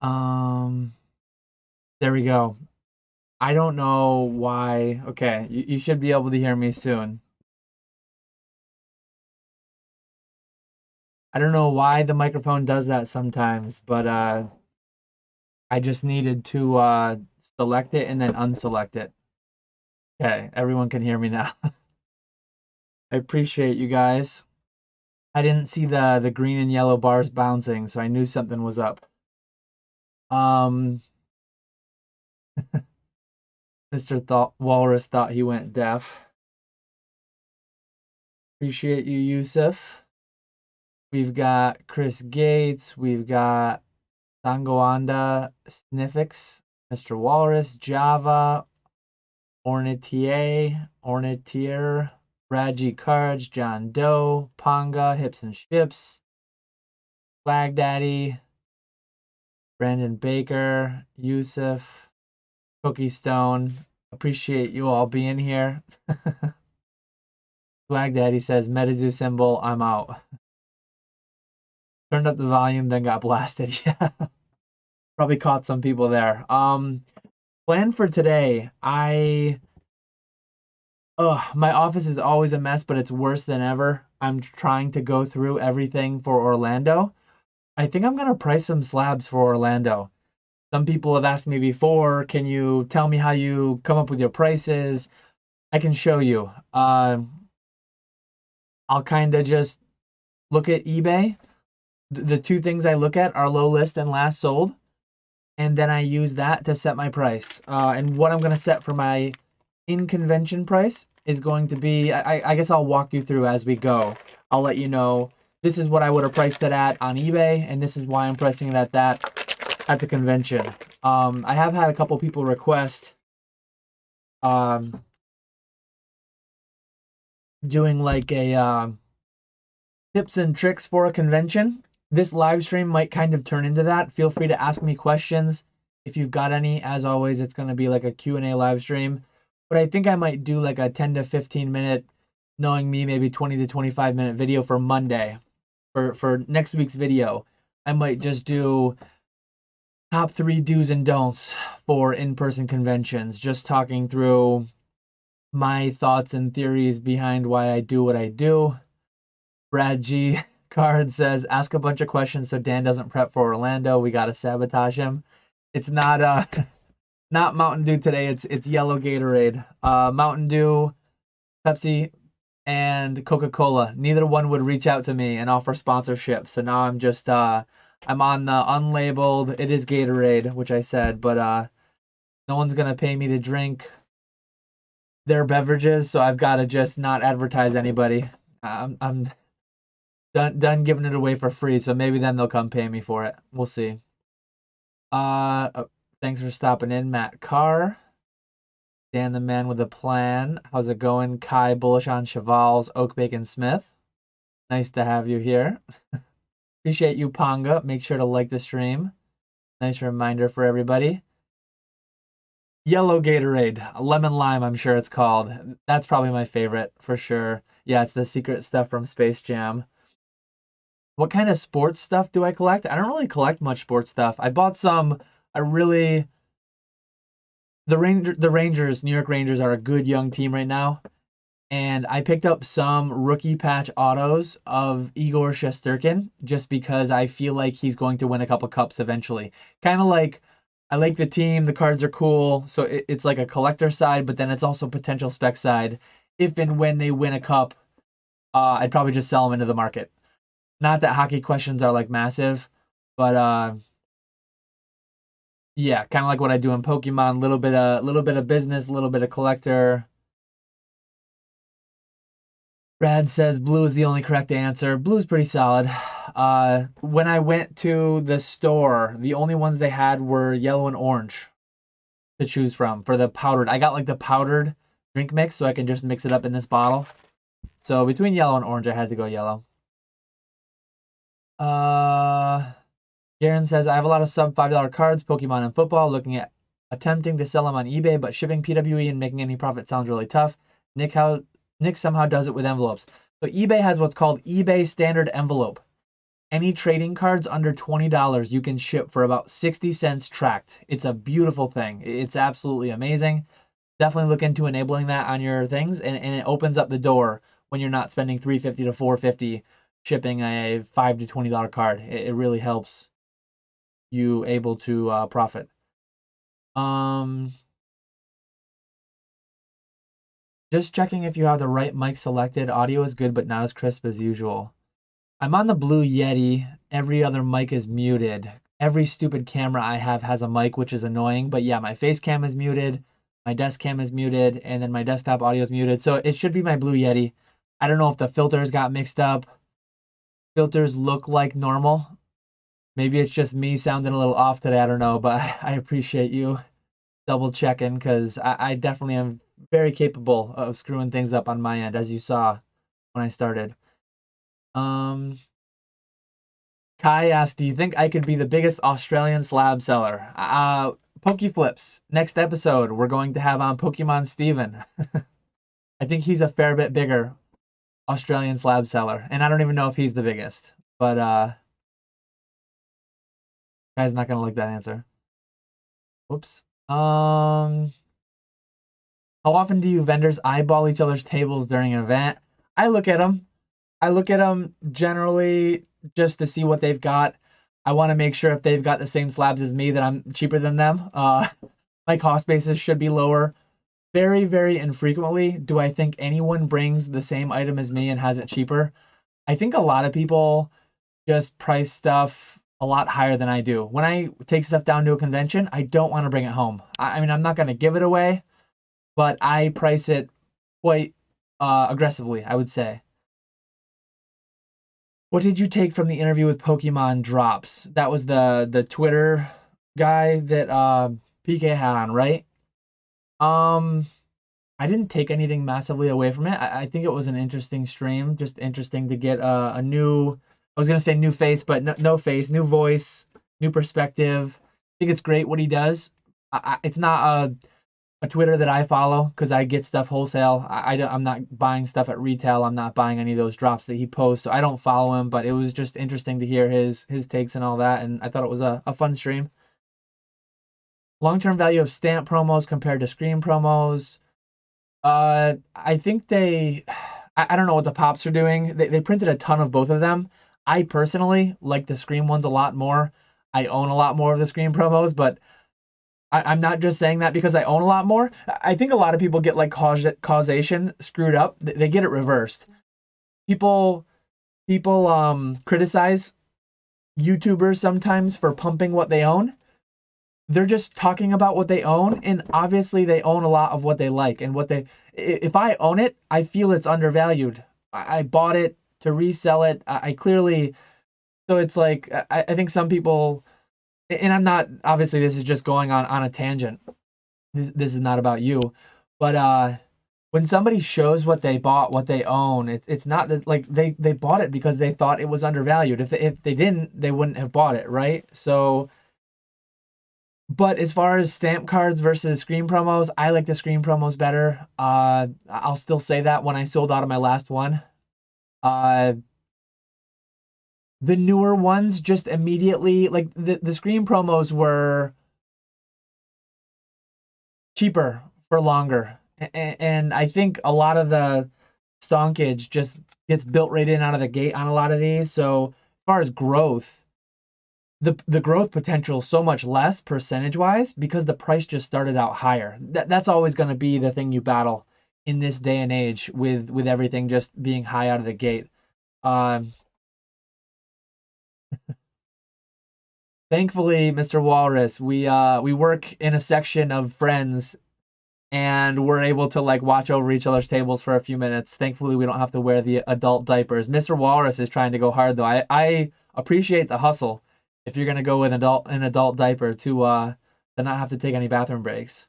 Um, there we go. I don't know why. Okay, you should be able to hear me soon. I don't know why the microphone does that sometimes, but I just needed to select it and then unselect it. Okay, everyone can hear me now. I appreciate you guys. I didn't see the green and yellow bars bouncing, so I knew something was up. Um, Mr. Walrus thought he went deaf. Appreciate you, Yusuf. We've got Chris Gates. We've got Sangoanda Sniffix, Mr. Walrus, Java, Ornitier, Brad G. Cards, John Doe, Ponga, Hips and Ships, Flag Daddy, Brandon Baker, Yusuf, Cookie Stone. Appreciate you all being here. Flag Daddy says, Metazoo symbol, I'm out. Turned up the volume, then got blasted. Yeah, probably caught some people there. Plan for today. My office is always a mess, but it's worse than ever. I'm trying to go through everything for Orlando. I think I'm gonna price some slabs for Orlando. Some people have asked me before, can you tell me how you come up with your prices? I can show you. I'll kind of just look at eBay. The two things I look at are low list and last sold, and then I use that to set my price. And what I'm gonna set for my in convention price is going to be, I guess I'll walk you through as we go. I'll let you know this is what I would have priced it at on eBay, and this is why I'm pricing it at that at the convention. I have had a couple people request um, doing like a tips and tricks for a convention. This live stream might kind of turn into that. Feel free to ask me questions if you've got any. As always, it's going to be like a Q&A live stream. But I think I might do like a 10 to 15 minute, knowing me, maybe 20 to 25-minute video for Monday. For next week's video, I might just do top 3 do's and don'ts for in-person conventions, just talking through my thoughts and theories behind why I do what I do. Brad G. Card says, ask a bunch of questions so Dan doesn't prep for Orlando. We gotta sabotage him. It's not not Mountain Dew today. It's yellow Gatorade. Mountain Dew, Pepsi, and Coca-Cola. Neither one would reach out to me and offer sponsorship. So now I'm just I'm on the unlabeled. It is Gatorade, which I said, but no one's gonna pay me to drink their beverages, so I've got to just not advertise anybody. I'm done giving it away for free, so maybe then they'll come pay me for it. We'll see. Thanks for stopping in, Matt Carr. Dan the man with a plan. How's it going? Kai bullish on Cheval's Oak Bacon Smith. Nice to have you here. Appreciate you, Ponga. Make sure to like the stream. Nice reminder for everybody. Yellow Gatorade, lemon lime, I'm sure it's called. That's probably my favorite for sure. Yeah, it's the secret stuff from Space Jam. What kind of sports stuff do I collect? I don't really collect much sports stuff. I bought some. I really the Rangers, New York Rangers are a good young team right now, and I picked up some rookie patch autos of Igor Shesterkin just because I feel like he's going to win a couple cups eventually. Kind of like I like the team, the cards are cool, so it's like a collector side, but then it's also potential spec side. If and when they win a cup, I'd probably just sell them into the market. Not that hockey questions are like massive, but yeah, kind of like what I do in Pokemon. Little bit of business, little bit of collector. Brad says blue is the only correct answer. Blue's pretty solid. When I went to the store, the only ones they had were yellow and orange to choose from for the powdered. I got like the powdered drink mix, so I can just mix it up in this bottle. So between yellow and orange, I had to go yellow. Garen says I have a lot of sub $5 cards, Pokemon and football. Looking at attempting to sell them on eBay, but shipping PWE and making any profit sounds really tough. Nick somehow does it with envelopes. So eBay has what's called eBay standard envelope. Any trading cards under $20 you can ship for about 60 cents tracked. It's a beautiful thing. It's absolutely amazing. Definitely look into enabling that on your things, and it opens up the door when you're not spending $350 to $450 shipping a $5 to $20 card. It really helps you able to profit. Um, just checking if you have the right mic selected. Audio is good, but not as crisp as usual. I'm on the Blue Yeti. Every other mic is muted. Every stupid camera I have has a mic, which is annoying. But yeah, my face cam is muted, my desk cam is muted, and then my desktop audio is muted. So it should be my Blue Yeti. I don't know if the filters got mixed up. Filters look like normal. Maybe it's just me sounding a little off today. I don't know, but I appreciate you double checking because I definitely am very capable of screwing things up on my end, as you saw when I started. Um, Kai asked, "Do you think I could be the biggest Australian slab seller?" Pokeflips. Next episode, we're going to have on Pokemon Steven. I think he's a fair bit bigger Australian slab seller, and I don't even know if he's the biggest. But Kai's not gonna like that answer. Whoops. How often do you vendors eyeball each other's tables during an event? I look at them. I look at them generally just to see what they've got. I want to make sure if they've got the same slabs as me that I'm cheaper than them. My cost basis should be lower. Very, very infrequently do I think anyone brings the same item as me and has it cheaper. I think a lot of people just price stuff a lot higher than I do. When I take stuff down to a convention, I don't want to bring it home. I mean, I'm not going to give it away, but I price it quite aggressively, I would say. What did you take from the interview with Pokemon Drops? That was the Twitter guy that PK had on, right? Um, I didn't take anything massively away from it. I think it was an interesting stream, just interesting to get a new. I was gonna say new face, but no face, new voice, new perspective. I think it's great what he does. It's not a Twitter that I follow because I get stuff wholesale. I'm not buying stuff at retail. I'm not buying any of those drops that he posts, so I don't follow him. But it was just interesting to hear his takes and all that, and I thought it was a fun stream. Long-term value of stamp promos compared to screen promos. I think I don't know what the pops are doing. They printed a ton of both of them. I personally like the screen ones a lot more. I own a lot more of the screen promos, but I'm not just saying that because I own a lot more. I think a lot of people get like causation screwed up. They get it reversed. People people criticize YouTubers sometimes for pumping what they own. They're just talking about what they own, and obviously they own a lot of what they like and what they. If I own it, I feel it's undervalued. I bought it to resell it. I clearly. So it's like I think some people, and I'm not, obviously this is just going on a tangent. This is not about you, but when somebody shows what they bought, what they own, it's not that like they bought it because they thought it was undervalued. If they didn't, they wouldn't have bought it, right? So, but as far as stamp cards versus screen promos, I like the screen promos better. I'll still say that when I sold out of my last one. Uh, the newer ones just immediately like the screen promos were cheaper for longer. And I think a lot of the stonkage just gets built right in out of the gate on a lot of these. So as far as growth, the growth potential is so much less percentage wise because the price just started out higher. That's always going to be the thing you battle in this day and age with everything just being high out of the gate. Um, Thankfully, Mr. Walrus, we work in a section of friends and we're able to like watch over each other's tables for a few minutes. Thankfully, we don't have to wear the adult diapers. Mr. Walrus is trying to go hard though. I appreciate the hustle. If you're gonna go with an adult diaper to not have to take any bathroom breaks.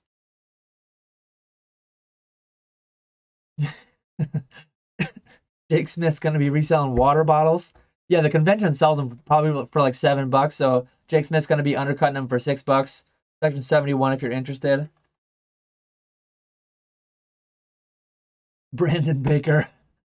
Jake Smith's gonna be reselling water bottles. Yeah, the convention sells them probably for like $7. So Jake Smith's gonna be undercutting them for $6. Section 71 if you're interested. Brandon Baker.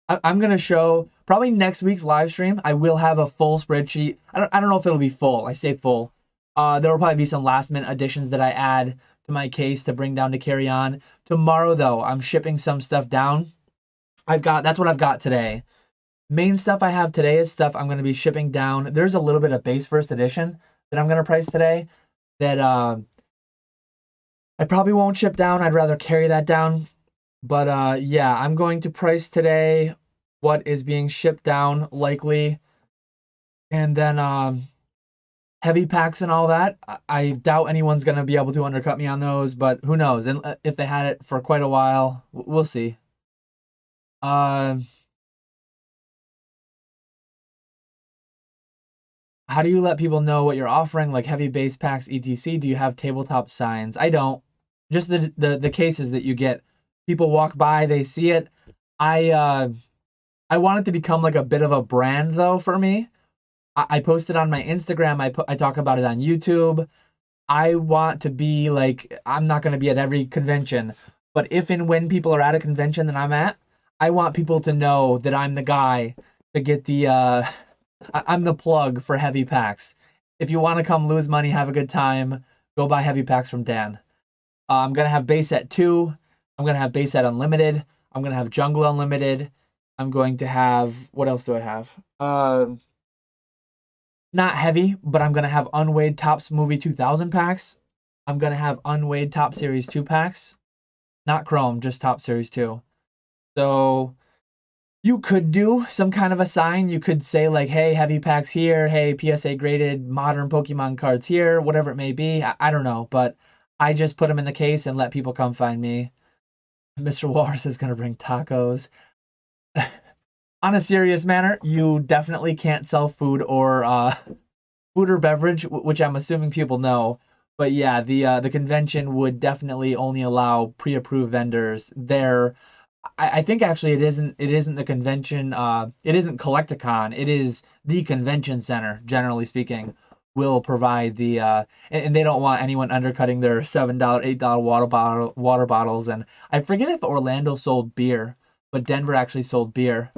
I'm gonna show Probably next week's live stream, I will have a full spreadsheet. I don't know if it'll be full. I say full. There will probably be some last minute additions that I add to my case to bring down to carry on. Tomorrow though, I'm shipping some stuff down. That's what I've got today. Main stuff I have today is stuff I'm going to be shipping down. There's a little bit of base first edition that I'm going to price today that I probably won't ship down. I'd rather carry that down. But yeah, I'm going to price today what is being shipped down likely. And then heavy packs and all that. I doubt anyone's going to be able to undercut me on those, but who knows? And if they had it for quite a while, we'll see. How do you let people know what you're offering, like heavy base packs, etc.? Do you have tabletop signs? I don't. Just the cases that you get. People walk by, they see it. I want it to become like a bit of a brand though for me. I post it on my Instagram. I talk about it on YouTube. I want to be like, I'm not going to be at every convention, but if and when people are at a convention that I'm at, I want people to know that I'm the guy to get I'm the plug for heavy packs. If you want to come lose money, have a good time, go buy heavy packs from Dan. I'm going to have base set 2. I'm going to have base set unlimited. I'm going to have jungle unlimited. I'm going to have, what else do I have? Not heavy, but I'm going to have unweighed Topps Movie 2000 packs. I'm going to have unweighed Top Series 2 packs. Not Chrome, just Top Series 2. So you could do some kind of a sign. You could say like, hey, heavy packs here. Hey, PSA graded modern Pokemon cards here. Whatever it may be. I don't know. But I just put them in the case and let people come find me. Mr. Walrus is going to bring tacos. On a serious manner, you definitely can't sell food or beverage, which I'm assuming people know. But yeah, the convention would definitely only allow pre-approved vendors there. I think actually it isn't the convention. It isn't Collecticon. It is the convention center. Generally speaking, will provide and they don't want anyone undercutting their $7, $8 water bottles. And I forget if Orlando sold beer, but Denver actually sold beer.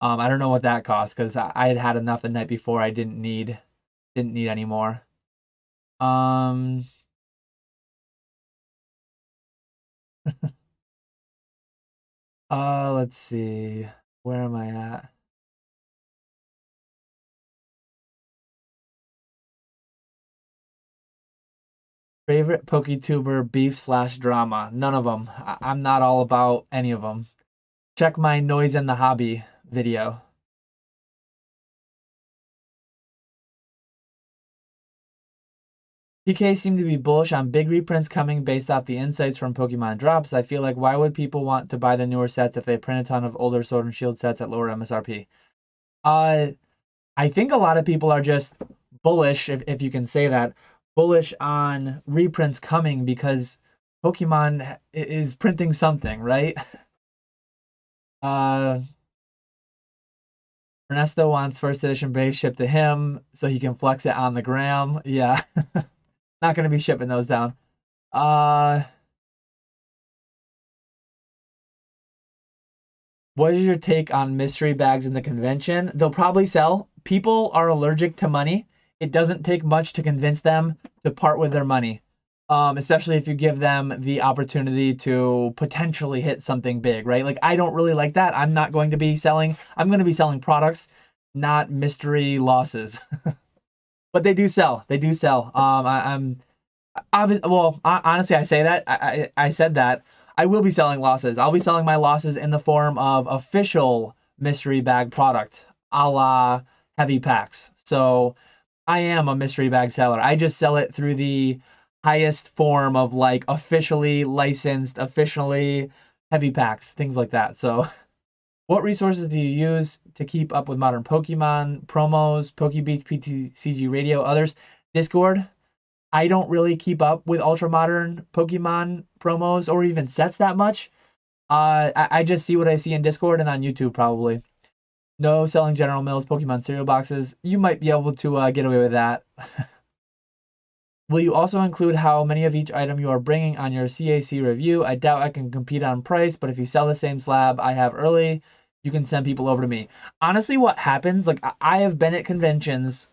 I don't know what that cost because I had had enough the night before. I didn't need any more. Let's see. Where am I at? Favorite PokeTuber beef/drama? None of them. I'm not all about any of them. Check my Noise in the Hobby video. PK seemed to be bullish on big reprints coming based off the insights from Pokemon drops. I feel like why would people want to buy the newer sets if they print a ton of older Sword and Shield sets at lower MSRP? I think a lot of people are just bullish, if you can say that, bullish on reprints coming because Pokemon is printing something, right? Ernesto wants first edition base shipped to him so he can flex it on the gram. Yeah. Not gonna be shipping those down. What is your take on mystery bags in the convention? They'll probably sell. People are allergic to money. It doesn't take much to convince them to part with their money. Especially if you give them the opportunity to potentially hit something big, right? Like I don't really like that. I'm going to be selling products, not mystery losses. But they do sell. They do sell. I'm obviously, well, honestly, I say that. I said that. I will be selling losses. I'll be selling my losses in the form of official mystery bag product, a la heavy packs. So I am a mystery bag seller. I just sell it through the highest form of like officially licensed, officially heavy packs, things like that. So what resources do you use to keep up with modern Pokemon, promos, PokeBeach, PTCG Radio, others? Discord. I don't really keep up with ultra modern Pokemon promos or even sets that much. I just see what I see in Discord and on YouTube probably. No selling General Mills Pokemon cereal boxes. You might be able to get away with that. Will you also include how many of each item you are bringing on your CAC review? I doubt I can compete on price, but if you sell the same slab I have early, you can send people over to me. Honestly, what happens, like I have been at conventions.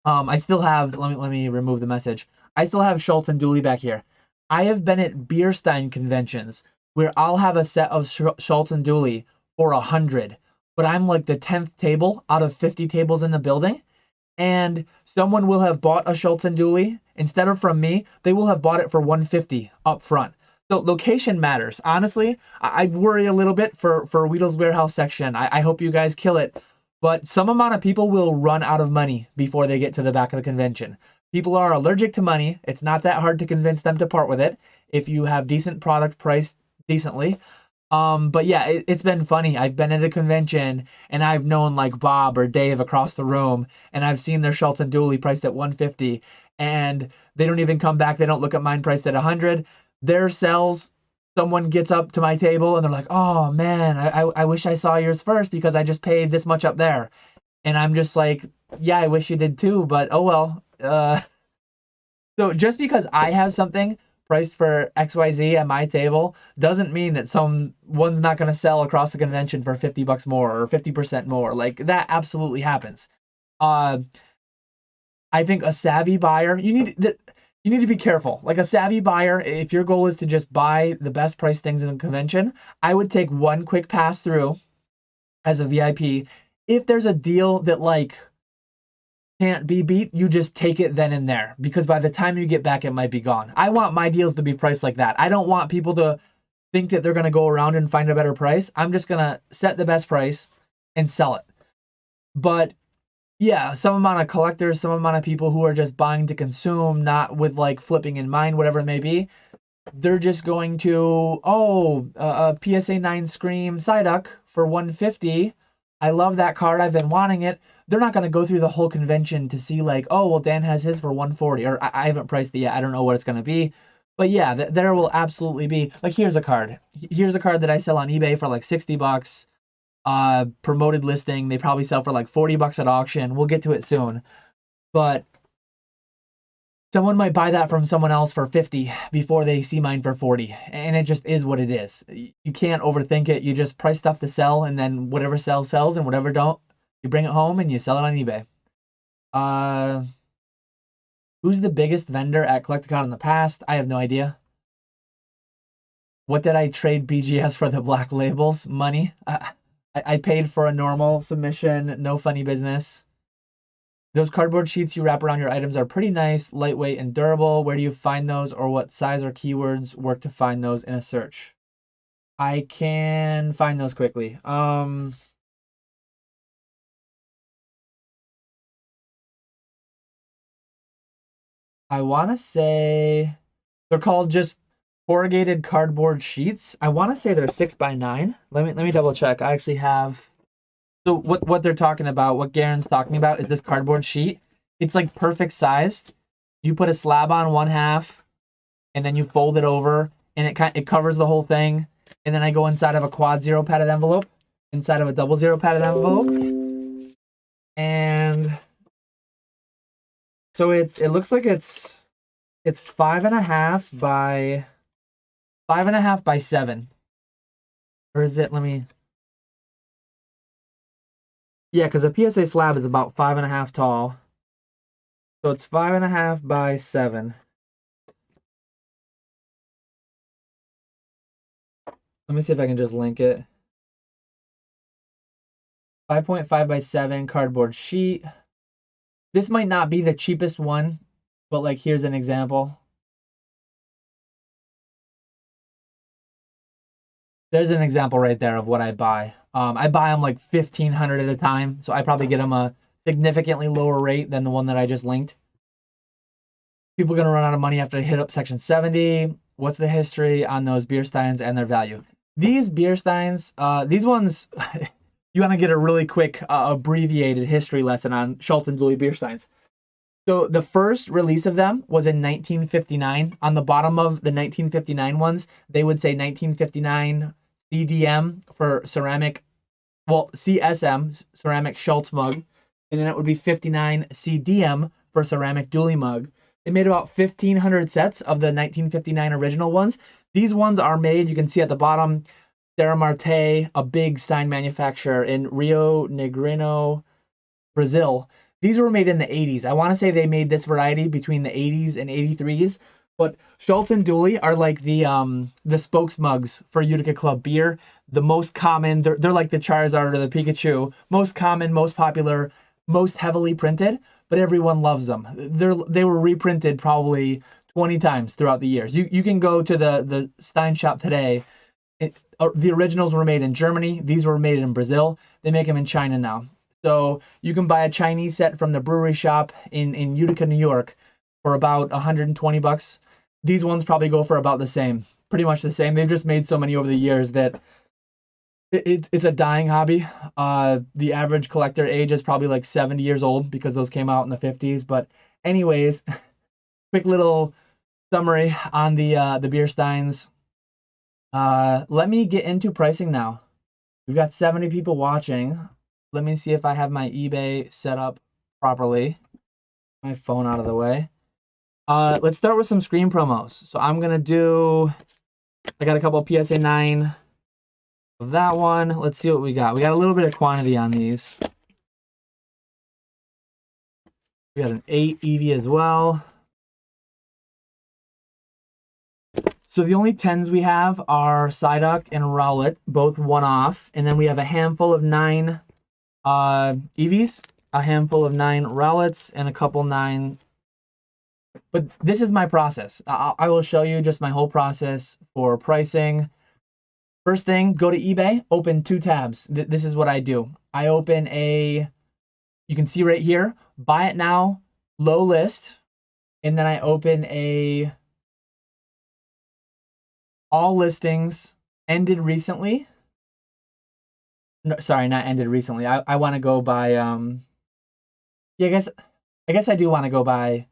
I still have, let me remove the message. I still have Schultz and Dooley back here. I have been at Beerstein conventions where I'll have a set of Schultz and Dooley for 100, but I'm like the 10th table out of 50 tables in the building, and someone will have bought a Schultz and Dooley instead of from me. They will have bought it for 150 up front. So location matters. Honestly, I worry a little bit for Weedle's Warehouse section. I hope you guys kill it, but some amount of people will run out of money before they get to the back of the convention. People are allergic to money. It's not that hard to convince them to part with it if you have decent product priced decently. But yeah, it's been funny. I've been at a convention and I've known like Bob or Dave across the room, and I've seen their Schultz and Dooley priced at 150, and they don't even come back. They don't look at mine priced at 100. Their sells, someone gets up to my table and they're like, "Oh man, I wish I saw yours first because I just paid this much up there." And I'm just like, "Yeah, I wish you did too, but oh well." So just because I have something priced for XYZ at my table doesn't mean that someone's not going to sell across the convention for $50 more or 50% more. Like that absolutely happens. I think a savvy buyer, you need to be careful. Like a savvy buyer, if your goal is to just buy the best price things in a convention, I would take one quick pass through as a VIP. If there's a deal that like can't be beat, you just take it then and there, because by the time you get back, it might be gone. I want my deals to be priced like that. I don't want people to think that they're going to go around and find a better price. I'm just going to set the best price and sell it. But yeah, some amount of collectors, some amount of people who are just buying to consume, not with like flipping in mind, whatever it may be, they're just going to, a PSA 9 Scream Psyduck for 150. I love that card. I've been wanting it. They're not going to go through the whole convention to see like, oh, well, Dan has his for 140, or I haven't priced it yet. I don't know what it's going to be. But yeah, there will absolutely be, like, here's a card. Here's a card that I sell on eBay for like $60. Promoted listing. They probably sell for like $40 at auction. We'll get to it soon. But someone might buy that from someone else for 50 before they see mine for 40. And it just is what it is. You can't overthink it. You just price stuff to sell, and then whatever sells, and whatever don't, you bring it home and you sell it on eBay. Who's the biggest vendor at Collecticon in the past? I have no idea. What did I trade BGS for the black labels? Money. I paid for a normal submission, no funny business. Those cardboard sheets you wrap around your items are pretty nice, lightweight, and durable. Where do you find those, or what size or keywords work to find those in a search? I can find those quickly. I want to say they're called just corrugated cardboard sheets. I want to say they're 6x9. Let me double check. I actually have. So what they're talking about, what Garen's talking about, is this cardboard sheet. It's like perfect sized. You put a slab on one half, and then you fold it over, and it covers the whole thing. And then I go inside of a quad zero padded envelope, inside of a double zero padded envelope, and so it looks like it's 5.5 by 5.5 by 7, or is it? Let me. Yeah, because a PSA slab is about 5.5 tall. So it's 5.5 by 7. Let me see if I can just link it. 5.5 by 7 cardboard sheet. This might not be the cheapest one, but like here's an example. There's an example right there of what I buy. I buy them like 1,500 at a time, so I probably get them a significantly lower rate than the one that I just linked. People are going to run out of money after they hit up section 70. What's the history on those beer steins and their value? These beer steins, these ones, you want to get a really quick abbreviated history lesson on Schultz and Dooley beer steins. So the first release of them was in 1959. On the bottom of the 1959 ones, they would say 1959 CDM for ceramic, well, CSM, ceramic Schultz mug, and then it would be 59 CDM for ceramic Dooley mug. They made about 1,500 sets of the 1959 original ones. These ones are made, you can see at the bottom, Serra Marte, a big Stein manufacturer in Rio Negro, Brazil. These were made in the 80s. I want to say they made this variety between the 80s and 83s. But Schultz and Dooley are like the spokes mugs for Utica Club beer. The most common, they're like the Charizard or the Pikachu. Most common, most popular, most heavily printed, but everyone loves them. They were reprinted probably 20 times throughout the years. You can go to the Stein shop today. The originals were made in Germany. These were made in Brazil. They make them in China now. So you can buy a Chinese set from the brewery shop in Utica, New York for about 120 bucks. These ones probably go for about the same, pretty much the same. They've just made so many over the years that it's a dying hobby. The average collector age is probably like 70 years old because those came out in the 50s. But anyways, quick little summary on the beer steins. Let me get into pricing now. We've got 70 people watching. Let me see if I have my eBay set up properly. My phone out of the way. Let's start with some screen promos. So I'm gonna do. I got a couple of PSA 9 of that one. Let's see what we got. We got a little bit of quantity on these. We got an 8 Eevee as well. So the only 10s we have are Psyduck and Rowlet, both one-off. And then we have a handful of 9 Eevees, a handful of 9 Rowlets, and a couple 9. But this is my process. I will show you just my whole process for pricing. First thing, go to eBay, open 2 tabs. This is what I do. I open you can see right here, buy it now, low list. And then I open all listings ended recently. No, sorry, not ended recently. I want to go by yeah, I guess I do want to go by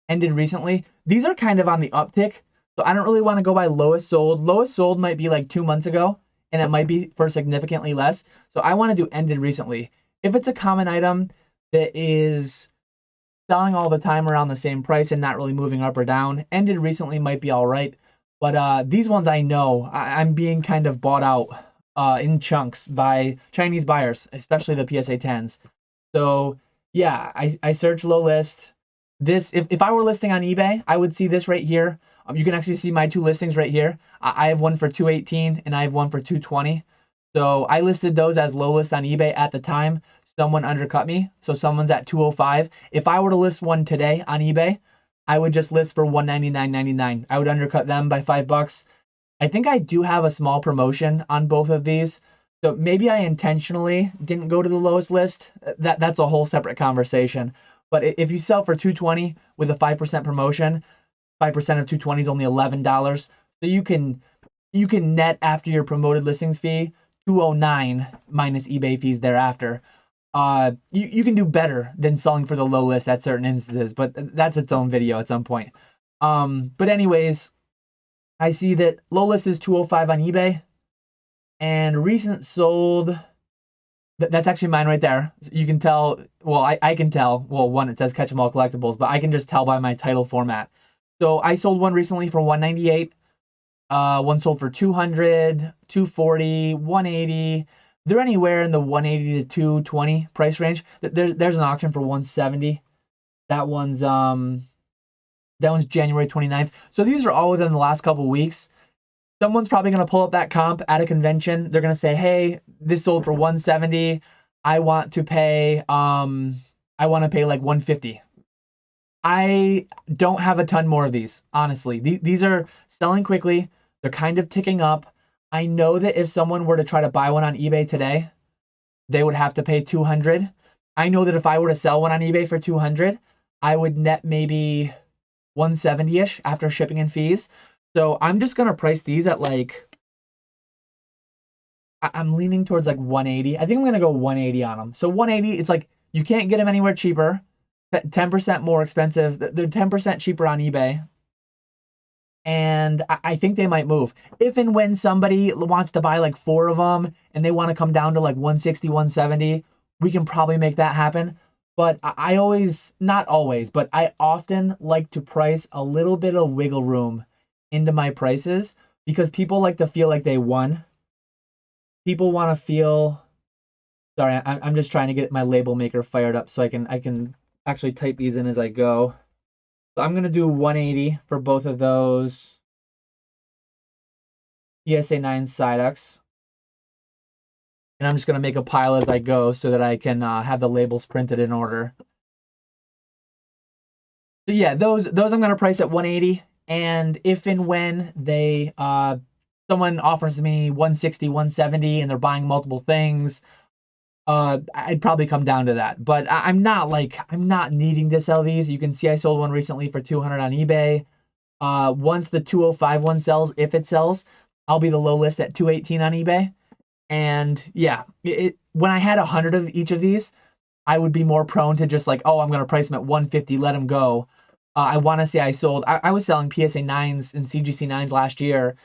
ended recently. These are kind of on the uptick, so I don't really want to go by lowest sold. Lowest sold might be like 2 months ago, and it might be for significantly less. So I want to do ended recently. If it's a common item that is selling all the time around the same price and not really moving up or down, ended recently might be all right. But these ones I know I'm being kind of bought out in chunks by Chinese buyers, especially the PSA 10s. So yeah, I search low list. This, if I were listing on eBay, I would see this right here. You can actually see my 2 listings right here. I have one for 218 and I have one for 220. So I listed those as low list on eBay at the time. Someone undercut me, so someone's at 205. If I were to list one today on eBay, I would just list for $199.99. I would undercut them by $5. I think I do have a small promotion on both of these. So maybe I intentionally didn't go to the lowest list. That's a whole separate conversation. But if you sell for $220 with a 5% promotion, 5% of $220 is only $11. So you can net after your promoted listings fee $209 minus eBay fees thereafter. You can do better than selling for the low list at certain instances, but that's its own video at some point. But anyways, I see that low list is 205 on eBay, and recent sold. That's actually mine right there. You can tell. Well, I can tell. Well, one, it says Catch 'em All Collectibles, but I can just tell by my title format. So I sold one recently for $198. One sold for $200, $240, $180. They're anywhere in the $180 to $220 price range. There's an auction for $170. That one's January 29th. So these are all within the last couple weeks. Someone's probably going to pull up that comp at a convention. They're going to say, "Hey, this sold for $170. I want to pay like $150." I don't have a ton more of these, honestly. These are selling quickly. They're kind of ticking up. I know that if someone were to try to buy one on eBay today, they would have to pay $200. I know that if I were to sell one on eBay for $200, I would net maybe $170-ish after shipping and fees. So I'm just going to price these at like, I'm leaning towards like $180. I think I'm going to go $180 on them. So $180, it's like you can't get them anywhere cheaper. 10% more expensive. They're 10% cheaper on eBay. And I think they might move. If and when somebody wants to buy like 4 of them and they want to come down to like 160, 170, we can probably make that happen. But I always, not always, but I often like to price a little bit of wiggle room into my prices because people like to feel like they won. people want to feel. Sorry, I'm just trying to get my label maker fired up so I can actually type these in as I go. So I'm gonna do 180 for both of those PSA 9 Psyducks, and I'm just gonna make a pile as I go so that I can have the labels printed in order. So yeah, those I'm gonna price at 180, and if and when they someone offers me 160, 170, and they're buying multiple things, I'd probably come down to that. But I'm not needing to sell these. You can see I sold one recently for 200 on eBay. Once the 205 one sells, if it sells, I'll be the low list at 218 on eBay. And yeah, when I had 100 of each of these, I would be more prone to just like, oh, I'm gonna price them at 150, let them go. I want to say I was selling PSA 9s and CGC 9s last year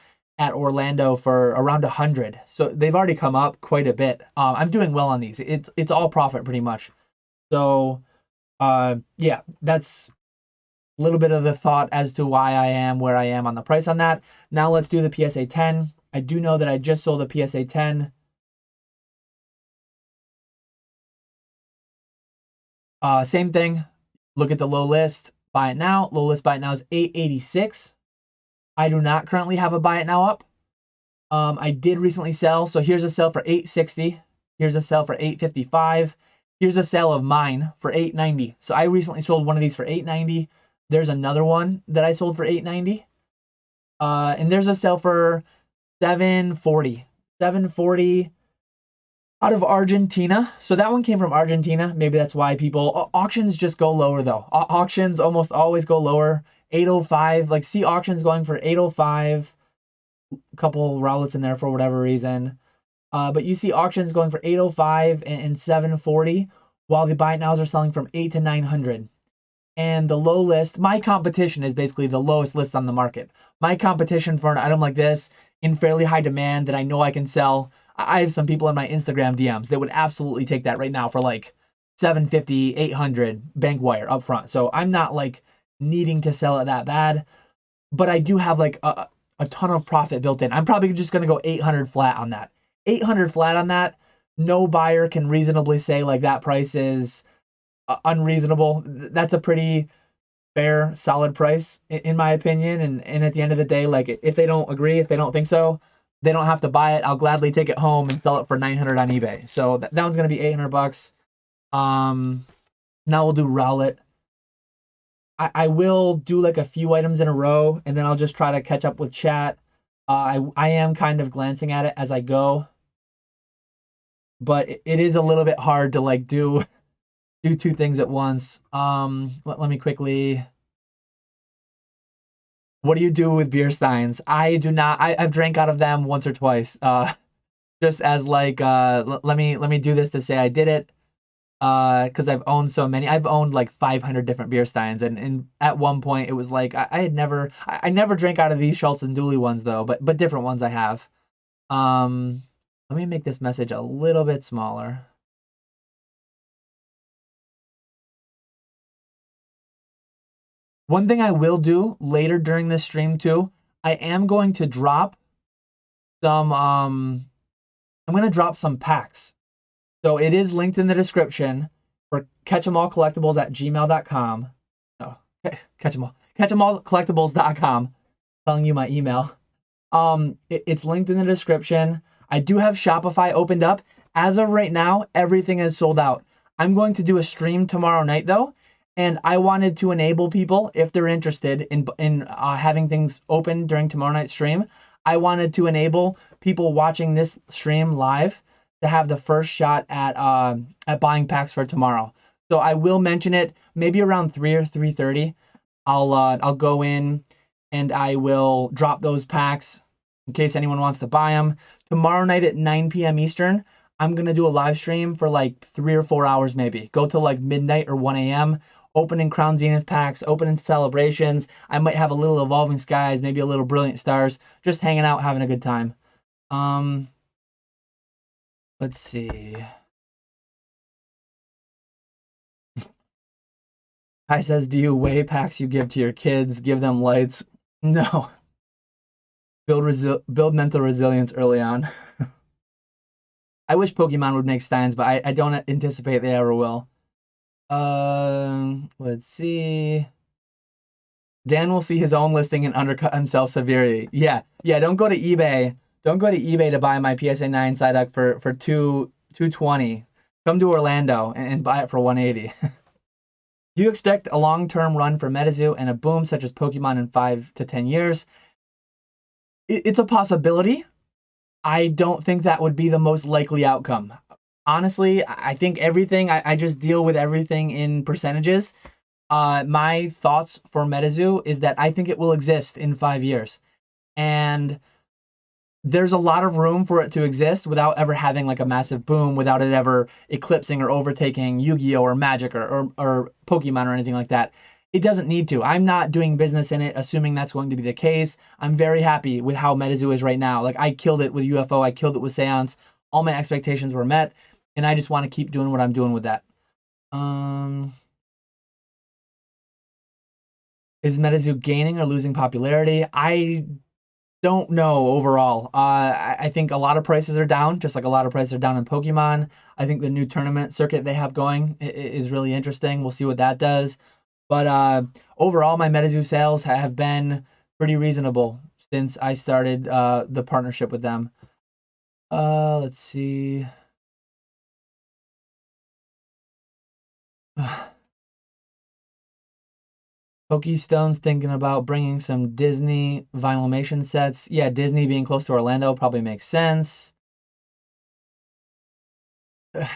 at Orlando for around 100. So they've already come up quite a bit. I'm doing well on these. It's all profit pretty much. So yeah, that's a little bit of the thought as to why I am where I am on the price on that. Now let's do the PSA 10. I do know that I just sold a PSA 10. Same thing. Look at the low list, buy it now. Low list buy it now is 886. I do not currently have a buy it now up. I did recently sell, so here's a sell for 860. Here's a sell for 855. Here's a sale of mine for 890. So I recently sold one of these for 890. There's another one that I sold for 890. And there's a sale for 740. 740 out of Argentina. So that one came from Argentina. Maybe that's why people auctions just go lower though. Auctions almost always go lower. 805, like see auctions going for 805. A couple Rowlets in there for whatever reason. But you see auctions going for 805 and 740, while the buy it nows are selling from 8 to 900. And the low list, my competition is basically the lowest list on the market. My competition for an item like this in fairly high demand that I know I can sell. I have some people in my Instagram DMs that would absolutely take that right now for like 750, 800 bank wire up front. So I'm not like needing to sell it that bad, but I do have like a ton of profit built in. I'm probably just going to go 800 flat on that. 800 flat on that. No buyer can reasonably say like that price is unreasonable. That's a pretty fair, solid price in my opinion. And at the end of the day, like if they don't agree, if they don't think so, they don't have to buy it. I'll gladly take it home and sell it for 900 on eBay. So that one's going to be 800 bucks. Now we'll do Rowlet. I will do like a few items in a row, and then I'll just try to catch up with chat. I am kind of glancing at it as I go, but it is a little bit hard to like do two things at once. Let me quickly. What do you do with beer steins? I do not. I've drank out of them once or twice. Just as like let me do this to say I did it. Because I've owned so many. I've owned like 500 different beer steins, and at one point it was like I had never I never drank out of these Schultz and Dooley ones though, but different ones I have. Um, Let me make this message a little bit smaller. One thing I will do later during this stream too, I am going to drop some I'm gonna drop some packs. So it is linked in the description for catchemallcollectibles at gmail.com. Oh, catch them all. Catchemallcollectibles.com. Telling you my email. It's linked in the description. I do have Shopify opened up. As of right now, everything is sold out. I'm going to do a stream tomorrow night though, and I wanted to enable people if they're interested in having things open during tomorrow night's stream. I wanted to enable people watching this stream live to have the first shot at buying packs for tomorrow. So I will mention it maybe around 3 or 3:30. I'll go in and I will drop those packs in case anyone wants to buy them. Tomorrow night at 9 p.m. Eastern, I'm gonna do a live stream for like 3 or 4 hours maybe. Go to like midnight or 1 a.m. Opening Crown Zenith packs, opening celebrations. I might have a little Evolving Skies, maybe a little Brilliant Stars, just hanging out, having a good time. Let's see. Kai says, do you weigh packs you give to your kids? Give them lights? No. Build mental resilience early on. I wish Pokemon would make steins, but I don't anticipate they ever will. Let's see. Dan will see his own listing and undercut himself severely. Yeah, yeah. Don't go to eBay. Don't go to eBay to buy my PSA 9 Psyduck for 220. Come to Orlando and buy it for 180. Do you expect a long-term run for MetaZoo and a boom such as Pokemon in 5 to 10 years? It's a possibility. I don't think that would be the most likely outcome. Honestly, I think everything, I just deal with everything in percentages. My thoughts for MetaZoo is that I think it will exist in 5 years. And there's a lot of room for it to exist without ever having like a massive boom, without it ever eclipsing or overtaking Yu-Gi-Oh! Or Magic or Pokemon or anything like that. It doesn't need to. I'm not doing business in it assuming that's going to be the case. I'm very happy with how MetaZoo is right now. Like, I killed it with UFO, I killed it with Seance. All my expectations were met, and I just want to keep doing what I'm doing with that. Is MetaZoo gaining or losing popularity? I don't know overall. I think a lot of prices are down, just like a lot of prices are down in Pokemon. I think the new tournament circuit they have going is really interesting. We'll see what that does. But overall, my MetaZoo sales have been pretty reasonable since I started the partnership with them. Let's see. Pokestone's thinking about bringing some Disney Vinylmation sets. Yeah, Disney being close to Orlando probably makes sense. I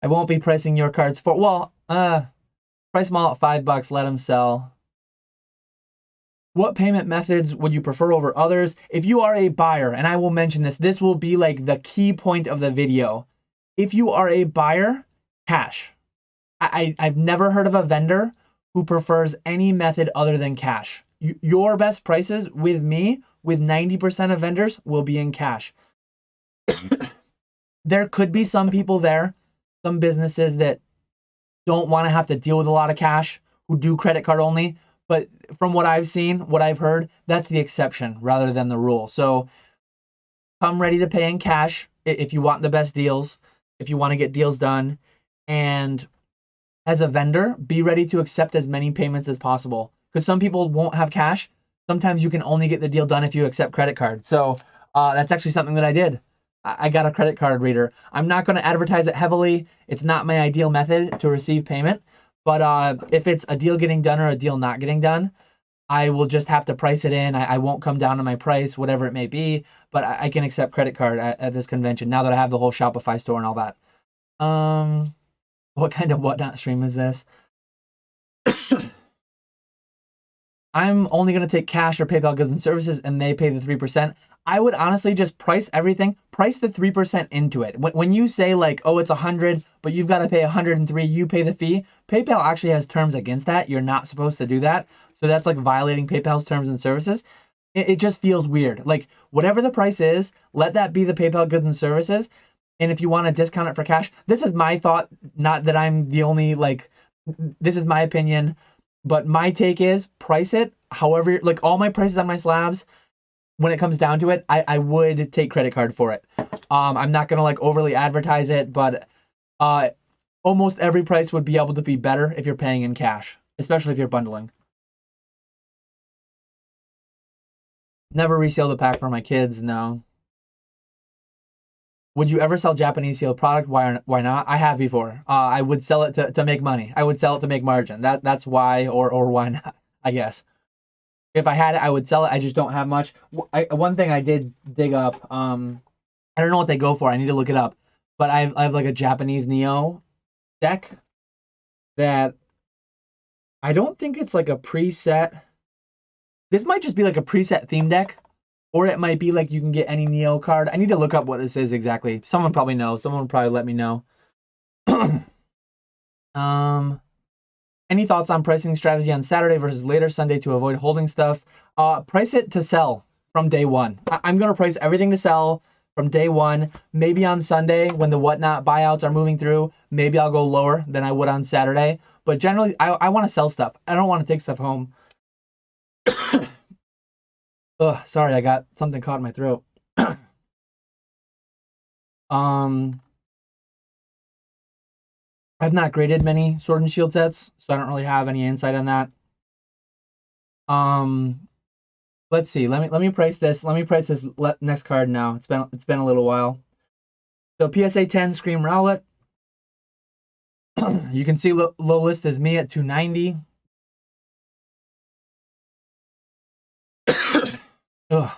won't be pricing your cards for, well, price them all at $5, let them sell. What payment methods would you prefer over others? If you are a buyer, and I will mention this, this will be like the key point of the video. If you are a buyer, cash. I've never heard of a vendor who prefers any method other than cash. Your best prices with me, with 90% of vendors, will be in cash. There could be some people there, some businesses that don't want to have to deal with a lot of cash, who do credit card only. But from what I've seen, what I've heard, that's the exception rather than the rule. So come ready to pay in cash if you want the best deals, if you want to get deals done. And as a vendor, be ready to accept as many payments as possible. Because some people won't have cash. Sometimes you can only get the deal done if you accept credit card. So that's actually something that I did. I got a credit card reader. I'm not going to advertise it heavily. It's not my ideal method to receive payment. But if it's a deal getting done or a deal not getting done, I will just have to price it in. I won't come down to my price, whatever it may be. But I can accept credit card at this convention now that I have the whole Shopify store and all that. What kind of whatnot stream is this? I'm only going to take cash or PayPal goods and services and they pay the 3%. I would honestly just price everything, price the 3% into it. When you say like, oh, it's 100, but you've got to pay 103, you pay the fee. PayPal actually has terms against that. You're not supposed to do that. So that's like violating PayPal's terms and services. It just feels weird. Like, whatever the price is, let that be the PayPal goods and services. And if you want to discount it for cash, this is my thought, not that I'm the only, like, this is my opinion. But my take is price it however, like all my prices on my slabs, when it comes down to it, I would take credit card for it. I'm not going to like overly advertise it, but almost every price would be able to be better if you're paying in cash, especially if you're bundling. Never resale the pack for my kids, no. Would you ever sell Japanese sealed product? Why not? I have before. I would sell it to make money. I would sell it to make margin. That's why or why not, I guess. If I had it, I would sell it. I just don't have much. One thing I did dig up, I don't know what they go for. I need to look it up. But I have like a Japanese Neo deck that I don't think it's like a preset. This might just be like a preset theme deck. Or it might be like you can get any Neo card. I need to look up what this is exactly. Someone probably knows. Someone will probably let me know. Any thoughts on pricing strategy on Saturday versus later Sunday to avoid holding stuff? Price it to sell from day one. I'm going to price everything to sell from day one. Maybe on Sunday when the whatnot buyouts are moving through, maybe I'll go lower than I would on Saturday. But generally, I want to sell stuff. I don't want to take stuff home. Ugh, sorry, I got something caught in my throat. Um, I've not graded many Sword and Shield sets, so I don't really have any insight on that. Um, let's see. Let me price this. Let me price this next card now. It's been a little while. So PSA 10 Scream Rowlet. You can see low list is me at 290. Ugh.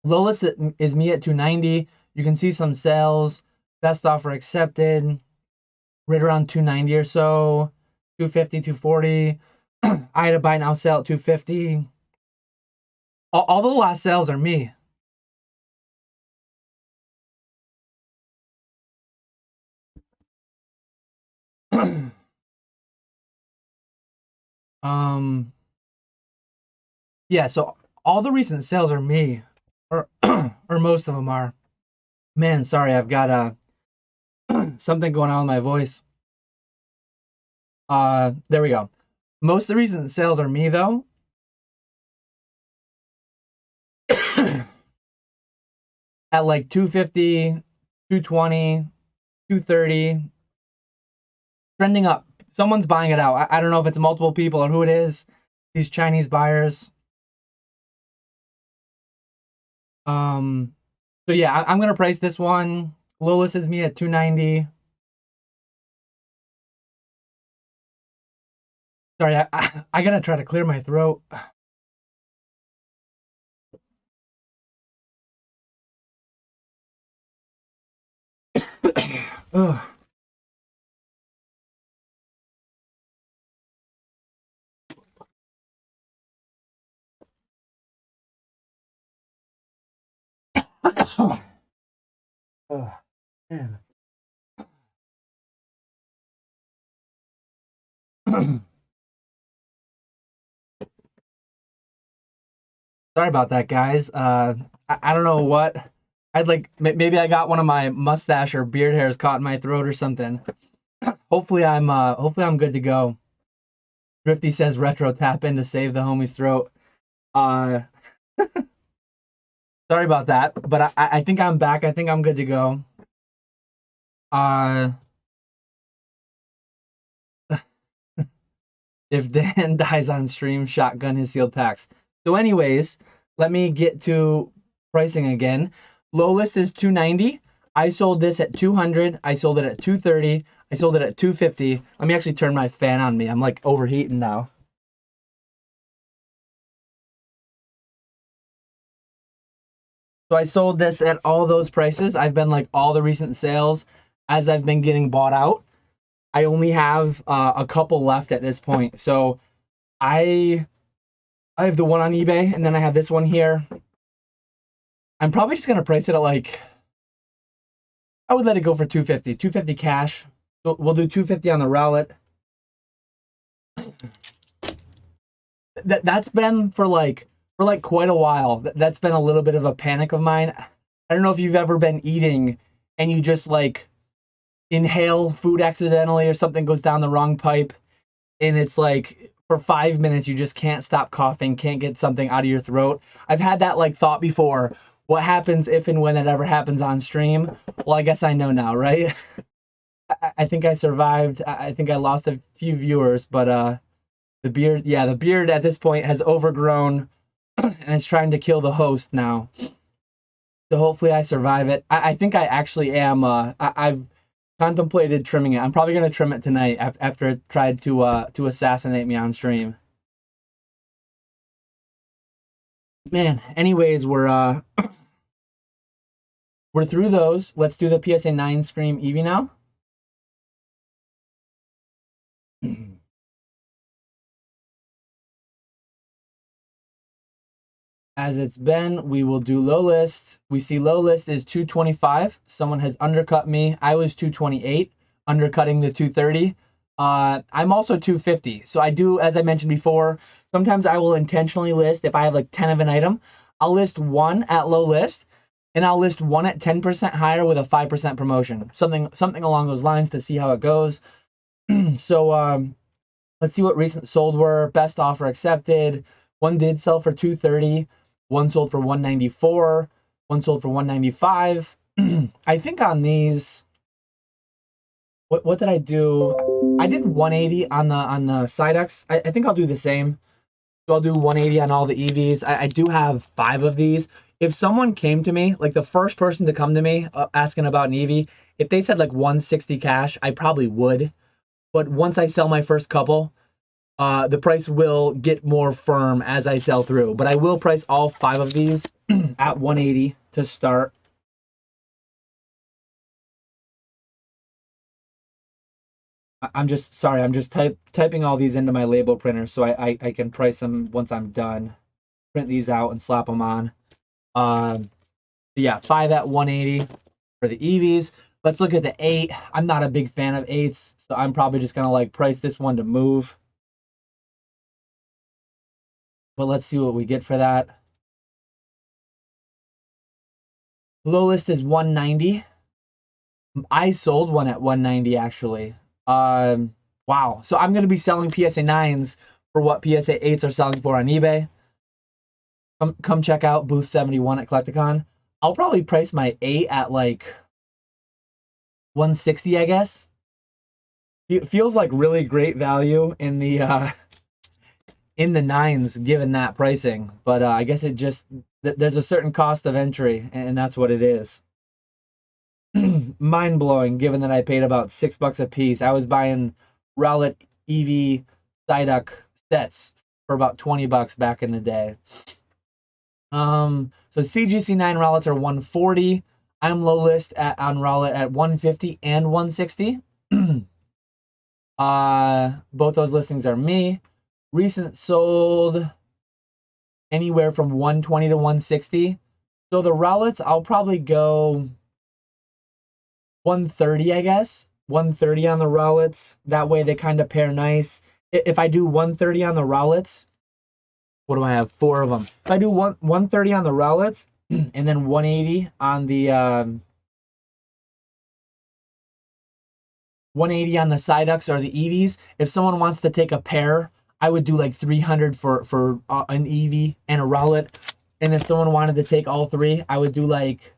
Low list is me at 290. You can see some sales. Best offer accepted. Right around 290 or so. 250, 240. I had a buy now sell at 250. All the last sales are me. um yeah, so all the recent sales are me. Or or most of them are. Man, sorry, I've got something going on with my voice. There we go. Most of the recent sales are me though. At like 250, 220, 230, trending up. Someone's buying it out. I don't know if it's multiple people or who it is. These Chinese buyers. So yeah, I'm gonna price this one. Lowest is me at 290. Sorry, I gotta try to clear my throat. Ugh. Oh, man. Sorry about that, guys. I don't know what. I'd like maybe I got one of my mustache or beard hairs caught in my throat or something. Hopefully I'm good to go. Drifty says retro tap in to save the homie's throat. Uh, Sorry about that, but I think I'm back. I think I'm good to go. Uh, if Dan dies on stream, shotgun his sealed packs. So, anyways, let me get to pricing again. Low list is 290. I sold this at 200. I sold it at 230. I sold it at 250. Let me actually turn my fan on me. I'm like overheating now. So I sold this at all those prices. I've been like all the recent sales as I've been getting bought out. I only have a couple left at this point. So I I have the one on eBay and then I have this one here. I'm probably just gonna price it at like I would let it go for 250. 250 cash. We'll do 250 on the Rowlet. That's been for like quite a while. That's been a little bit of a panic of mine. I don't know if you've ever been eating and you just like inhale food accidentally or something goes down the wrong pipe and it's like for 5 minutes you just can't stop coughing, can't get something out of your throat. I've had that like thought before. What happens if and when that ever happens on stream? Well, I guess I know now, right? I think I survived. I think I lost a few viewers, but the beard at this point has overgrown and it's trying to kill the host now. So hopefully I survive it. I think I actually am. I've contemplated trimming it. I'm probably gonna trim it tonight after it tried to assassinate me on stream. Man. Anyways, we're through those. Let's do the PSA 9 Scream Eevee now. As it's been, we will do low list. We see low list is 225. Someone has undercut me. I was 228, undercutting the 230. I'm also 250. So I do, as I mentioned before, sometimes I will intentionally list, if I have like 10 of an item, I'll list one at low list and I'll list one at 10% higher with a 5% promotion. Something along those lines to see how it goes. So let's see what recent sold were. Best offer accepted. One did sell for 230. One sold for 194. One sold for 195. I think on these, what did I do? I did 180 on the Psyducks. I think I'll do the same. So I'll do 180 on all the EVs. I do have 5 of these. If someone came to me, like the first person to come to me asking about an EV, if they said like 160 cash, I probably would. But once I sell my first couple, the price will get more firm as I sell through. But I will price all 5 of these at 180 to start. I'm just sorry. I'm just typing all these into my label printer so I can price them once I'm done. Print these out and slap them on. Yeah, 5 at 180 for the EVs. Let's look at the 8. I'm not a big fan of 8s, so I'm probably just gonna like price this one to move. But let's see what we get for that. Low list is 190. I sold one at 190 actually. Wow. So I'm gonna be selling PSA 9s for what PSA 8s are selling for on eBay. Come check out booth 71 at Collecticon. I'll probably price my 8 at like 160, I guess. It feels like really great value in the 9s given that pricing, but I guess it just there's a certain cost of entry, and that's what it is. Mind blowing, given that I paid about $6 a piece. I was buying Rowlet EV Psyduck sets for about $20 back in the day. So CGC9 Rowlets are 140. I'm low list on Rowlet at 150 and 160. Both those listings are me. Recent sold anywhere from 120 to 160. So the Rowlets, I'll probably go 130, I guess. 130 on the Rowlets. That way they kind of pair nice. If I do 130 on the Rowlets, what do I have? 4 of them. If I do 130 on the Rowlets and then 180 on the 180 on the Psyducks or the EVs, if someone wants to take a pair, I would do like 300 for an EV and a Rowlet. And if someone wanted to take all 3, I would do like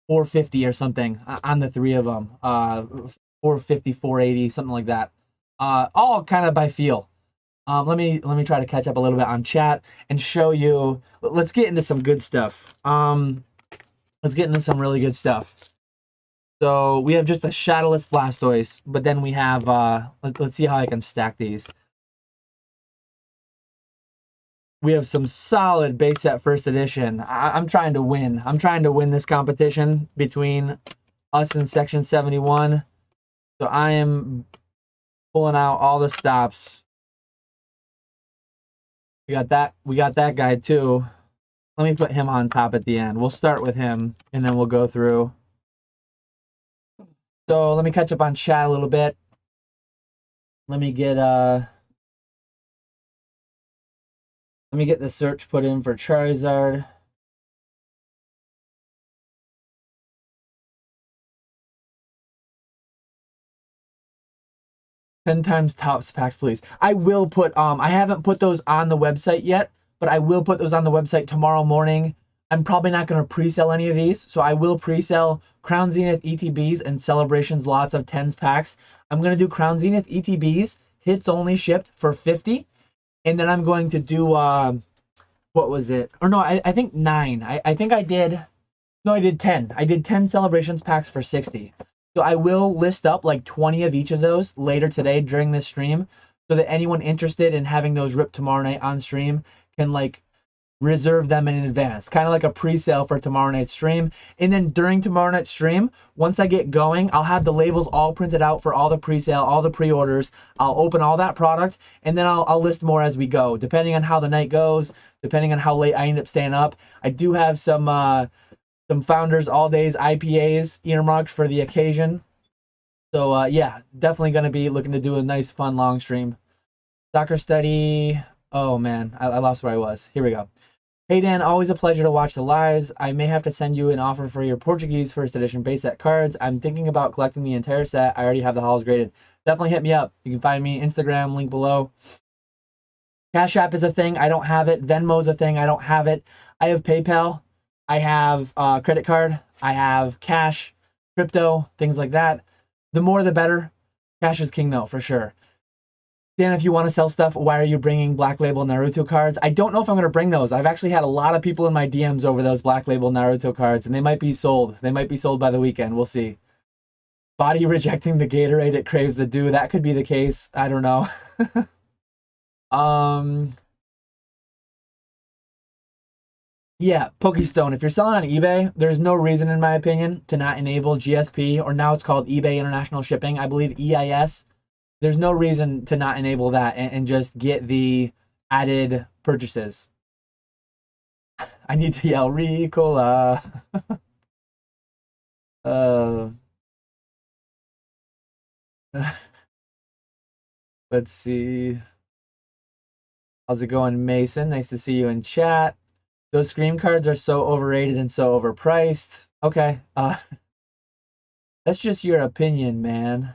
450 or something on the 3 of them. 450, 480, something like that. All kind of by feel. Let me try to catch up a little bit on chat and show you. Let's get into some good stuff. Let's get into some really good stuff. So we have just a Shadowless Blastoise, but then we have let's see how I can stack these. We have some solid base set first edition. I'm trying to win. I'm trying to win this competition between us and Section 71. So I am pulling out all the stops. We got that guy too. Let me put him on top at the end. We'll start with him and then we'll go through. So let me catch up on chat a little bit. Let me get the search put in for Charizard. Ten times tops packs, please. I will put I haven't put those on the website yet, but I will put those on the website tomorrow morning. I'm probably not going to pre-sell any of these, so I will pre-sell Crown Zenith ETBs and Celebrations lots of 10s packs. I'm going to do Crown Zenith ETBs, hits only shipped for 50, and then I'm going to do what was it? Or no, I think 9. I think I did. No, I did 10. I did 10 Celebrations packs for 60. So I will list up like 20 of each of those later today during this stream so that anyone interested in having those ripped tomorrow night on stream can like reserve them in advance. Kind of like a pre-sale for tomorrow night's stream. And then during tomorrow night's stream, once I get going, I'll have the labels all printed out for all the pre-sale, all the pre-orders. I'll open all that product and then I'll list more as we go, depending on how the night goes, depending on how late I end up staying up. I do have some Founders All Days IPAs earmarked for the occasion. So yeah, definitely going to be looking to do a nice, fun, long stream. Soccer study. Oh man, I lost where I was. Here we go. Hey Dan, always a pleasure to watch the lives. I may have to send you an offer for your Portuguese first edition base set cards. I'm thinking about collecting the entire set. I already have the halls graded. Definitely hit me up. You can find me Instagram, link below. Cash App is a thing. I don't have it. Venmo is a thing. I don't have it. I have PayPal. I have credit card, I have cash, crypto, things like that. The more the better. Cash is king though, for sure. Dan, if you want to sell stuff, why are you bringing Black Label Naruto cards? I don't know if I'm going to bring those. I've actually had a lot of people in my DMs over those Black Label Naruto cards, and they might be sold. They might be sold by the weekend. We'll see. Body rejecting the Gatorade, it craves the dew. That could be the case. I don't know. um, yeah, Pokestone. If you're selling on eBay, there's no reason, in my opinion, to not enable GSP, or now it's called eBay International Shipping. I believe EIS. There's no reason to not enable that and just get the added purchases. I need to yell Ricola. uh, let's see. How's it going, Mason? Nice to see you in chat. Those scream cards are so overrated and so overpriced. Okay. That's just your opinion, man.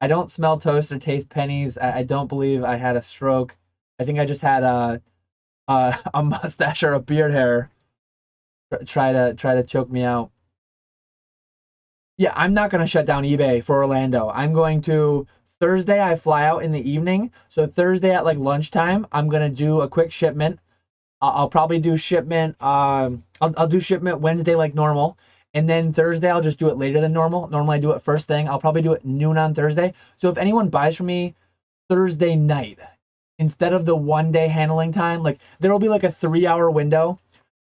I don't smell toast or taste pennies. I don't believe I had a stroke. I think I just had a mustache or a beard hair try to choke me out. Yeah, I'm not gonna shut down eBay for Orlando. I'm going to Thursday. I fly out in the evening, so Thursday at like lunchtime, I'm gonna do a quick shipment. I'll probably do shipment. I'll do shipment Wednesday like normal, and then Thursday I'll just do it later than normal. Normally I do it first thing. I'll probably do it noon on Thursday. So if anyone buys from me Thursday night, instead of the 1 day handling time, like there will be like a 3 hour window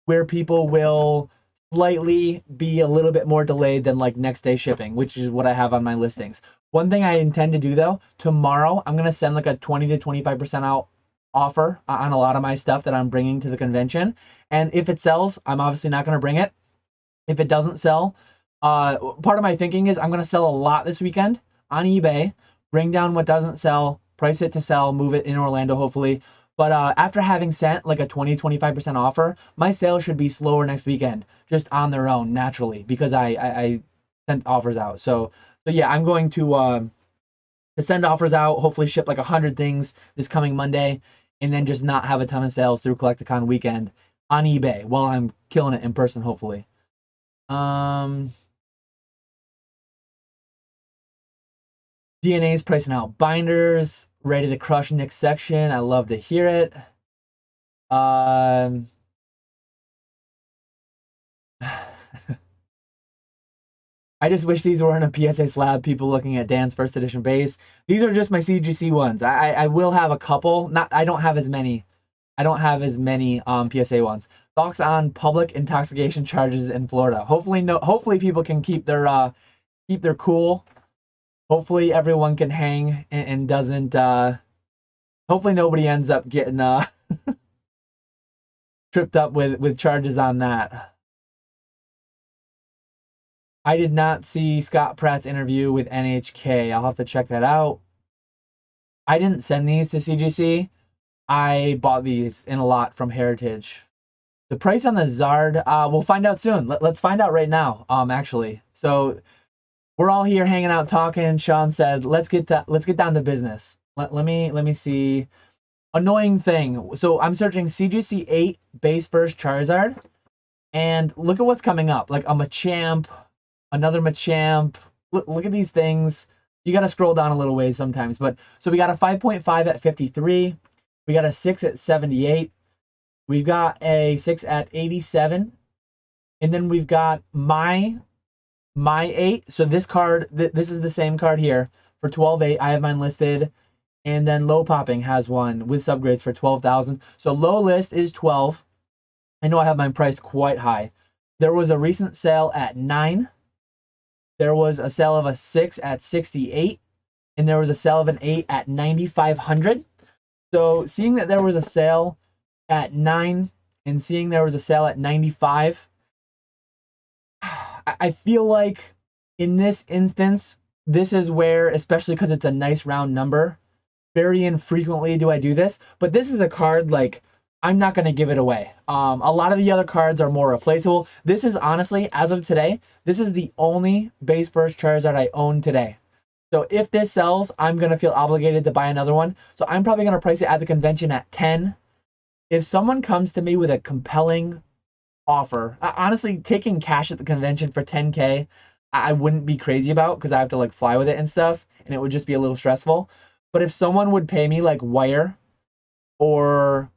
where people will slightly be a little bit more delayed than like next day shipping, which is what I have on my listings. One thing I intend to do though, tomorrow I'm gonna send like a 20 to 25% out offer on a lot of my stuff that I'm bringing to the convention. And if it sells, I'm obviously not gonna bring it. If it doesn't sell, part of my thinking is I'm gonna sell a lot this weekend on eBay, bring down what doesn't sell, price it to sell, move it in Orlando hopefully. But after having sent like a 20-25% offer, my sales should be slower next weekend, just on their own naturally, because I sent offers out. So yeah, I'm going to send offers out, hopefully ship like 100 things this coming Monday, and then just not have a ton of sales through Collecticon weekend on eBay while I'm killing it in person, hopefully. DNA's pricing out binders, ready to crush next section. I love to hear it. Um, I just wish these weren't a PSA slab. People looking at Dan's first edition base. These are just my CGC ones. I will have a couple. Not I don't have as many. I don't have as many PSA ones. Thoughts on public intoxication charges in Florida? Hopefully no. Hopefully people can keep their cool. Hopefully everyone can hang and doesn't. Hopefully nobody ends up getting tripped up with charges on that. I did not see Scott Pratt's interview with NHK. I'll have to check that out. I didn't send these to CGC. I bought these in a lot from Heritage. The price on the Zard, we'll find out soon. Let's find out right now, actually. So we're all here hanging out talking. Sean said, let's get down to business. Let me see. Annoying thing. So I'm searching CGC 8 base burst Charizard, and look at what's coming up. Like a Machamp, another Machamp. Look at these things. You got to scroll down a little ways sometimes. But so we got a 5.5 at 53. We got a 6 at 78. We've got a 6 at 87. And then we've got my 8. So this card, this is the same card here for 12.8. I have mine listed. And then low popping has one with subgrades for 12,000. So low list is 12. I know I have mine priced quite high. There was a recent sale at 9. There was a sale of a 6 at 68. And there was a sale of an 8 at 9,500. So seeing that there was a sale at 9 and seeing there was a sale at 95, I feel like in this instance, this is where, especially because it's a nice round number, very infrequently do I do this, but this is a card like I'm not going to give it away. A lot of the other cards are more replaceable. This is honestly, as of today, this is the only base burst Charizard I own today. So if this sells, I'm going to feel obligated to buy another one. So I'm probably going to price it at the convention at 10. If someone comes to me with a compelling offer, honestly, taking cash at the convention for 10K, I wouldn't be crazy about because I have to like fly with it and stuff, and it would just be a little stressful. But if someone would pay me like wire or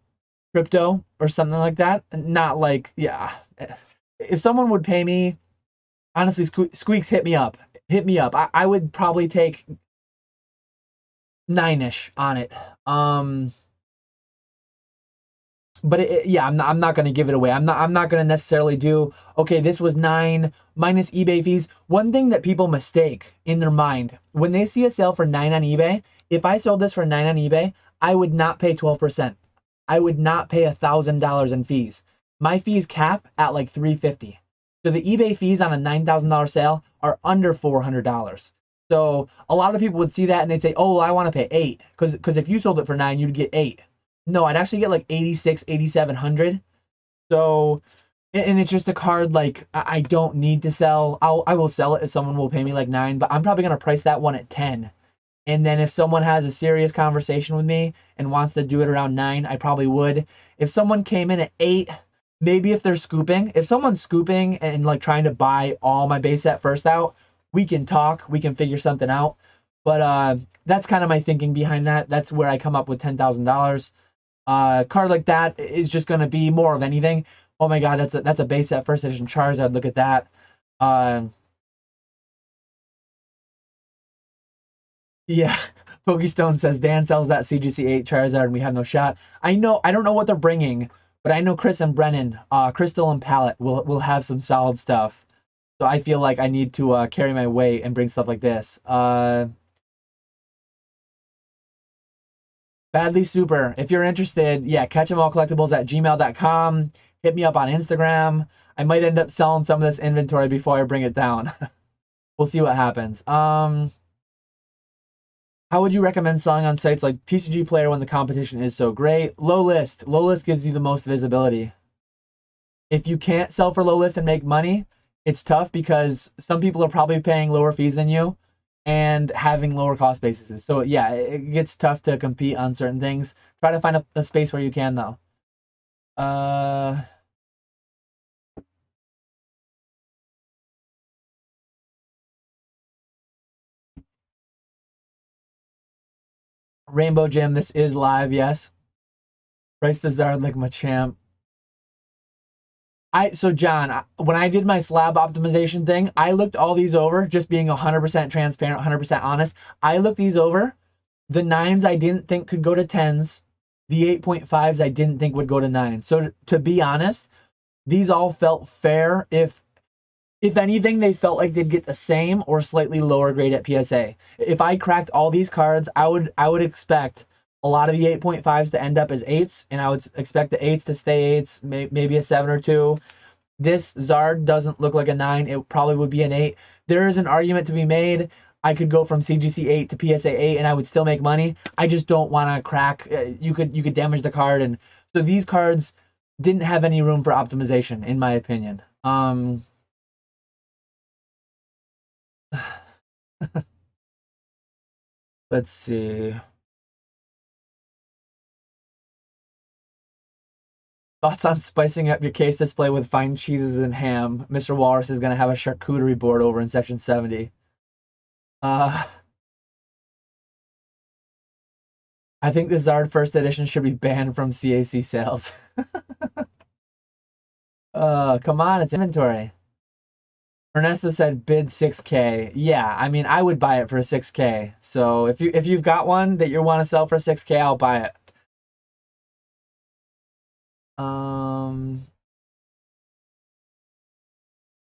crypto or something like that, not like, yeah. If someone would pay me, honestly, Squeaks, hit me up. Hit me up. I would probably take 9-ish on it. But yeah, I'm not going to give it away. I'm not going to necessarily do, okay, this was 9 minus eBay fees. One thing that people mistake in their mind when they see a sale for 9 on eBay, if I sold this for 9 on eBay, I would not pay 12%. I would not pay $1,000 in fees. My fees cap at like 350. So the eBay fees on a $9,000 sale are under $400. So a lot of people would see that and they'd say, "Oh, well, I want to pay 8 because if you sold it for 9, you'd get 8." No, I'd actually get like 86, 8,700. So, and it's just a card like I don't need to sell. I will sell it if someone will pay me like 9, but I'm probably gonna price that one at 10. And then if someone has a serious conversation with me and wants to do it around 9, I probably would. If someone came in at 8, maybe if they're scooping, if someone's scooping and like trying to buy all my base set first out, we can talk, we can figure something out. But that's kind of my thinking behind that. That's where I come up with $10,000. Card like that is just going to be more of anything. Oh my god, that's a base set first edition Charizard. Look at that. Uh, yeah. Pokestone says Dan sells that CGC 8 Charizard and we have no shot. I know. I don't know what they're bringing, but I know Chris and Brennan, Crystal and Palette will have some solid stuff. So I feel like I need to carry my weight and bring stuff like this. Badly Super. If you're interested, yeah, catchemallcollectibles at gmail.com. Hit me up on Instagram. I might end up selling some of this inventory before I bring it down. We'll see what happens. How would you recommend selling on sites like TCG Player when the competition is so great? Low list. Low list gives you the most visibility. If you can't sell for low list and make money, it's tough because some people are probably paying lower fees than you and having lower cost bases. So yeah, it gets tough to compete on certain things. Try to find a space where you can though. Uh, Rainbow Gym, this is live, yes. Bryce the Zard like my champ. So John, when I did my slab optimization thing, I looked all these over, just being 100% transparent, 100% honest. I looked these over. The 9s I didn't think could go to 10s. The 8.5s I didn't think would go to 9. So to be honest, these all felt fair. If anything, they felt like they'd get the same or slightly lower grade at PSA. If I cracked all these cards, I would expect a lot of the 8.5s to end up as 8s, and I would expect the 8s to stay 8s, maybe a 7 or 2. This Zard doesn't look like a 9. It probably would be an 8. There is an argument to be made. I could go from CGC 8 to PSA 8 and I would still make money. I just don't want to crack. You could damage the card, and so these cards didn't have any room for optimization, in my opinion. Let's see. Thoughts on spicing up your case display with fine cheeses and ham? Mr. Walrus is going to have a charcuterie board over in section 70. Uh, I think the Zard first edition should be banned from CAC sales. Come on, it's inventory. Ernesto said bid 6K. Yeah, I mean, I would buy it for 6K. So if you've got one that you want to sell for 6K, I'll buy it. Um,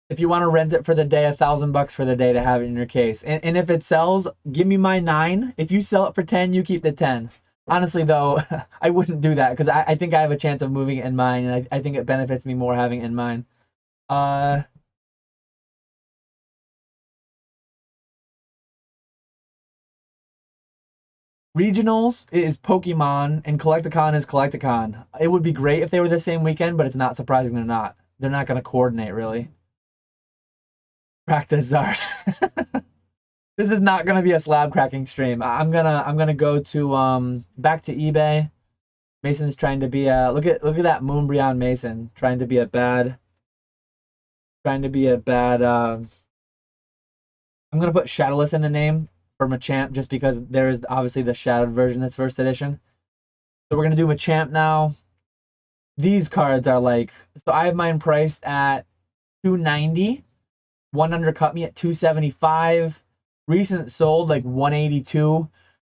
if you want to rent it for the day, $1,000 for the day to have it in your case. And if it sells, give me my 9. If you sell it for 10, you keep the 10. Honestly, though, I wouldn't do that because I think I have a chance of moving it in mine, and I think it benefits me more having it in mine. Uh, Regionals is Pokemon, and Collecticon is Collecticon. It would be great if they were the same weekend, but it's not surprising they're not. They're not going to coordinate really. Practice art. This is not gonna be a slab cracking stream. I'm gonna go to back to eBay, Mason's trying to be a look at that Moonbreon Mason trying to be a bad I'm gonna put Shadowless in the name for Machamp just because there is obviously the shadowed version that's first edition. So we're gonna do Machamp now. These cards are like, so I have mine priced at 290. One undercut me at 275. Recent sold like 182.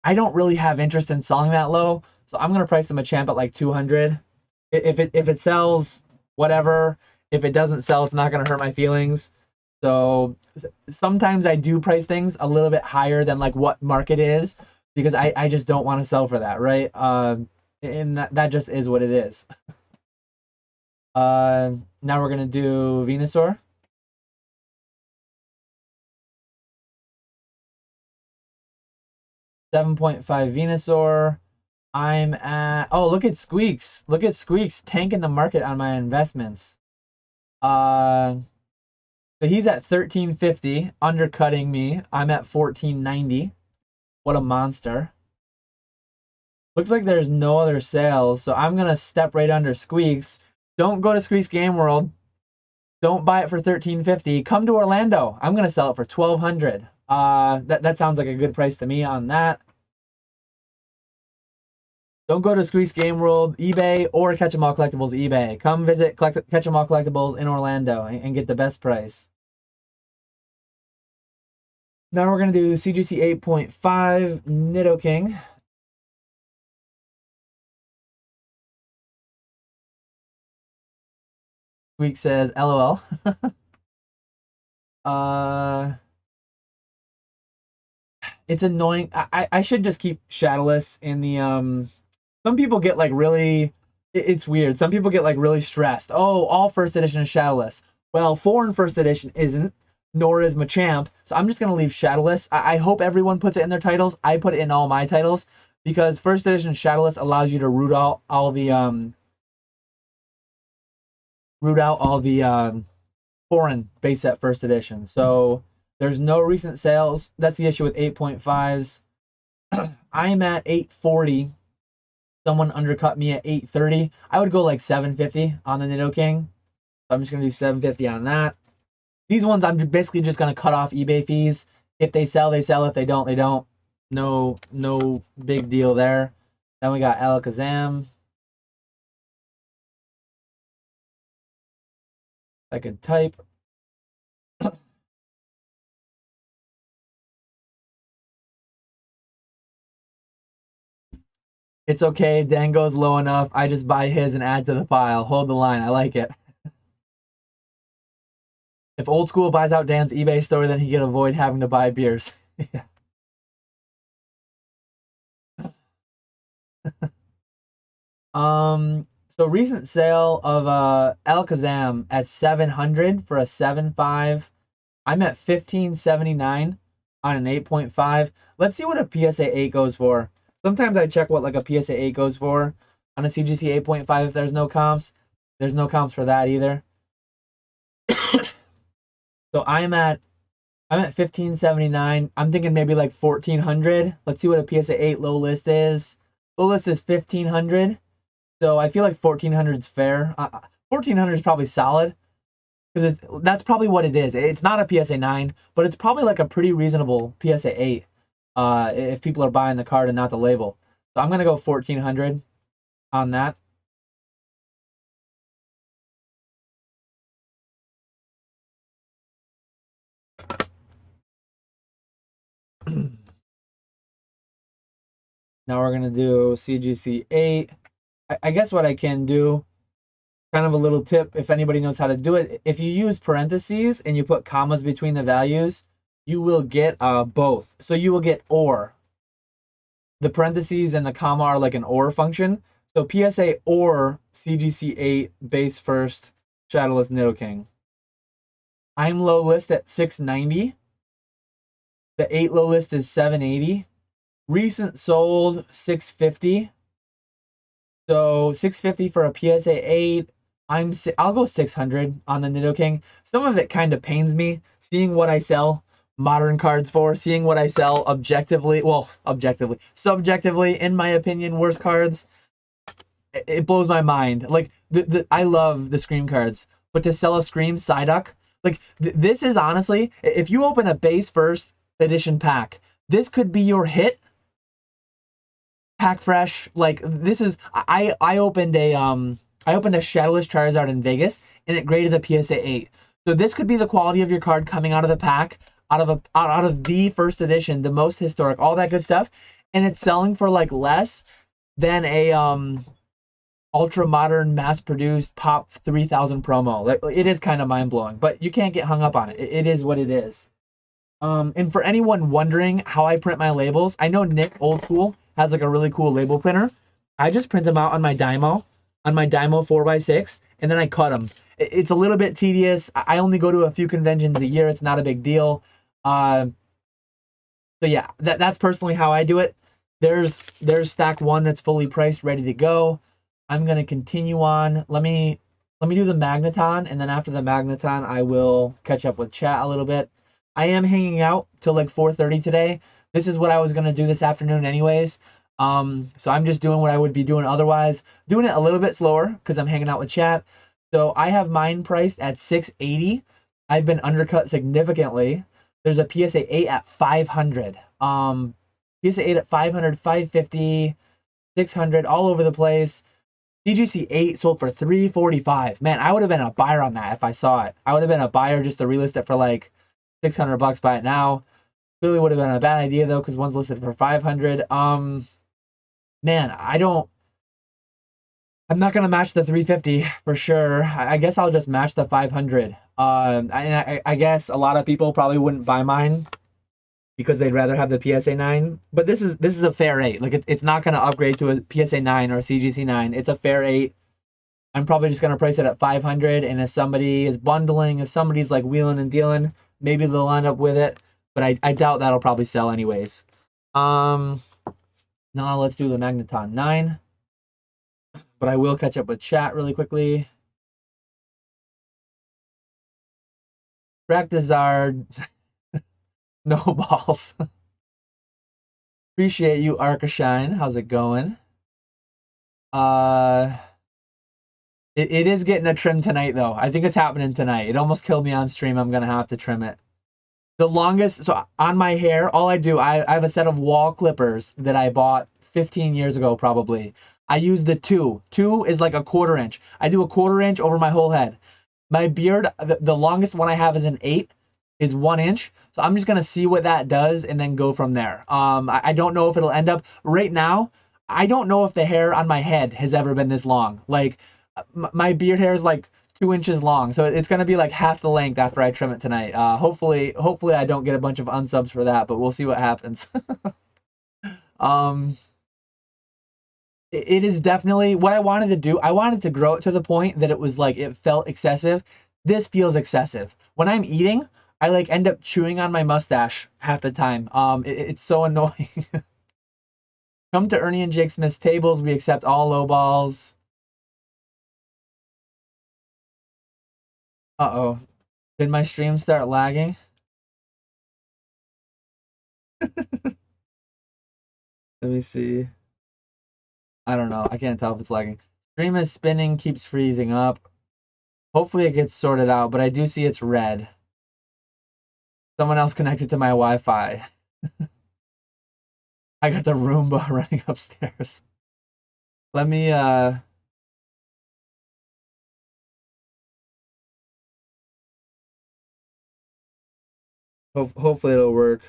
I don't really have interest in selling that low, so I'm gonna price the Machamp at like 200. If it sells, whatever. If it doesn't sell, it's not gonna hurt my feelings. So sometimes I do price things a little bit higher than like what market is because I just don't want to sell for that, right? And that just is what it is. Now we're gonna do Venusaur. $7.5 Venusaur. I'm at, oh, look at Squeaks. Look at Squeaks tanking the market on my investments. So he's at 1350, undercutting me. I'm at 1490. What a monster. Looks like there's no other sales, so I'm gonna step right under Squeaks. Don't go to Squeaks Game World. Don't buy it for 1350. Come to Orlando. I'm gonna sell it for 1200. That sounds like a good price to me on that. Don't go to Squeaks Game World eBay or Catch 'em All Collectibles eBay. Come visit Catch 'em All Collectibles in Orlando and get the best price. Now we're gonna do CGC 8.5 Nidoking. Squeak says LOL. It's annoying. I should just keep Shadowless in the some people get like really it's weird. Some people get like really stressed. Oh, all first edition is Shadowless. Well, foreign first edition isn't, nor is Machamp. So I'm just gonna leave Shadowless. I hope everyone puts it in their titles. I put it in all my titles because first edition Shadowless allows you to root out all the foreign base set first edition. So there's no recent sales. That's the issue with 8.5s. I'm at 840. Someone undercut me at 830. I would go like 750 on the Nidoking. So I'm just gonna do 750 on that. These ones I'm basically just gonna cut off eBay fees. If they sell, they sell. If they don't, they don't. No big deal there. Then we got Alakazam. I could type. It's okay. Dango's low enough. I just buy his and add to the pile. Hold the line. I like it. If Old Skool buys out Dan's eBay store, then he can avoid having to buy beers. Yeah. So recent sale of Alakazam at 700 for a 7.5. I'm at 1579 on an 8.5. Let's see what a PSA 8 goes for. Sometimes I check what like a PSA 8 goes for on a CGC 8.5 if there's no comps. There's no comps for that either. So I'm at 1579. I'm thinking maybe like 1400. Let's see what a PSA 8 low list is. Low list is 1500. So I feel like 1400 is fair. 1400 is probably solid because that's probably what it is. It's not a PSA 9, but it's probably like a pretty reasonable PSA 8 if people are buying the card and not the label. So I'm gonna go 1400 on that. Now we're gonna do CGC 8. I guess what I can do, kind of a little tip if anybody knows how to do it, if you use parentheses and you put commas between the values, you will get both. So you will get OR. The parentheses and the comma are like an OR function. So PSA or CGC 8 base first Shadowless Nidoking. I'm low list at 690. The 8 low list is 780. Recent sold 650. So 650 for a PSA 8. I'll go 600 on the Nidoking. Some of it kind of pains me seeing what I sell modern cards for, seeing what I sell subjectively, in my opinion, worse cards. It blows my mind. Like I love the Scream cards, but to sell a Scream Psyduck, like this is honestly, if you open a base first edition pack, this could be your hit pack fresh. Like this is I opened a Shadowless Charizard in Vegas and it graded a PSA 8. So this could be the quality of your card coming out of the pack, out of the first edition, the most historic, all that good stuff, and it's selling for like less than a ultra modern mass produced pop 3000 promo. Like, it is kind of mind blowing, but you can't get hung up on it. It is what it is. And for anyone wondering how I print my labels, I know Nick Old Skool has like a really cool label printer. I just print them out on my Dymo 4x6, and then I cut them. It's a little bit tedious. I only go to a few conventions a year. It's not a big deal. So yeah, that's personally how I do it. There's stack one that's fully priced, ready to go. I'm gonna continue on. Let me do the Magneton, and then after the Magneton, I will catch up with chat a little bit. I am hanging out till like 4:30 today. This is what I was gonna do this afternoon anyways. So I'm just doing what I would be doing otherwise. Doing it a little bit slower because I'm hanging out with chat. So I have mine priced at 680. I've been undercut significantly. There's a PSA 8 at 500. PSA 8 at 500, 550, 600, all over the place. CGC 8 sold for 345. Man, I would have been a buyer on that if I saw it. I would have been a buyer just to relist it for like 600 bucks by it now. Clearly would have been a bad idea though, because one's listed for 500. Man, I'm not gonna match the 350 for sure. I guess I'll just match the 500. I guess a lot of people probably wouldn't buy mine because they'd rather have the PSA 9. But this is a fair 8. Like it's not gonna upgrade to a PSA 9 or a CGC 9. It's a fair 8. I'm probably just gonna price it at 500. And if somebody is bundling, if somebody's like wheeling and dealing, maybe they'll end up with it. But I doubt that'll probably sell anyways. Now let's do the Magneton 9. But I will catch up with chat really quickly. Practizard. No balls. Appreciate you, Arkashine. How's it going? It is getting a trim tonight, though. I think it's happening tonight. It almost killed me on stream. I'm going to have to trim it. The longest, so on my hair, all I do, I have a set of wall clippers that I bought 15 years ago, probably. I use the 2. 2 is like a 1/4 inch. I do a 1/4 inch over my whole head. My beard, the longest one I have is an 8, is 1 inch. So I'm just going to see what that does and then go from there. I don't know if it'll end up, right now, I don't know if the hair on my head has ever been this long. Like, my beard hair is like 2 inches long, so it's gonna be like half the length after I trim it tonight. Hopefully I don't get a bunch of unsubs for that, but we'll see what happens. It is definitely what I wanted to do. I wanted to grow it to the point that it was like it felt excessive. This feels excessive. When I'm eating, I like end up chewing on my mustache half the time. It's so annoying. Come to Ernie and Jake Smith's tables. We accept all low balls. Uh-oh. Did my stream start lagging? Let me see. I don't know. I can't tell if it's lagging. Stream is spinning, keeps freezing up. Hopefully it gets sorted out, but I do see it's red. Someone else connected to my Wi-Fi. I got the Roomba running upstairs. Let me hopefully it'll work.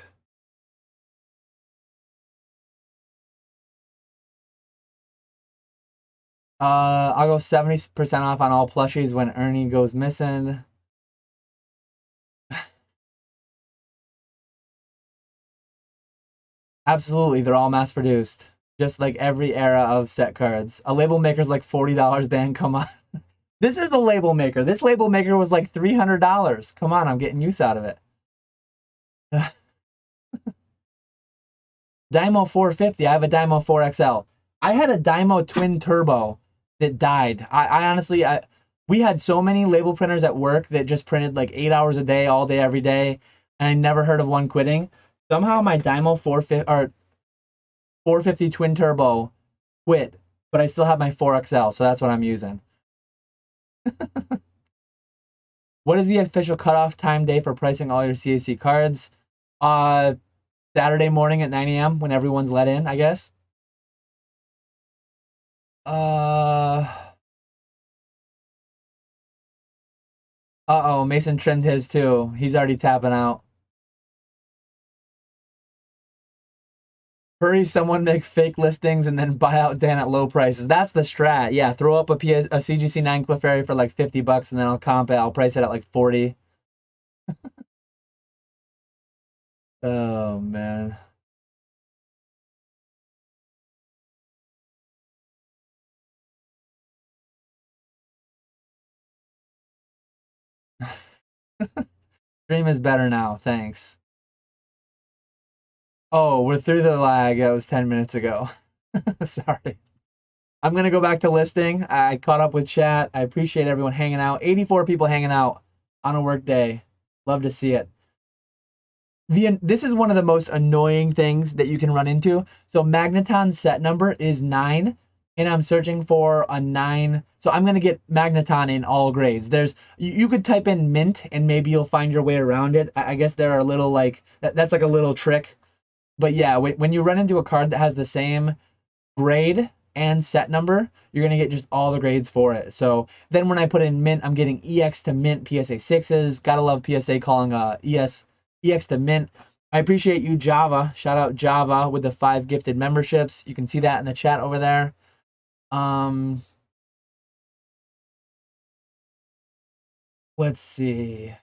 I'll go 70% off on all plushies when Ernie goes missing. Absolutely, they're all mass produced. Just like every era of set cards. A label maker's like $40, Dan, come on. This is a label maker. This label maker was like $300. Come on, I'm getting use out of it. Dymo 450. I have a Dymo 4XL. I had a Dymo Twin Turbo that died. I honestly, we had so many label printers at work that just printed like 8 hours a day, all day, every day, and I never heard of one quitting. Somehow my Dymo 450 Twin Turbo quit but I still have my 4XL, so that's what I'm using. What is the official cutoff time day for pricing all your CAC cards? Uh, Saturday morning at 9 a.m. when everyone's let in, I guess. Uh, uh-oh, Mason trimmed his too. He's already tapping out. Hurry, someone make fake listings and then buy out Dan at low prices. That's the strat. Yeah, throw up a CGC 9 Clefairy for like 50 bucks and then I'll comp it. I'll price it at like 40. Oh, man. Stream is better now. Thanks. Oh, we're through the lag. That was 10 minutes ago. Sorry. I'm going to go back to listing. I caught up with chat. I appreciate everyone hanging out. 84 people hanging out on a work day. Love to see it. This is one of the most annoying things that you can run into. So Magneton's set number is 9, and I'm searching for a 9. So I'm going to get Magneton in all grades. You could type in mint, and maybe you'll find your way around it. I guess there are a little, like, that's like a little trick. But yeah, when you run into a card that has the same grade and set number, you're going to get just all the grades for it. So then when I put in mint, I'm getting EX to mint PSA 6s. Gotta love PSA calling EX to mint. I appreciate you, Java. Shout out Java with the 5 gifted memberships. You can see that in the chat over there. Let's see.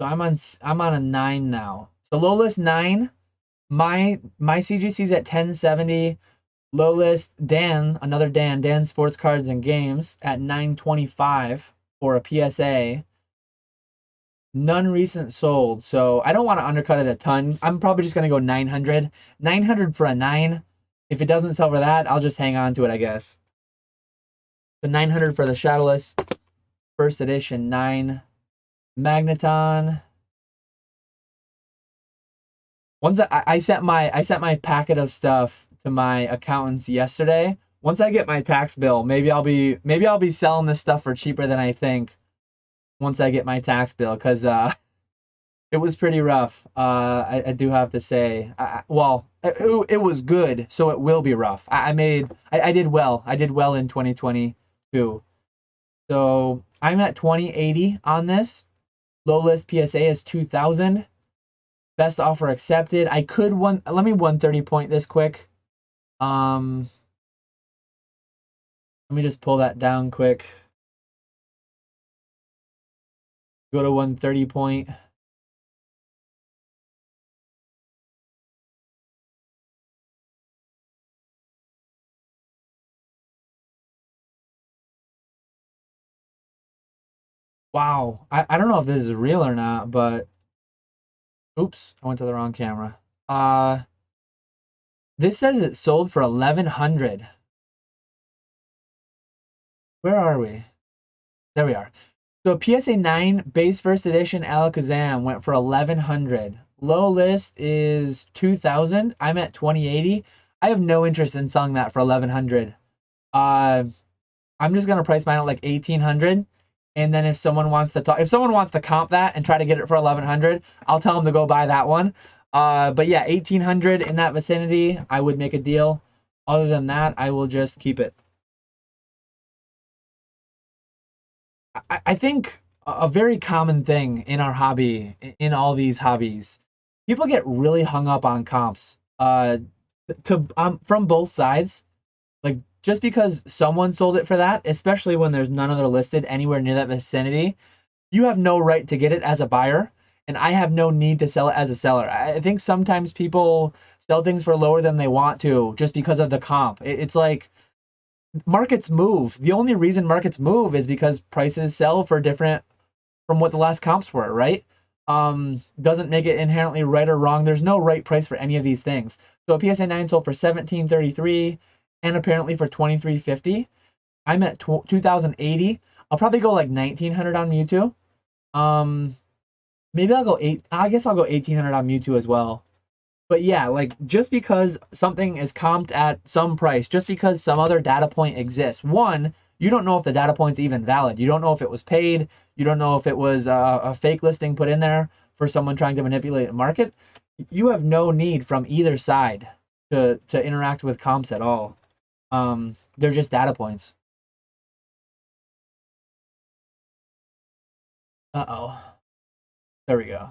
So I'm on a 9 now. So low list 9. My CGC's at 1070. Low list Dan, another Dan Sports Cards and Games at 925 for a PSA. None recent sold, so I don't want to undercut it a ton. I'm probably just going to go 900. 900 for a 9. If it doesn't sell for that, I'll just hang on to it, I guess. The 900 for the Shadowless first edition 9 Magneton. Once I sent my packet of stuff to my accountants yesterday. Once I get my tax bill, maybe I'll be selling this stuff for cheaper than I think. Once I get my tax bill, because it was pretty rough. I do have to say. It was good, so it will be rough. I did well. I did well in 2022. So I'm at 2080 on this. Low list PSA is 2,000. Best offer accepted. I could let me 130 point this quick. Let me just pull that down quick. Go to 130 point. Wow. I don't know if this is real or not, but oops, I went to the wrong camera. This says it sold for 1,100. Where are we? There we are. So PSA 9 base first edition Alakazam went for 1,100. Low list is 2,000. I'm at 2080. I have no interest in selling that for 1,100. I'm just gonna price mine at like 1,800. And then if someone wants to comp that and try to get it for 1,100, I'll tell them to go buy that one. But yeah, 1,800 in that vicinity, I would make a deal. Other than that, I will just keep it. I think a very common thing in our hobby, in all these hobbies, people get really hung up on comps. From both sides, like just because someone sold it for that, especially when there's none other listed anywhere near that vicinity, you have no right to get it as a buyer, and I have no need to sell it as a seller. I think sometimes people sell things for lower than they want to just because of the comp. It's like markets move. The only reason markets move is because prices sell for different from what the last comps were, right? Doesn't make it inherently right or wrong. There's no right price for any of these things. So a PSA 9 sold for 1733 and apparently for 2350. I'm at 2080. I'll probably go like 1900 on Mewtwo. Maybe I'll go I guess I'll go 1800 on Mewtwo as well. But yeah, like just because something is comped at some price, just because some other data point exists, one, you don't know if the data point's even valid. You don't know if it was paid. You don't know if it was a fake listing put in there for someone trying to manipulate the market. You have no need from either side to interact with comps at all. They're just data points. Uh-oh. There we go.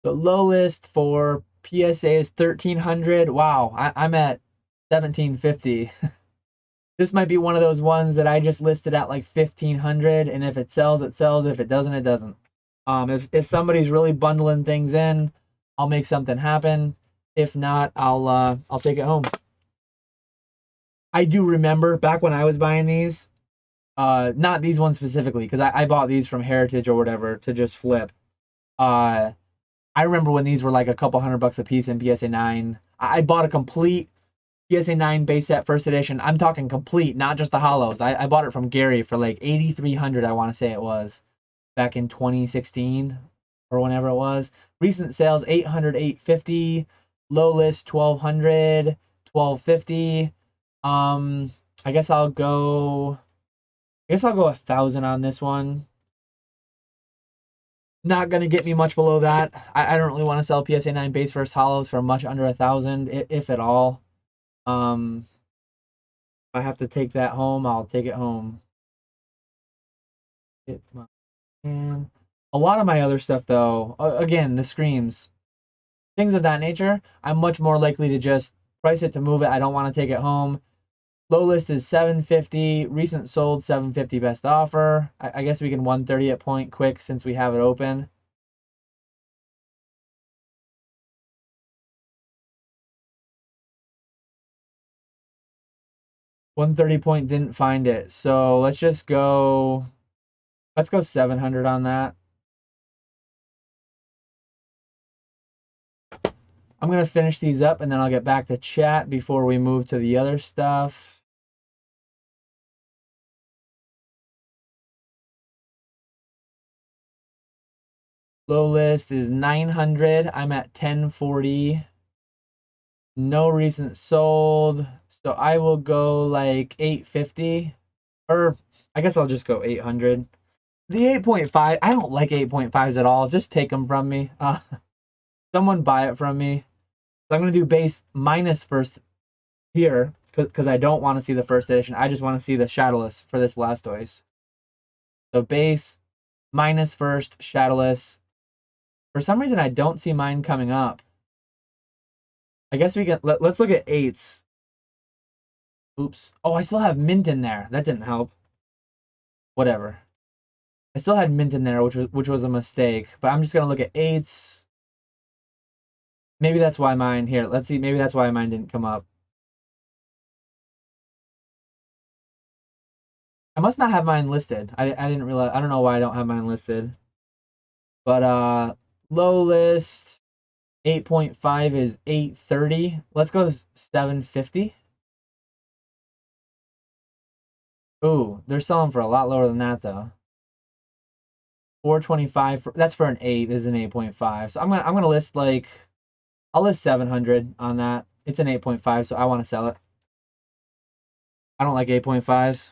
The low list for PSA is 1300. Wow, I'm at 1750. This might be one of those ones that I just listed at like 1500, and if it sells, it sells. If it doesn't, it doesn't. If somebody's really bundling things in, I'll make something happen. If not, I'll take it home. I do remember back when I was buying these, not these ones specifically, because I bought these from Heritage or whatever to just flip. Uh, I remember when these were like a couple $100 a piece in PSA 9. I bought a complete PSA 9 base set first edition. I'm talking complete, not just the hollows. I bought it from Gary for like 8,300, I want to say it was, back in 2016 or whenever it was. Recent sales 800, 850. Low list 1200, 1250. I guess I'll go 1,000 on this one. Not gonna get me much below that. I don't really want to sell PSA 9 base first hollows for much under 1,000, if at all. If I have to take that home, I'll take it home. And a lot of my other stuff, though, again, the screams, things of that nature, I'm much more likely to just price it to move it. I don't want to take it home. Low list is 750. Recent sold 750 best offer. I guess we can 130 at point quick since we have it open. $130 didn't find it. So let's go 700 on that. I'm going to finish these up and then I'll get back to chat before we move to the other stuff. Low list is 900. I'm at 1040. No recent sold. So I will go like 850. Or I guess I'll just go 800. The 8.5, I don't like 8.5s at all. Just take them from me. Someone buy it from me. So I'm going to do base minus first here because I don't want to see the first edition. I just want to see the Shadowless for this Blastoise. So base minus first Shadowless. For some reason, I don't see mine coming up. I guess we can, let's look at 8s. Oops. Oh, I still have mint in there. That didn't help. Whatever. I still had mint in there, which was a mistake. But I'm just going to look at 8s. Maybe that's why mine, here, let's see, maybe that's why mine didn't come up. I must not have mine listed. I didn't realize, I don't know why I don't have mine listed. But low list 8.5 is 830. Let's go 750. Ooh, they're selling for a lot lower than that though. 425 that's for an 8 is an 8.5. So I'm gonna list like, I'll list 700 on that. It's an 8.5, so I want to sell it. I don't like 8.5s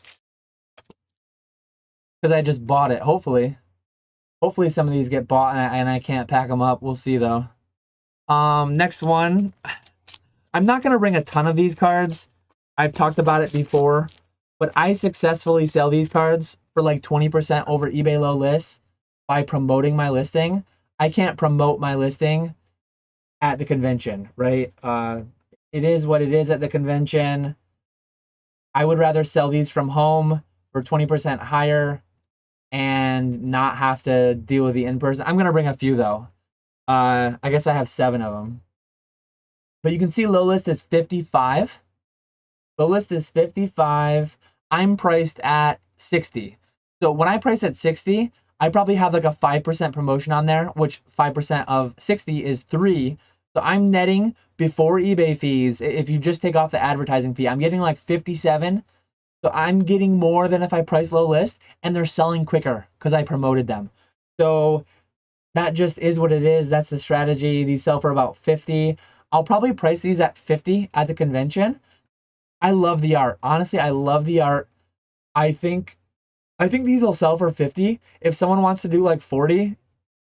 because I just bought it. Hopefully some of these get bought and I can't pack them up. We'll see though. Next one. I'm not gonna bring a ton of these cards. I've talked about it before, but I successfully sell these cards for like 20% over eBay low lists by promoting my listing. I can't promote my listing at the convention, right? It is what it is at the convention. I would rather sell these from home for 20% higher and not have to deal with the in-person. I'm going to bring a few though. I guess I have 7 of them. But you can see low list is 55. Low list is 55. I'm priced at 60. So when I price at 60, I probably have like a 5% promotion on there, which 5% of 60 is 3. So I'm netting before eBay fees. If you just take off the advertising fee, I'm getting like 57. So I'm getting more than if I price low list, and they're selling quicker because I promoted them. So that just is what it is. That's the strategy. These sell for about 50. I'll probably price these at 50 at the convention. I love the art. Honestly, I love the art. I think I think these will sell for 50. If someone wants to do like 40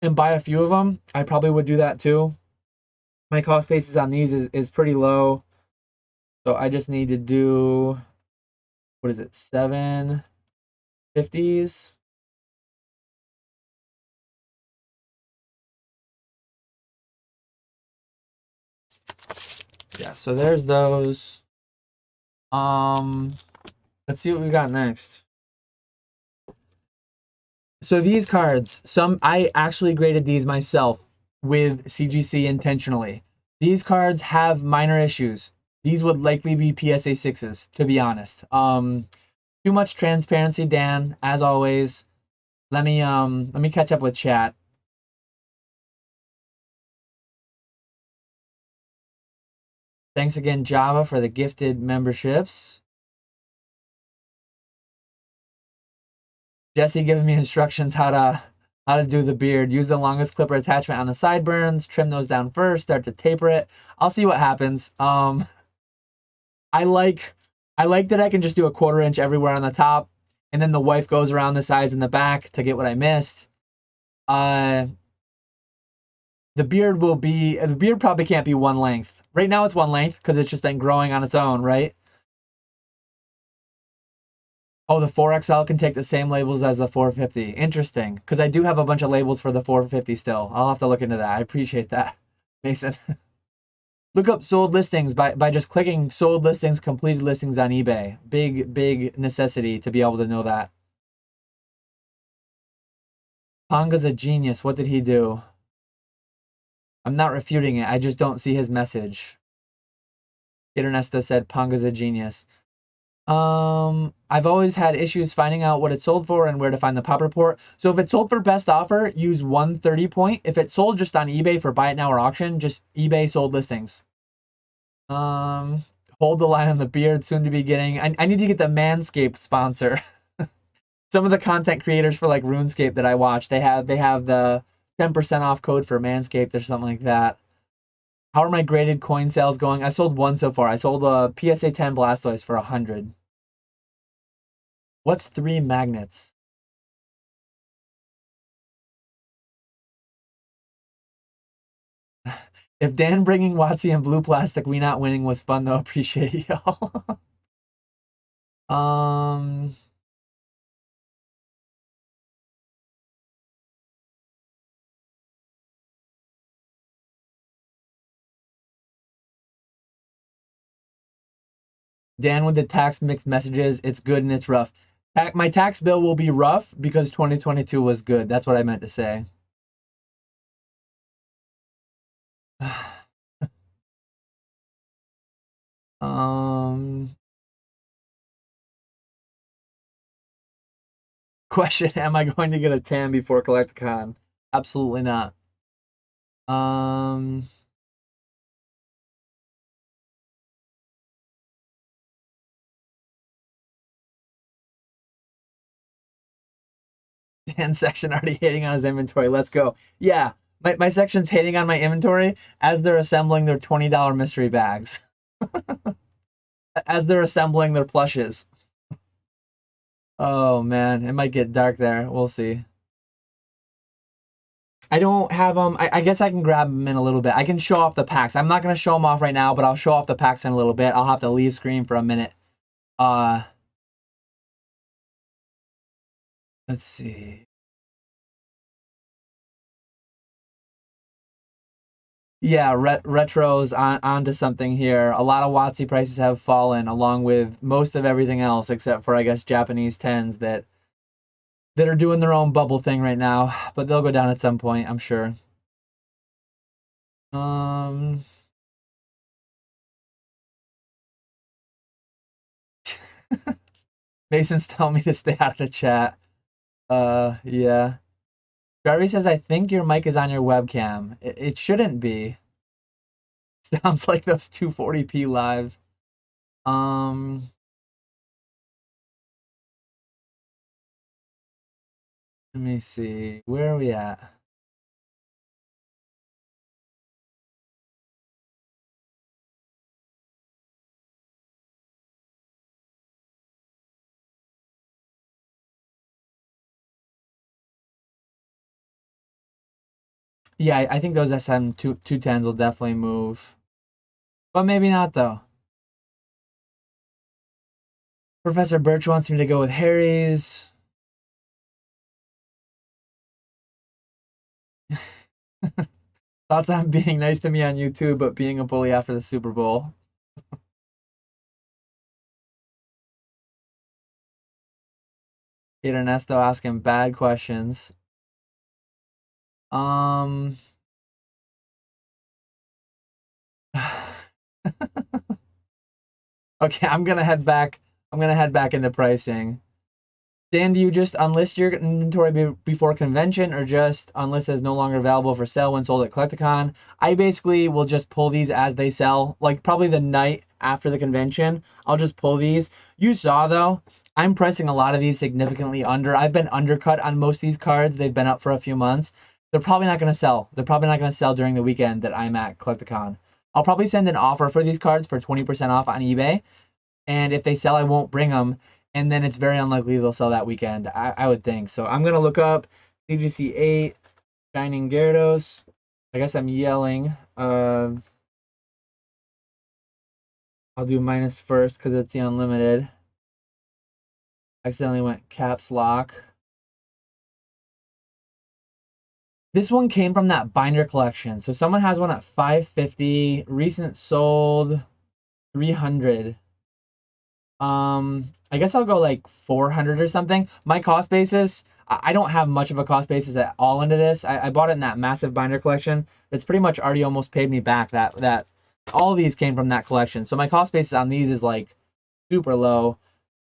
and buy a few of them, I probably would do that too. My cost basis on these is pretty low. So I just need to do, what is it, 750s? Yeah, so there's those. Um, let's see what we got next. So these cards, some I actually graded these myself with CGC intentionally. These cards have minor issues. These would likely be PSA 6s, to be honest. Too much transparency, Dan, as always. Let me catch up with chat. Thanks again, Java, for the gifted memberships. Jesse giving me instructions how to do the beard. Use the longest clipper attachment on the sideburns. Trim those down first. Start to taper it. I'll see what happens. I like I like that I can just do a 1/4 inch everywhere on the top, and then the wife goes around the sides and the back to get what I missed. Uh, the beard probably can't be one length. Right now it's one length because it's just been growing on its own, right? Oh, the 4XL can take the same labels as the 450. Interesting, because I do have a bunch of labels for the 450 still. I'll have to look into that. I appreciate that, Mason. Look up sold listings by just clicking sold listings, completed listings on eBay. Big necessity to be able to know that. Ponga's a genius. What did he do? I'm not refuting it. I just don't see his message. Ernesto said Ponga's a genius. I've always had issues finding out what it sold for and where to find the pop report. So if it sold for best offer, use 130 point. If it sold just on eBay for buy it now or auction, just eBay sold listings. Um, hold the line on the beard, soon to be getting. I need to get the Manscaped sponsor. Some of the content creators for like RuneScape that I watch, they have the 10% off code for Manscaped or something like that. How are my graded coin sales going? I sold one so far. I sold a PSA 10 Blastoise for 100. What's 3 magnets? If Dan bringing Watsy and blue plastic, we not winning was fun though. Appreciate y'all. um, Dan with the tax mixed messages. It's good and it's rough. My tax bill will be rough because 2022 was good. That's what I meant to say. um, question: am I going to get a tan before Collecticon? Absolutely not. Um, Dan section already hating on his inventory. Let's go. Yeah, my section's hating on my inventory as they're assembling their $20 mystery bags. As they're assembling their plushes. Oh man, it might get dark there. We'll see. I don't have them. I guess I can grab them in a little bit. I can show off the packs. I'm not gonna show them off right now, but I'll show off the packs in a little bit. I'll have to leave screen for a minute. Uh, let's see. Yeah, retro's onto something here. A lot of WotC prices have fallen, along with most of everything else, except for I guess Japanese tens that are doing their own bubble thing right now. But they'll go down at some point, I'm sure. Um, Mason's telling me to stay out of the chat. Yeah. Jarvis says, I think your mic is on your webcam. It shouldn't be. Sounds like those 240p live. Um, Let me see. Where are we at? Yeah, I think those SM 210s will definitely move. But maybe not though. Professor Birch wants me to go with Harry's. Thoughts on being nice to me on YouTube, but being a bully after the Super Bowl. Kate Ernesto asking bad questions. Um, okay, I'm gonna head back. I'm gonna head back into pricing. Dan, do you just unlist your inventory before convention or just unlist as no longer available for sale when sold at Collecticon? I basically will just pull these as they sell, like probably the night after the convention. I'll just pull these. You saw though, I'm pricing a lot of these significantly under. I've been undercut on most of these cards. They've been up for a few months. They're probably not going to sell. They're probably not going to sell during the weekend that I'm at Collecticon. I'll probably send an offer for these cards for 20% off on eBay, and if they sell, I won't bring them. And then it's very unlikely they'll sell that weekend. I would think. So I'm gonna look up CGC 8 Shining Gyarados. I guess I'm yelling. I'll do minus first because it's the unlimited. Accidentally went caps lock. This one came from that binder collection. So someone has one at 550. Recent sold 300. I guess I'll go like 400 or something. My cost basis, I don't have much of a cost basis at all into this. I bought it in that massive binder collection. It's pretty much already almost paid me back. That all these came from that collection. So my cost basis on these is like super low.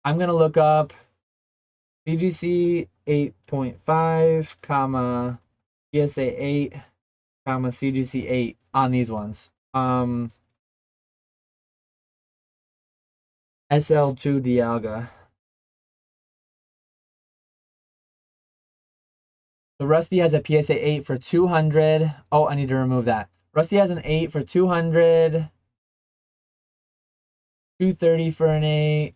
I'm gonna look up CGC 8.5, comma PSA 8, comma CGC 8 on these ones. SL2 Dialga. So Rusty has a PSA 8 for 200. Oh, I need to remove that. Rusty has an 8 for 200. 230 for an 8.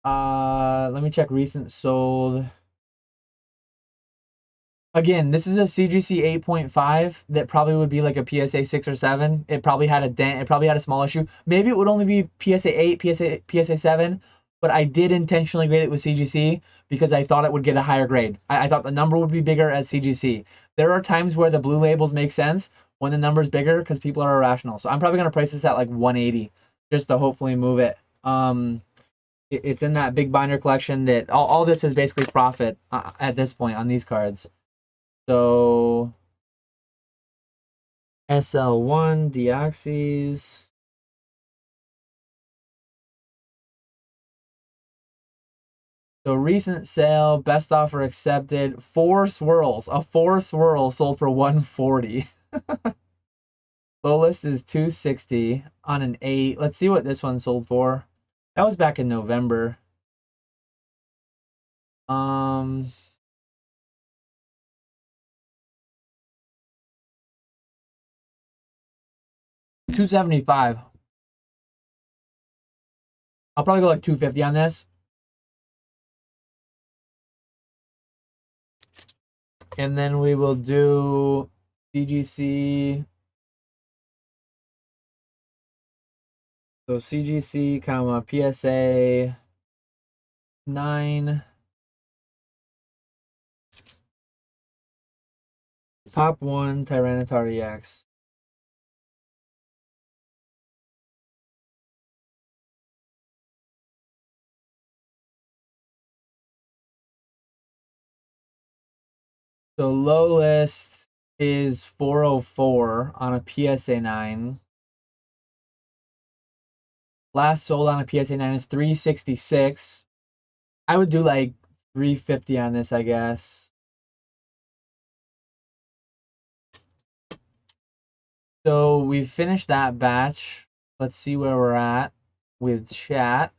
Let me check recent sold. Again, this is a CGC 8.5 that probably would be like a PSA 6 or 7. It probably had a dent. It probably had a small issue. Maybe it would only be PSA 8, PSA 7, but I did intentionally grade it with CGC because I thought it would get a higher grade. I thought the number would be bigger at CGC. There are times where the blue labels make sense when the number's bigger because people are irrational. So I'm probably going to price this at like 180 just to hopefully move it. It's in that big binder collection that all this is basically profit at this point on these cards. So SL1 Deoxys. So recent sale, best offer accepted. Four swirls. A four swirl sold for 140. Low list is 260 on an 8. Let's see what this one sold for. That was back in November. Um 275. I'll probably go like 250 on this. And then we will do CGC. So CGC, comma PSA 9. Top 1 Tyranitar EX. So low list is 404 on a PSA 9. Last sold on a PSA 9 is 366. I would do like 350 on this, I guess. So we've finished that batch. Let's see where we're at with chat.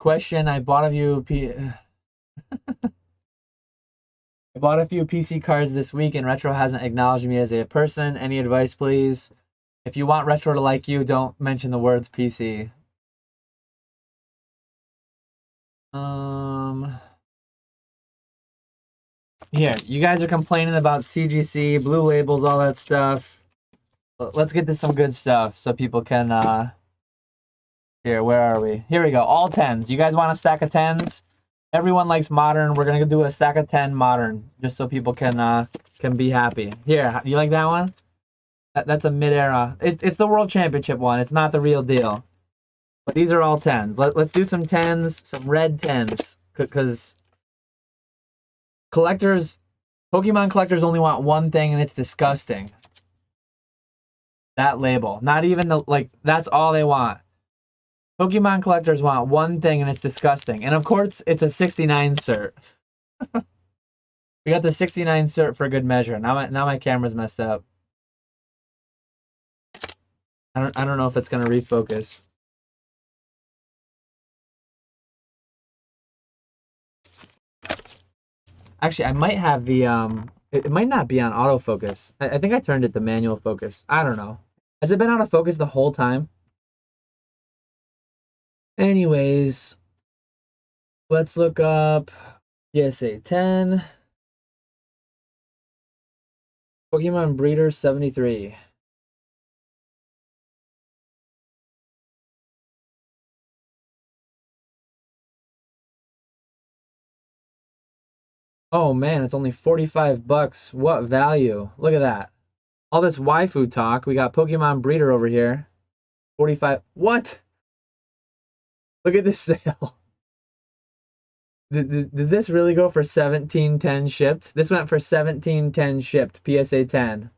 Question I bought of you. I bought a few PC cards this week and Retro hasn't acknowledged me as a person. Any advice, please? If you want Retro to like you, don't mention the words PC. Here, you guys are complaining about CGC, blue labels, all that stuff. Let's get to some good stuff so people can, here, where are we? Here we go, all 10s. You guys want a stack of 10s? Everyone likes modern. We're gonna do a stack of 10 modern, just so people can be happy. Here, you like that one? That's a mid-era. It's the World Championship one. It's not the real deal. But these are all 10s. Let's do some 10s, some red 10s. Because Pokemon collectors only want one thing, and it's disgusting. That label. Not even that's all they want. Pokemon collectors want one thing, and it's disgusting. And of course, it's a 69 cert. We got the 69 cert for good measure. Now my camera's messed up. I don't know if it's gonna refocus. Actually, I might have the it might not be on autofocus. I think I turned it to manual focus. I don't know. Has it been out of focus the whole time? Anyways, let's look up PSA 10. Pokemon Breeder 73. Oh man, it's only 45 bucks. What value? Look at that. All this waifu talk. We got Pokemon Breeder over here. 45. What? Look at this sale. Did this really go for 17.10 shipped? This went for 17.10 shipped. PSA 10.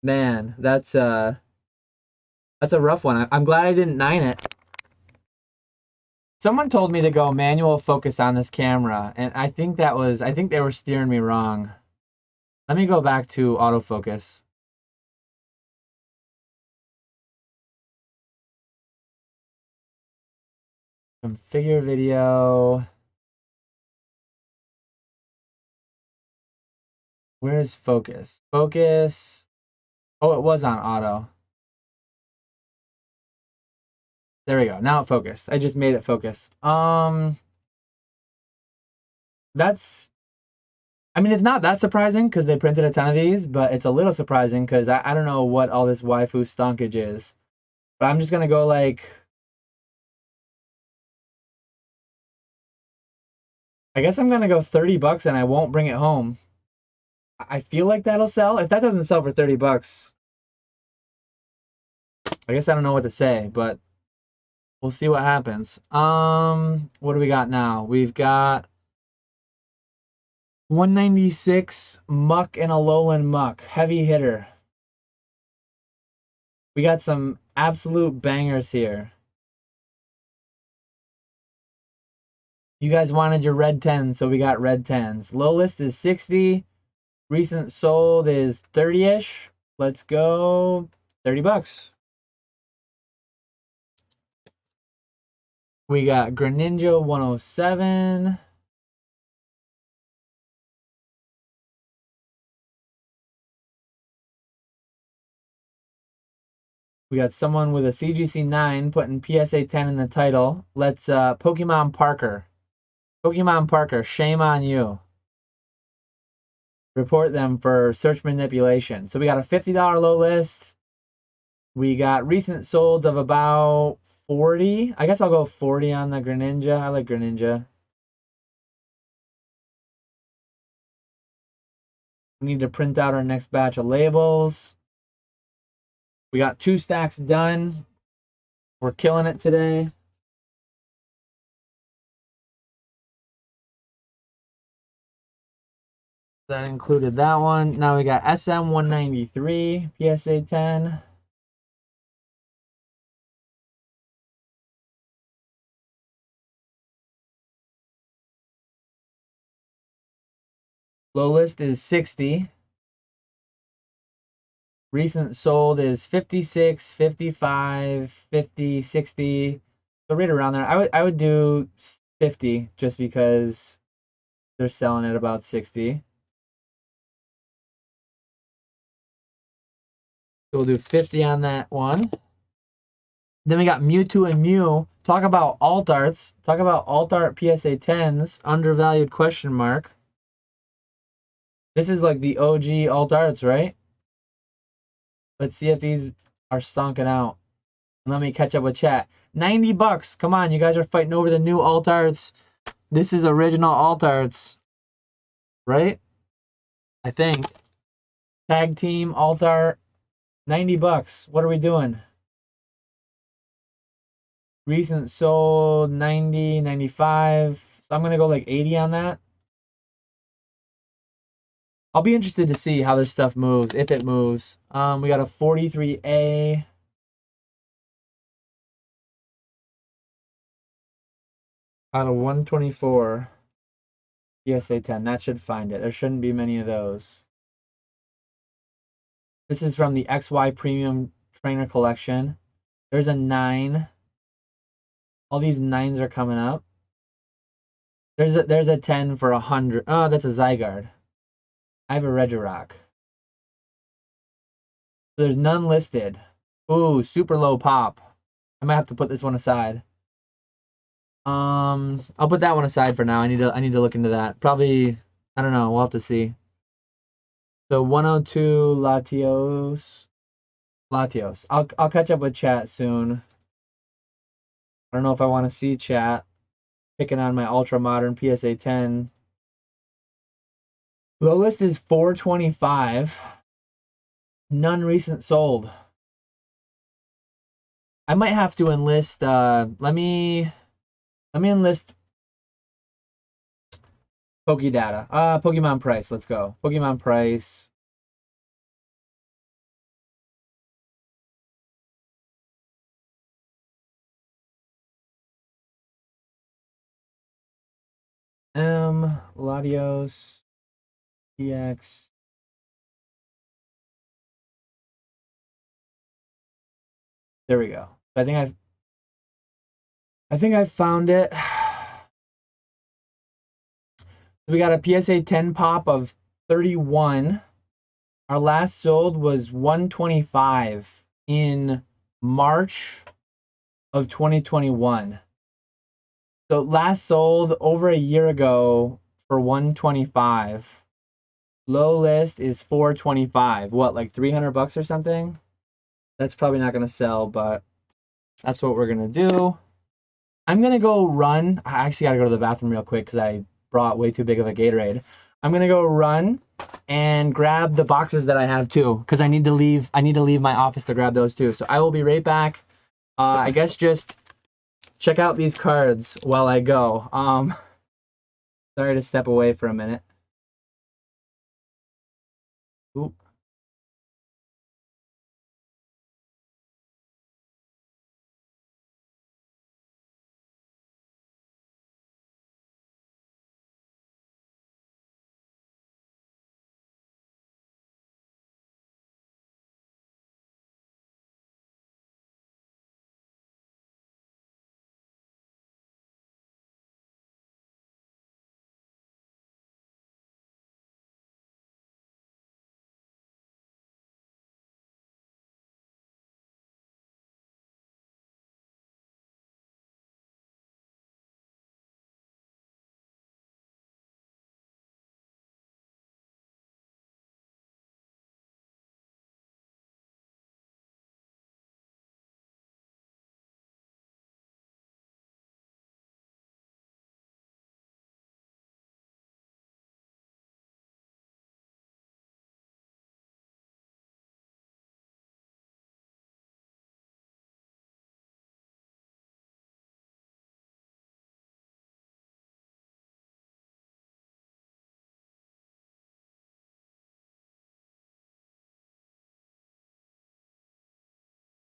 Man, that's a rough one. I'm glad I didn't 9 it. Someone told me to go manual focus on this camera, and I think they were steering me wrong. Let me go back to autofocus. Configure video. Where's focus? Focus. Oh, it was on auto. There we go. Now it focused. I just made it focus. That's, I mean, it's not that surprising because they printed a ton of these, but it's a little surprising because I don't know what all this waifu stonkage is. But I'm just gonna go like, I guess I'm gonna go 30 bucks and I won't bring it home. I feel like that'll sell. If that doesn't sell for 30 bucks, I guess I don't know what to say, but we'll see what happens. What do we got now? We've got 196 Muck and Alolan Muck, heavy hitter. We got some absolute bangers here. You guys wanted your red 10s, so we got red 10s. Low list is 60. Recent sold is 30-ish. Let's go 30 bucks. We got Greninja 107. We got someone with a CGC 9 putting PSA 10 in the title. Let's Pokemon Parker. Pokemon Parker, shame on you. Report them for search manipulation. So we got a $50 low list. We got recent solds of about 40. I guess I'll go 40 on the Greninja. I like Greninja. We need to print out our next batch of labels. We got 2 stacks done. We're killing it today. That included that one. Now we got SM 193, PSA 10. Low list is 60. Recent sold is 56, 55, 50, 60. So right around there. I would do 50 just because they're selling at about 60. So we'll do 50 on that one. Then we got Mewtwo and Mew. Talk about alt arts. Talk about alt art PSA 10s. Undervalued question mark. This is like the OG alt arts, right? Let's see if these are stonking out. Let me catch up with chat. 90 bucks. Come on, you guys are fighting over the new alt arts. This is original alt arts, right? I think. Tag team alt art. 90 bucks. What are we doing? Recent sold 90, 95. So I'm going to go like 80 on that. I'll be interested to see how this stuff moves, if it moves. We got a 43A. Out of 124. PSA 10. That should find it. There shouldn't be many of those. This is from the XY Premium Trainer Collection. There's a 9. All these 9s are coming up. There's a 10 for 100. Oh, that's a Zygarde. I have a Regirock. There's none listed. Ooh, super low pop. I might have to put this one aside. I'll put that one aside for now. I need to look into that. Probably, I don't know. We'll have to see. So 102 Latios. I'll catch up with chat soon. I don't know if I want to see chat picking on my ultra modern PSA 10. Low list is 425. None recent sold. I might have to enlist. Let me enlist Pokedata. Pokemon price. Let's go. Pokemon price. Latios EX. There we go. I think I've found it. We got a PSA 10 pop of 31. Our last sold was 125 in March of 2021. So last sold over a year ago for 125. Low list is 425. What, like 300 bucks or something? That's probably not going to sell, but that's what we're going to do. I'm going to go run. I actually got to go to the bathroom real quick because I brought way too big of a Gatorade. I'm going to go run and grab the boxes that I have too because I need to leave my office to grab those too. So I will be right back. I guess just check out these cards while I go. Sorry to step away for a minute. Oop.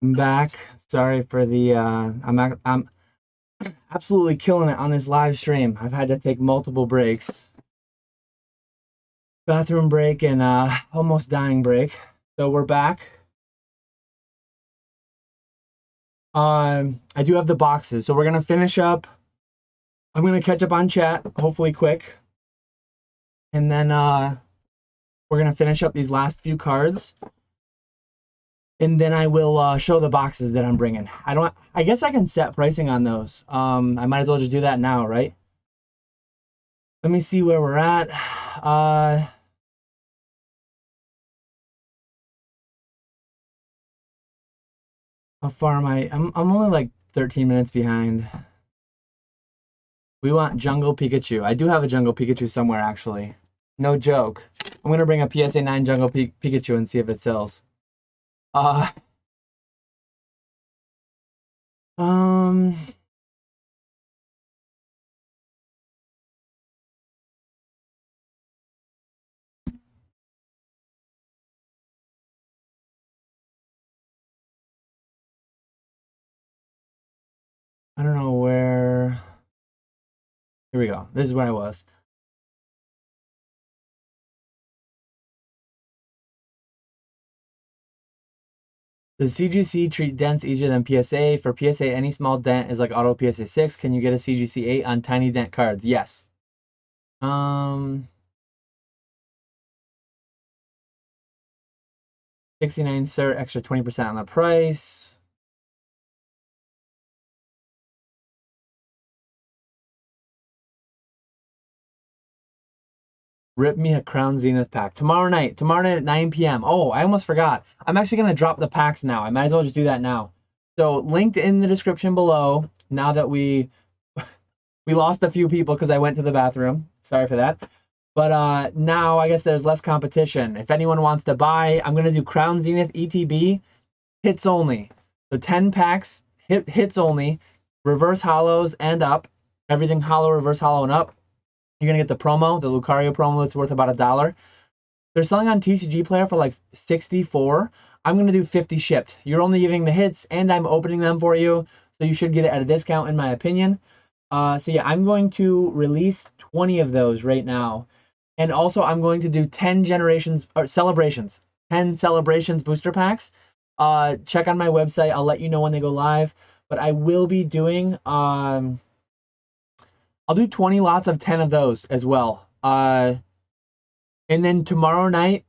I'm back. Sorry for the I'm absolutely killing it on this live stream. I've had to take multiple breaks. Bathroom break and almost dying break. So we're back. I do have the boxes. So we're going to finish up. I'm going to catch up on chat, hopefully quick. And then we're going to finish up these last few cards. and then I will show the boxes that I'm bringing. I guess I can set pricing on those. I might as well just do that now, right? Let me see where we're at. How far am I? I'm only like 13 minutes behind. We want Jungle Pikachu. I do have a Jungle Pikachu somewhere, actually. No joke. I'm gonna bring a PSA 9 Jungle Pikachu and see if it sells. Uh, um, I don't know where. Here we go. This is where I was. Does CGC treat dents easier than PSA? For PSA, any small dent is like auto PSA 6. Can you get a CGC 8 on tiny dent cards? Yes. 69 cert, extra 20% on the price. Rip me a Crown Zenith pack. Tomorrow night at 9 p.m. Oh, I almost forgot. I'm actually going to drop the packs now. I might as well just do that now. So linked in the description below, now that we lost a few people because I went to the bathroom. Sorry for that. But now I guess there's less competition. If anyone wants to buy, I'm going to do Crown Zenith ETB hits only. So 10 packs, hits only, reverse hollows and up. Everything hollow, reverse hollow, and up. You're going to get the promo, the Lucario promo. It's worth about $1. They're selling on TCG Player for like 64. I'm going to do 50 shipped. You're only getting the hits, and I'm opening them for you. So you should get it at a discount, in my opinion. So yeah, I'm going to release 20 of those right now. And also I'm going to do 10 generations or celebrations, 10 celebrations booster packs. Check on my website. I'll let you know when they go live. But I will be doing I'll do 20 lots of 10 of those as well. And then tomorrow night,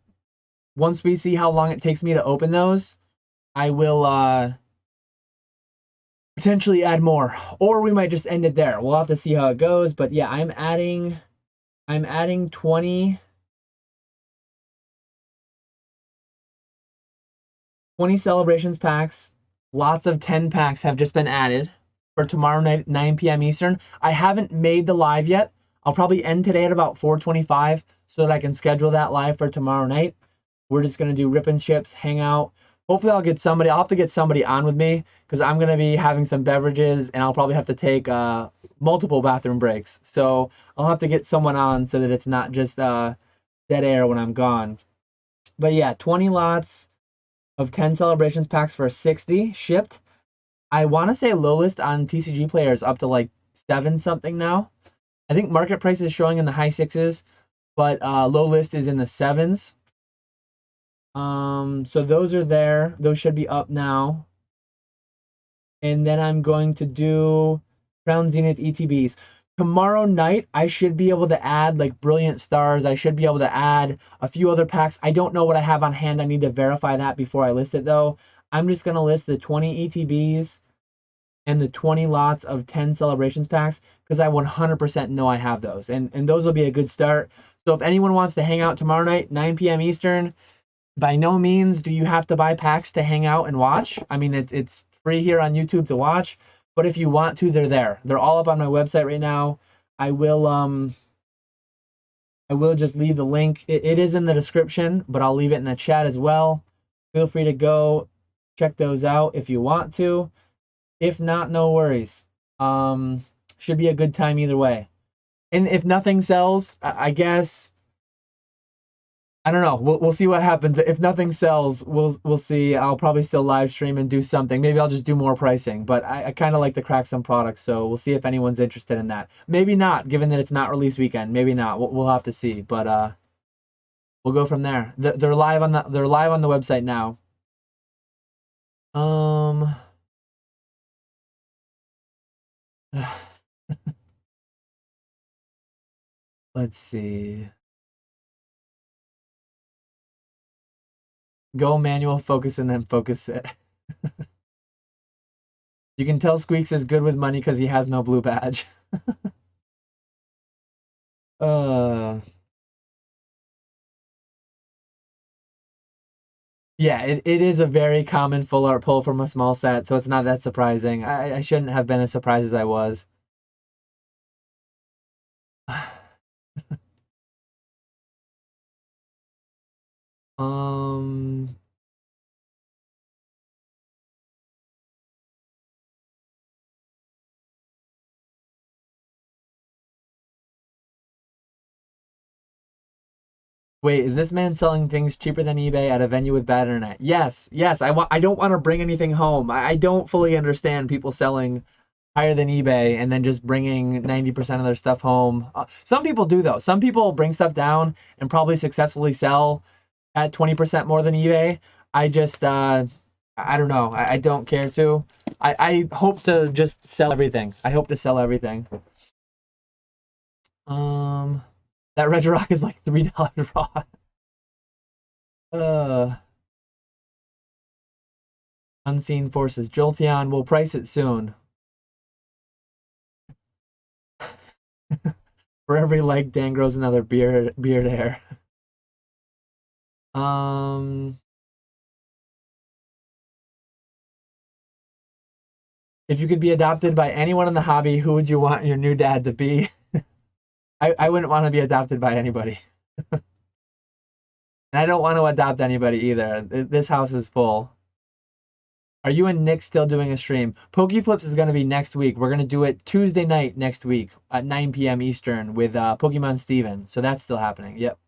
once we see how long it takes me to open those, I will potentially add more. Or we might just end it there. We'll have to see how it goes. But yeah, I'm adding 20 celebrations packs. Lots of 10 packs have just been added for tomorrow night, 9 p.m. Eastern. I haven't made the live yet. I'll probably end today at about 4:25 so that I can schedule that live for tomorrow night. We're just gonna do rip and chips, hang out. Hopefully I'll get somebody. I'll have to get somebody on with me because I'm gonna be having some beverages and I'll probably have to take multiple bathroom breaks. So I'll have to get someone on so that it's not just dead air when I'm gone. But yeah, 20 lots of 10 celebrations packs for 60 shipped. I want to say low list on TCG players up to like 7 something now. I think market price is showing in the high 6s, but low list is in the 7s. So those are there. Those should be up now. And then I'm going to do Crown Zenith ETBs. Tomorrow night, I should be able to add like Brilliant Stars. I should be able to add a few other packs. I don't know what I have on hand. I need to verify that before I list it though. I'm just going to list the 20 ETBs and the 20 lots of 10 celebrations packs because I 100% know I have those. And those will be a good start. So if anyone wants to hang out tomorrow night, 9 p.m. Eastern, by no means do you have to buy packs to hang out and watch. I mean, it's free here on YouTube to watch, but if you want to, they're there. They're all up on my website right now. I will just leave the link. It is in the description, but I'll leave it in the chat as well. Feel free to go check those out if you want to. If not, no worries. Should be a good time either way. And if nothing sells, I guess I don't know. We'll see what happens. If nothing sells, we'll see. I'll probably still live stream and do something. Maybe I'll just do more pricing. But I kind of like to crack some products, so we'll see if anyone's interested in that. Maybe not, given that it's not release weekend. Maybe not. We'll have to see. But we'll go from there. They're live on the website now. Um. Let's see. Go manual focus and then focus it. You can tell Squeaks is good with money because he has no blue badge. uh, yeah, it is a very common full art pull from a small set, so it's not that surprising. I shouldn't have been as surprised as I was. Um, Wait, is this man selling things cheaper than eBay at a venue with bad internet? Yes, yes. I don't want to bring anything home. I don't fully understand people selling higher than eBay and then just bringing 90% of their stuff home. Some people do though. Some people bring stuff down and probably successfully sell at 20% more than eBay. I just I don't know. I don't care to. I hope to just sell everything. I hope to sell everything. Um that red rock is like $3 raw. Uh Unseen Forces. Jolteon, we'll price it soon. For every leg, Dan grows another beard hair. Um, if you could be adopted by anyone in the hobby, who would you want your new dad to be? I wouldn't want to be adopted by anybody. And I don't want to adopt anybody either. This house is full. Are you and Nick still doing a stream? Pokeflips is going to be next week. We're going to do it Tuesday night next week at 9 p.m. Eastern with Pokemon Steven. So that's still happening. Yep.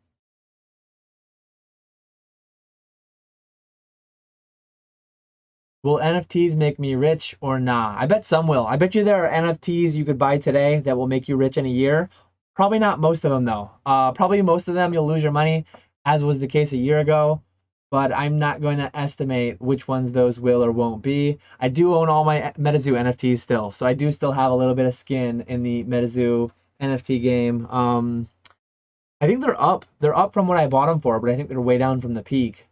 Will NFTs make me rich or nah? I bet some will. I bet you there are NFTs you could buy today that will make you rich in a year. Probably not most of them though. Probably most of them you'll lose your money, as was the case a year ago. But I'm not going to estimate which ones those will or won't be. I do own all my MetaZoo NFTs still, so I do still have a little bit of skin in the MetaZoo NFT game. I think they're up. They're up from what I bought them for, but I think they're way down from the peak.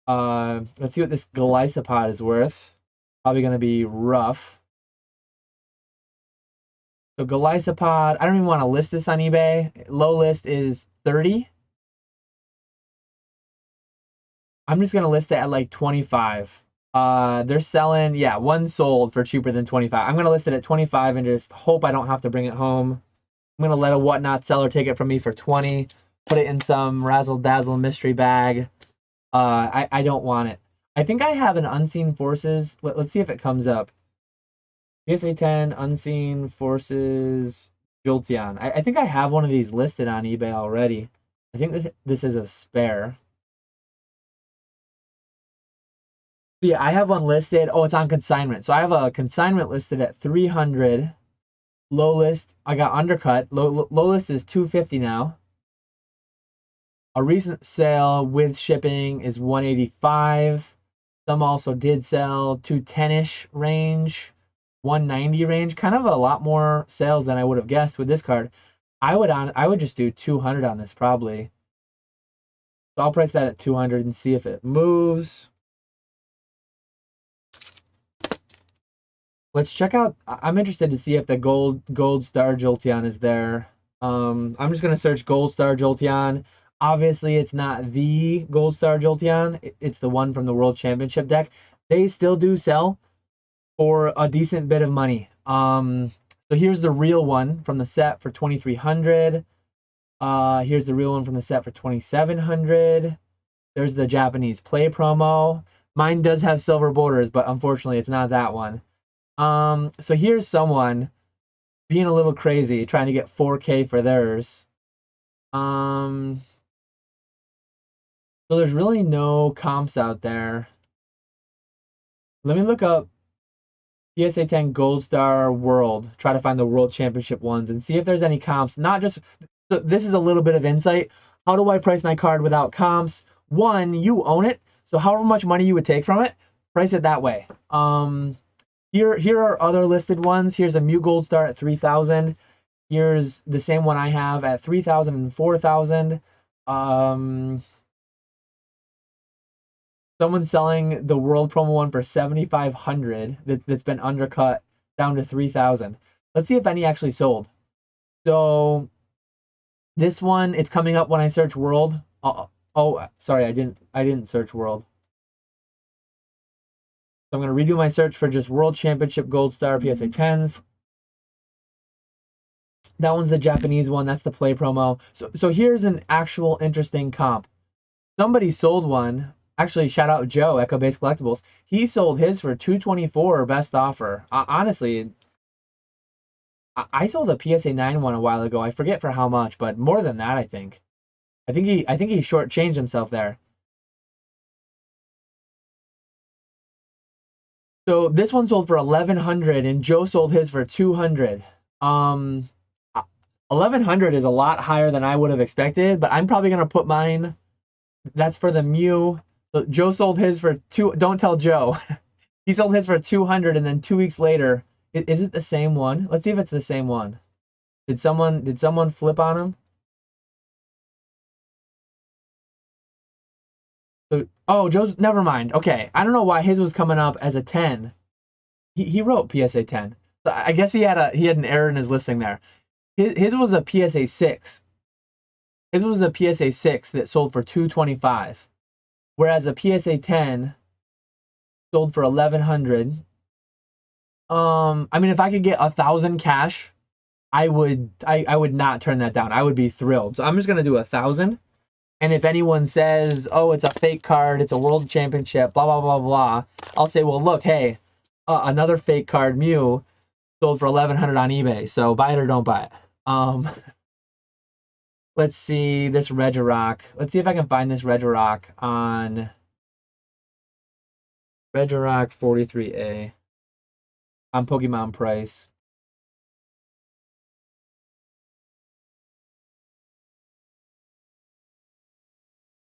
Let's see what this Golisopod is worth. Probably going to be rough. So Golisopod, I don't even want to list this on eBay. Low list is 30. I'm just going to list it at like 25. They're selling, yeah, one sold for cheaper than 25. I'm going to list it at 25 and just hope I don't have to bring it home. I'm going to let a whatnot seller take it from me for 20, put it in some razzle dazzle mystery bag. I don't want it. I think I have an Unseen Forces. Let's see if it comes up. PSA 10, Unseen Forces, Jolteon. I think I have one of these listed on eBay already. I think this is a spare. Yeah, I have one listed. Oh, it's on consignment. So I have a consignment listed at 300. Low list, I got undercut. Low list is 250 now. A recent sale with shipping is 185. Some also did sell 210-ish range, 190 range. Kind of a lot more sales than I would have guessed with this card. I would just do 200 on this probably. So I'll price that at 200 and see if it moves. Let's check out. I'm interested to see if the gold star Jolteon is there. I'm just gonna search gold star Jolteon. Obviously, it's not the gold star Jolteon. It's the one from the World Championship deck. They still do sell for a decent bit of money. So here's the real one from the set for 2,300. Here's the real one from the set for 2,700. There's the Japanese play promo. Mine does have silver borders, but unfortunately, it's not that one. So here's someone being a little crazy, trying to get 4K for theirs. So there's really no comps out there. Let me look up PSA 10 Gold Star World, try to find the World Championship ones and see if there's any comps. Not just, so this is a little bit of insight. How do I price my card without comps? One, you own it, so however much money you would take from it, price it that way. Here are other listed ones. Here's a Mew Gold Star at 3,000. Here's the same one I have at 3,000 and 4,000. Someone's selling the World Promo one for 7,500 that's been undercut down to 3,000. Let's see if any actually sold. So this one, it's coming up when I search World. Oh, sorry, I didn't search World. So I'm gonna redo my search for just World Championship Gold Star PSA 10s. That one's the Japanese one. That's the play promo. So here's an actual interesting comp. Somebody sold one. Actually, shout out Joe, Echo Base Collectibles. He sold his for 224 best offer. Honestly, I sold a PSA 9 one a while ago. I forget for how much, but more than that, I think. I think he shortchanged himself there. So this one sold for 1,100 and Joe sold his for 200. 1,100 is a lot higher than I would have expected, but I'm probably gonna put mine. That's for the Mew. So Joe sold his for two. Don't tell Joe. He sold his for 200, and then 2 weeks later, is it the same one? Let's see if it's the same one. Did someone flip on him? So, oh, Joe's never mind. Okay, I don't know why his was coming up as a 10. He wrote PSA 10. So I guess he had an error in his listing there. His was a PSA 6. His was a PSA 6 that sold for 225, whereas a PSA 10 sold for 1,100. I mean, if I could get 1,000 cash, I would not turn that down. I would be thrilled. So I'm just gonna do 1,000. And if anyone says, "Oh, it's a fake card, it's a world championship," blah blah blah blah, I'll say, "Well, look, hey, another fake card Mew sold for 1,100 on eBay. So buy it or don't buy it." Let's see this Regirock. Let's see if I can find this Regirock on Regirock 43A on Pokemon Price.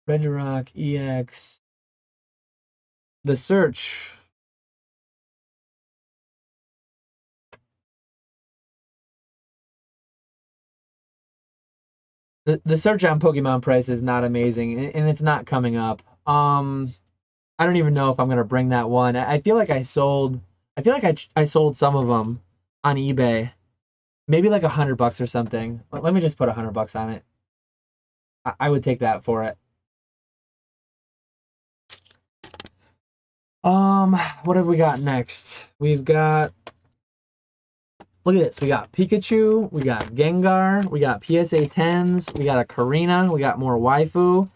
Regirock EX. The search. The search on Pokemon Price is not amazing, and it's not coming up. I don't even know if I'm gonna bring that one. I feel like I sold. I feel like I sold some of them on eBay, maybe like $100 or something. Let me just put $100 on it. I would take that for it. What have we got next? We've got. Look at this. We got Pikachu, we got Gengar, we got PSA 10s, we got a Karina, we got more waifu.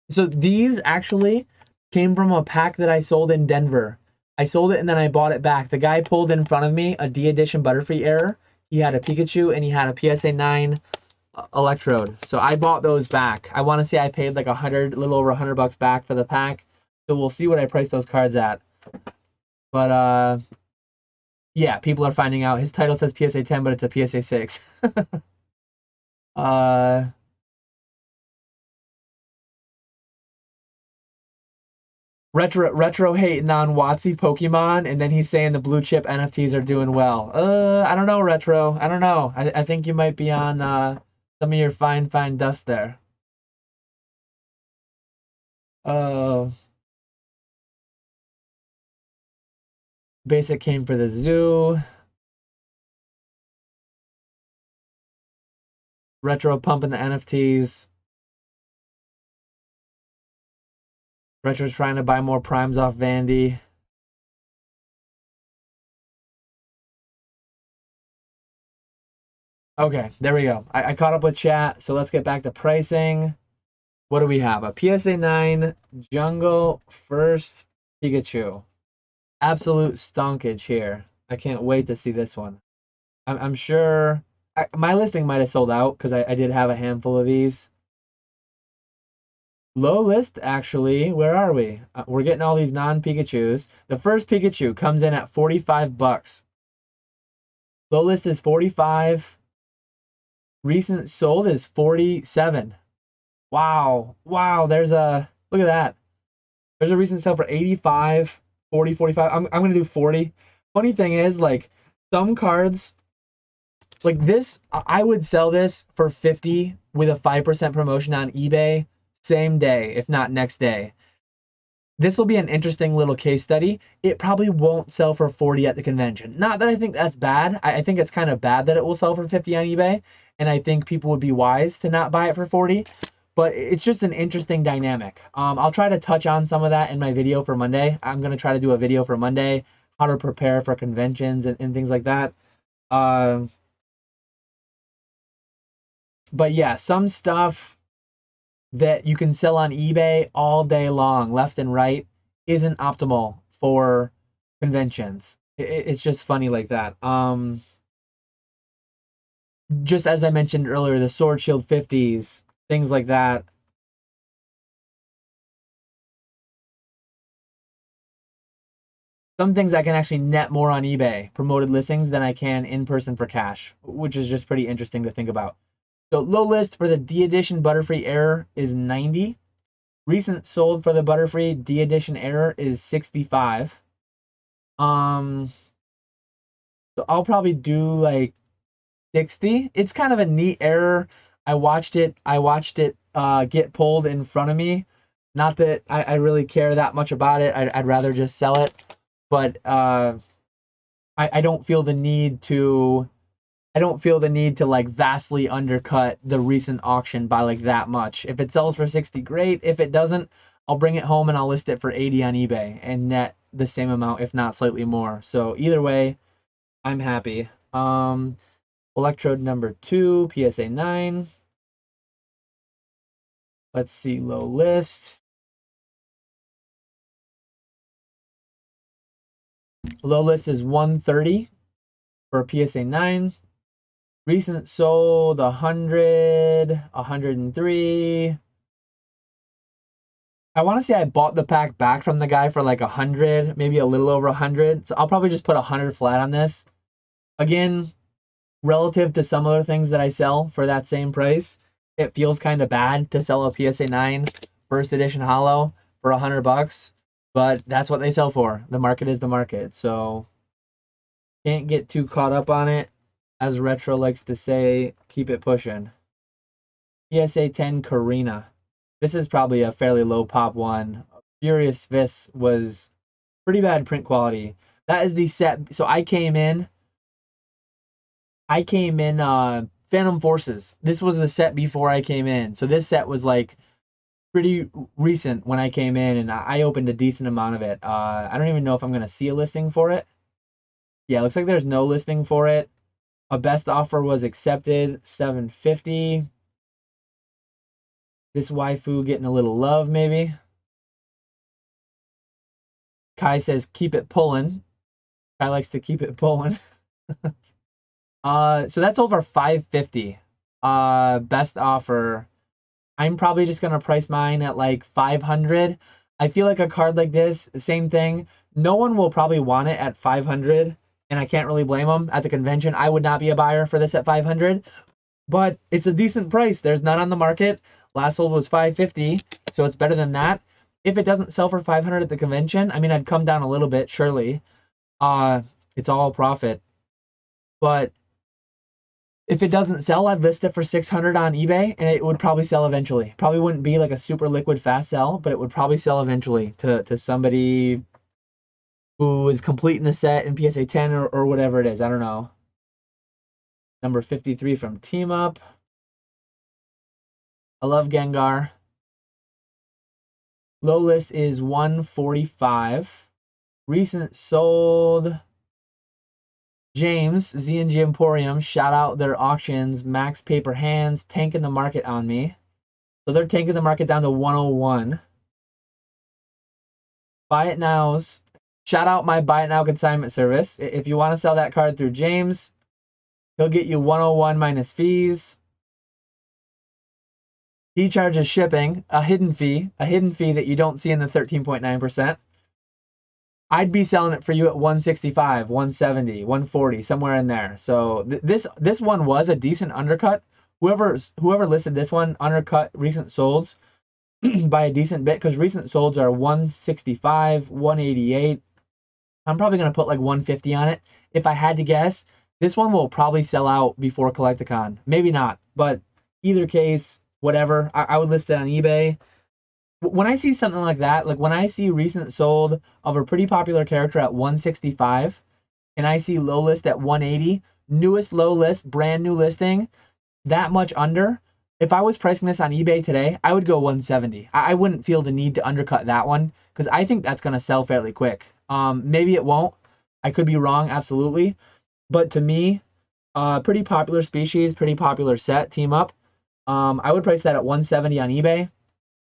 So these actually came from a pack that I sold in Denver. I sold it and then I bought it back. The guy pulled in front of me a D edition Butterfree error. He had a Pikachu and he had a PSA 9 Electrode. So I bought those back. I want to say I paid like a little over $100 back for the pack. So we'll see what I price those cards at. But yeah, people are finding out. His title says PSA 10, but it's a PSA 6. uh retro hating on Watsy Pokemon, and then he's saying the blue chip NFTs are doing well. I don't know, Retro. I don't know. I think you might be on some of your fine dust there. Uh Basic came for the zoo. Retro pumping the NFTs. Retro's trying to buy more primes off Vandy. Okay, there we go. I caught up with chat, so let's get back to pricing. What do we have? A PSA 9 Jungle First Pikachu. Absolute stonkage here. I can't wait to see this one. I'm sure my listing might have sold out because I did have a handful of these. Low list, actually. Where are we? We're getting all these non-Pikachus. The first Pikachu comes in at 45 bucks. Low list is 45. Recent sold is 47. Wow. Wow, look at that. There's a recent sale for 85, 40, 45. I'm going to do 40. Funny thing is, like, some cards, like this, I would sell this for 50 with a 5% promotion on eBay same day, if not next day. this will be an interesting little case study. It probably won't sell for 40 at the convention. Not that I think that's bad. I think it's kind of bad that it will sell for 50 on eBay, and I think people would be wise to not buy it for 40. But it's just an interesting dynamic. I'll try to touch on some of that in my video for Monday. I'm gonna try to do a video for Monday, how to prepare for conventions and things like that. But yeah, some stuff that you can sell on eBay all day long, left and right, isn't optimal for conventions. It's just funny like that. Just as I mentioned earlier, the Sword Shield 50s, things like that. Some things I can actually net more on eBay, promoted listings, than I can in person for cash, which is just pretty interesting to think about. So low list for the D edition Butterfree Error is 90. Recent sold for the Butterfree D edition Error is 65. So I'll probably do like 60. It's kind of a neat error. I watched it get pulled in front of me. Not that I really care that much about it. I'd rather just sell it. But I don't feel the need to like vastly undercut the recent auction by like that much. If it sells for 60, great. If it doesn't, I'll bring it home and I'll list it for 80 on eBay and net the same amount, if not slightly more. So either way, I'm happy. Electrode number 2, PSA 9. Let's see, low list. Low list is 130 for PSA 9. Recent sold 100, 103. I want to say I bought the pack back from the guy for like 100, maybe a little over 100. So I'll probably just put 100 flat on this. Again, relative to some other things that I sell for that same price, it feels kind of bad to sell a PSA 9 first edition holo for $100, but that's what they sell for. The market is the market, so can't get too caught up on it. As Retro likes to say, keep it pushing. PSA 10 Karina. This is probably a fairly low pop one. Furious Fist was pretty bad print quality. That is the set. So I came in Phantom Forces. This was the set before I came in. So this set was like pretty recent when I came in, and I opened a decent amount of it. I don't even know if I'm going to see a listing for it. Yeah, looks like there's no listing for it. A best offer was accepted, $750. This waifu getting a little love, maybe. Kai says, keep it pulling. Kai likes to keep it pulling. So that's over $550. Best offer. I'm probably just gonna price mine at like $500. I feel like a card like this, same thing. No one will probably want it at $500, and I can't really blame them. At the convention, I would not be a buyer for this at $500, but it's a decent price. There's none on the market. Last sold was $550, so it's better than that. If it doesn't sell for $500 at the convention, I mean, I'd come down a little bit, surely. It's all profit. But if it doesn't sell, I'd list it for $600 on eBay, and it would probably sell eventually. Probably wouldn't be like a super liquid fast sell, but it would probably sell eventually to somebody who is completing the set in PSA 10 or whatever it is. I don't know. Number 53 from Team Up. I love Gengar. Low list is 145. Recent sold. James, Z&G Emporium, shout out their auctions. Max Paper Hands, tanking the market on me. So they're tanking the market down to 101. Buy It Nows. Shout out my Buy It Now consignment service. If you want to sell that card through James, he'll get you 101 minus fees. He charges shipping, a hidden fee that you don't see in the 13.9%. I'd be selling it for you at 165, 170, 140, somewhere in there. So this one was a decent undercut. Whoever listed this one undercut recent solds by a decent bit, because recent solds are 165, 188. I'm probably going to put like 150 on it. If I had to guess, this one will probably sell out before Collecticon. Maybe not, but either case, whatever. I would list it on eBay. When I see something like that, like when I see recent sold of a pretty popular character at 165 and I see low list at 180, newest low list, brand new listing, that much under, if I was pricing this on eBay today, I would go 170. I wouldn't feel the need to undercut that one because I think that's going to sell fairly quick. Maybe it won't. I could be wrong, absolutely. But to me, pretty popular species, pretty popular set, team up. I would price that at 170 on eBay.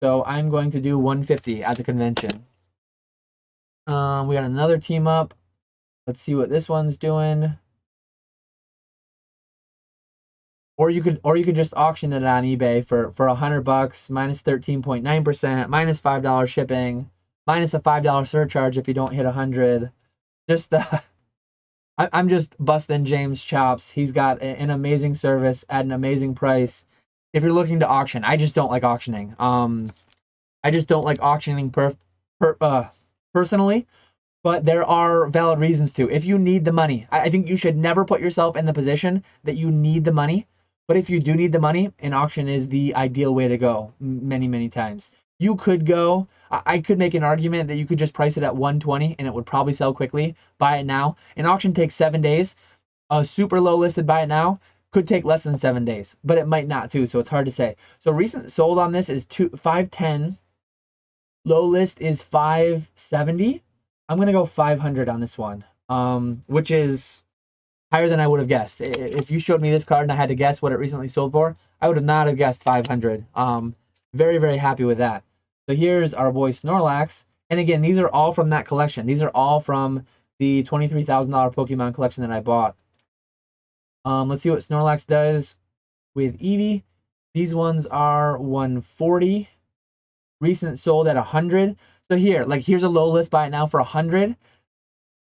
So I'm going to do 150 at the convention. We got another team up. Let's see what this one's doing. Or you could just auction it on eBay for $100 minus 13.9%, minus $5 shipping, minus a $5 surcharge if you don't hit 100. Just the I'm just busting James' chops. He's got an amazing service at an amazing price. If you're looking to auction, I just don't like auctioning. I just don't like auctioning personally, but there are valid reasons to. If you need the money, I think you should never put yourself in the position that you need the money. But if you do need the money, an auction is the ideal way to go many, many times. You could go, I could make an argument that you could just price it at 120 and it would probably sell quickly. Buy it now. An auction takes 7 days. A super low listed buy it now could take less than 7 days, but it might not too, so it's hard to say. So recent sold on this is 510. Low list is 570. I'm gonna go 500 on this one, which is higher than I would have guessed. If you showed me this card and I had to guess what it recently sold for, I would have not have guessed 500. Very, very happy with that. So here's our boy Snorlax. And again, these are all from that collection. These are all from the $23,000 Pokemon collection that I bought. Let's see what Snorlax does with Eevee. These ones are 140. Recent sold at 100. So here's a low list buy it now for 100.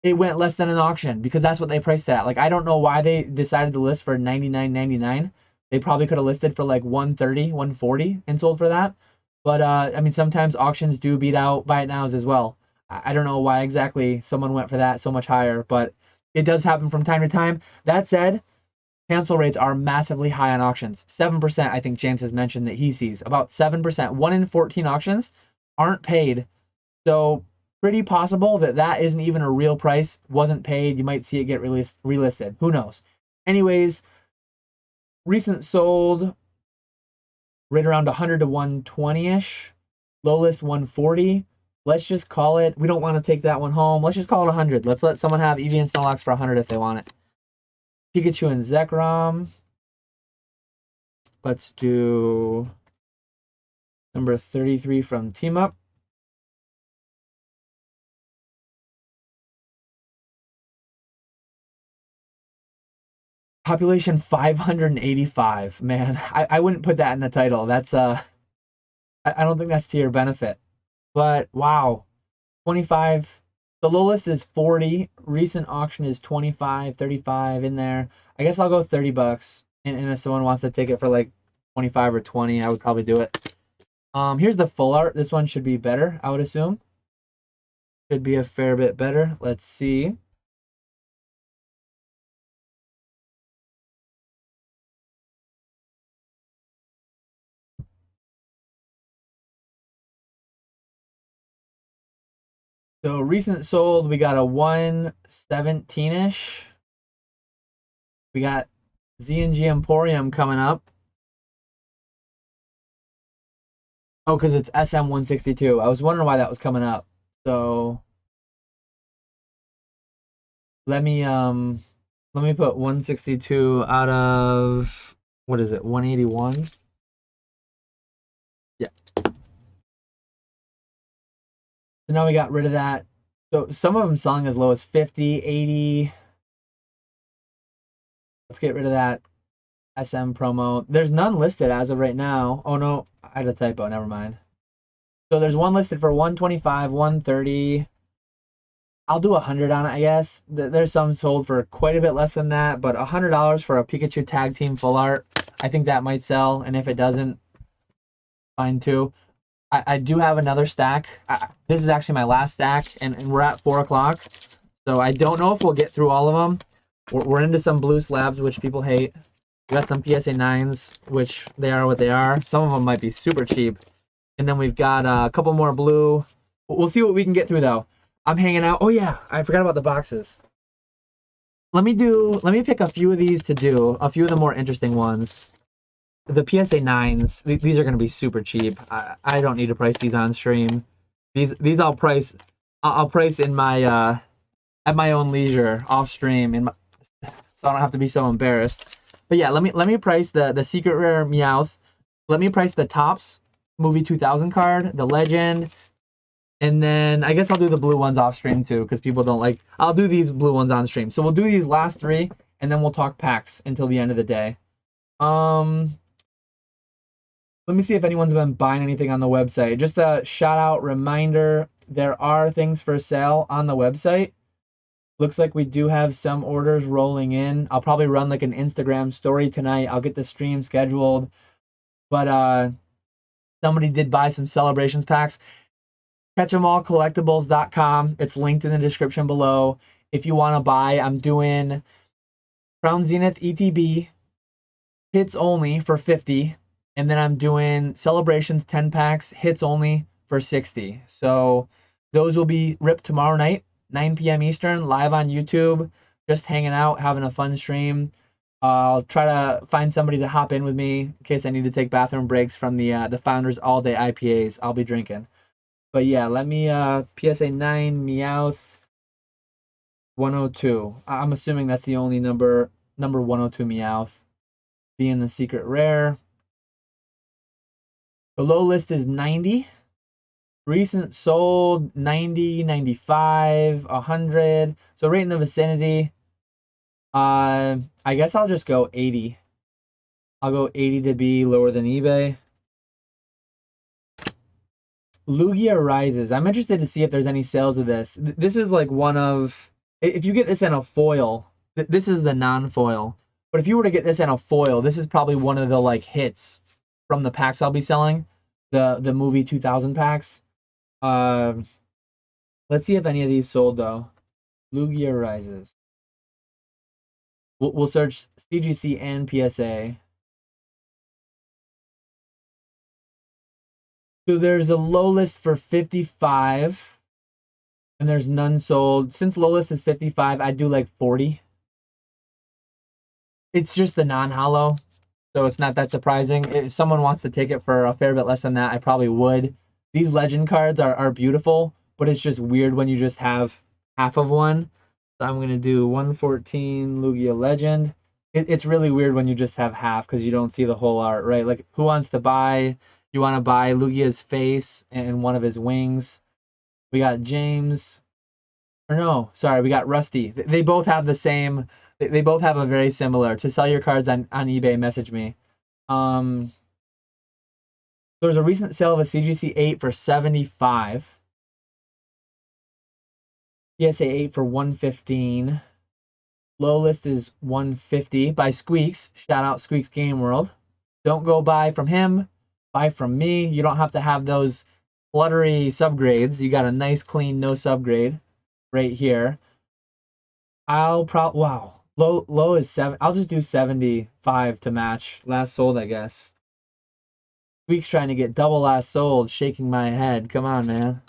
It went less than an auction because that's what they priced it at. Like, I don't know why they decided to list for $99.99. They probably could have listed for like 130, 140 and sold for that. But I mean, sometimes auctions do beat out buy it nows as well. I don't know why exactly someone went for that so much higher, but it does happen from time to time. That said, cancel rates are massively high on auctions. 7%, I think James has mentioned that he sees. About 7%. 1 in 14 auctions aren't paid. So pretty possible that that isn't even a real price, wasn't paid. You might see it get relisted. Who knows? Anyways, recent sold right around 100 to 120-ish. Low list 140. Let's just call it, we don't want to take that one home. Let's just call it 100. Let's let someone have Eevee and Snorlax for 100 if they want it. Pikachu and Zekrom. Let's do number 33 from Team Up. Population 585. Man, I wouldn't put that in the title. That's I don't think that's to your benefit. But wow, 25. The low list is 40. Recent auction is 25, 35 in there. I guess I'll go $30. And if someone wants to take it for like 25 or 20, I would probably do it. Here's the full art. This one should be better, I would assume. Should be a fair bit better. Let's see. So recent sold, we got a 117-ish. We got Z&G Emporium coming up. Oh, because it's SM162. I was wondering why that was coming up. So let me put 162 out of, what is it, 181? Yeah. So now we got rid of that. So some of them selling as low as 50, 80. Let's get rid of that SM promo. There's none listed as of right now. Oh no, I had a typo, never mind. So there's one listed for 125, 130. I'll do 100 on it, I guess. There's some sold for quite a bit less than that, but $100 for a Pikachu tag team full art, I think that might sell, and if it doesn't, fine too. I do have another stack. This is actually my last stack, and we're at 4 o'clock, so I don't know if we'll get through all of them. We're into some blue slabs, which people hate. We got some PSA 9s, which they are what they are. Some of them might be super cheap. And then we've got a couple more blue. We'll see what we can get through though. I'm hanging out. Oh yeah, I forgot about the boxes. Let me pick a few of these to do, a few of the more interesting ones. The PSA 9s, these are going to be super cheap. I don't need to price these on stream. These I'll price in my at my own leisure off stream so I don't have to be so embarrassed. But yeah, let me price the secret rare Meowth. Let me price the Topps movie 2000 card, the legend, and then I guess I'll do the blue ones off stream too because people don't like. I'll do these blue ones on stream. So we'll do these last three and then we'll talk packs until the end of the day. Let me see if anyone's been buying anything on the website. Just a shout out reminder, there are things for sale on the website. Looks like we do have some orders rolling in. I'll probably run like an Instagram story tonight. I'll get the stream scheduled. But somebody did buy some celebrations packs. CatchEmAllCollectibles.com. It's linked in the description below. If you want to buy, I'm doing Crown Zenith ETB hits only for 50. And then I'm doing Celebrations 10 packs, hits only for 60. So those will be ripped tomorrow night, 9 p.m. Eastern, live on YouTube. Just hanging out, having a fun stream. I'll try to find somebody to hop in with me in case I need to take bathroom breaks from the Founders All Day IPAs I'll be drinking. But yeah, let me PSA 9 Meowth 102. I'm assuming that's the only number 102 Meowth. Being the secret rare. The low list is 90. Recent sold 90, 95, 100. So right in the vicinity. I guess I'll just go 80. I'll go 80 to be lower than eBay. Lugia Rises. I'm interested to see if there's any sales of this. This is like one of... If you get this in a foil, this is the non-foil. But if you were to get this in a foil, this is probably one of the like hits from the packs I'll be selling. The movie 2000 packs. Let's see if any of these sold though. Lugia Rises. We'll search CGC and PSA. So there's a low list for 55. And there's none sold. Since low list is 55, I'd do like 40. It's just the non-hollow. So it's not that surprising. If someone wants to take it for a fair bit less than that, I probably would. These legend cards are beautiful, but it's just weird when you just have half of one. So I'm going to do 114 Lugia Legend. It's really weird when you just have half because you don't see the whole art, right? Like, who wants to buy? You want to buy Lugia's face and one of his wings. We got James. Or no, sorry, we got Rusty. They both have the same... They both have a very similar. To sell your cards on eBay, message me. There was a recent sale of a CGC 8 for 75. PSA 8 for 115. Low list is 150 by Squeaks. Shout out Squeaks Game World. Don't go buy from him. Buy from me. You don't have to have those fluttery subgrades. You got a nice, clean, no subgrade right here. Wow. Low is 7. I'll just do 75 to match. Last sold, I guess. Week's trying to get double last sold. Shaking my head. Come on, man.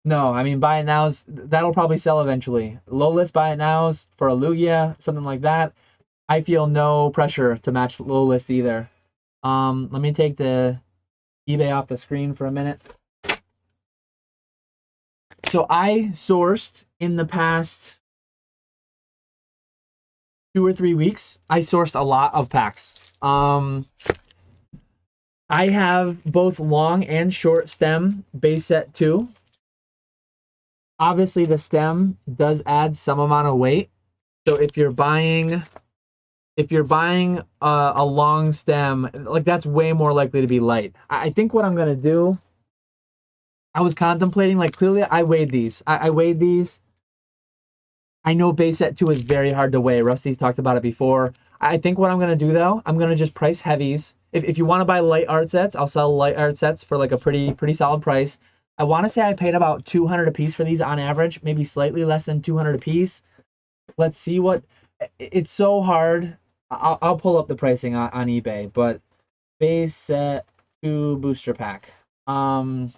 No, I mean, buy it now's... That'll probably sell eventually. Low list buy it now's for a Lugia, something like that. I feel no pressure to match low list either. Let me take the eBay off the screen for a minute. So I sourced in the past 2 or 3 weeks, I sourced a lot of packs. I have both long and short stem base set 2. Obviously, the stem does add some amount of weight. So if you're buying a long stem, like that's way more likely to be light. I think what I'm gonna do, I was contemplating, like clearly I weighed these. I weighed these. I know base set 2 is very hard to weigh. Rusty's talked about it before. I think what I'm going to do, though, I'm going to just price heavies. If you want to buy light art sets, I'll sell light art sets for like a pretty solid price. I want to say I paid about $200 a piece for these on average, maybe slightly less than $200 a piece. Let's see what... It's so hard. I'll pull up the pricing on eBay, but base set to booster pack. When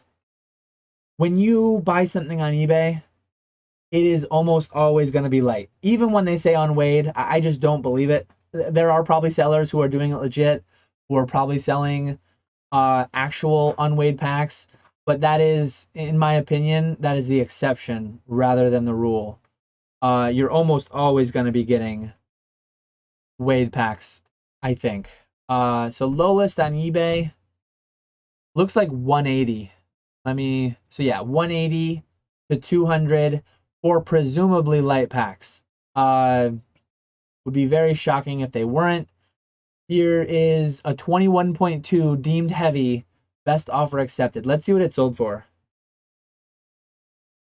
you buy something on eBay, it is almost always going to be light. Even when they say unweighed, I just don't believe it. There are probably sellers who are doing it legit, who are probably selling actual unweighed packs, but that is, in my opinion, that is the exception rather than the rule. You're almost always going to be getting weighed packs, I think. So low list on eBay looks like 180. So yeah, 180 to 200 for presumably light packs. Would be very shocking if they weren't. Here is a 21.2 deemed heavy, best offer accepted. Let's see what it sold for.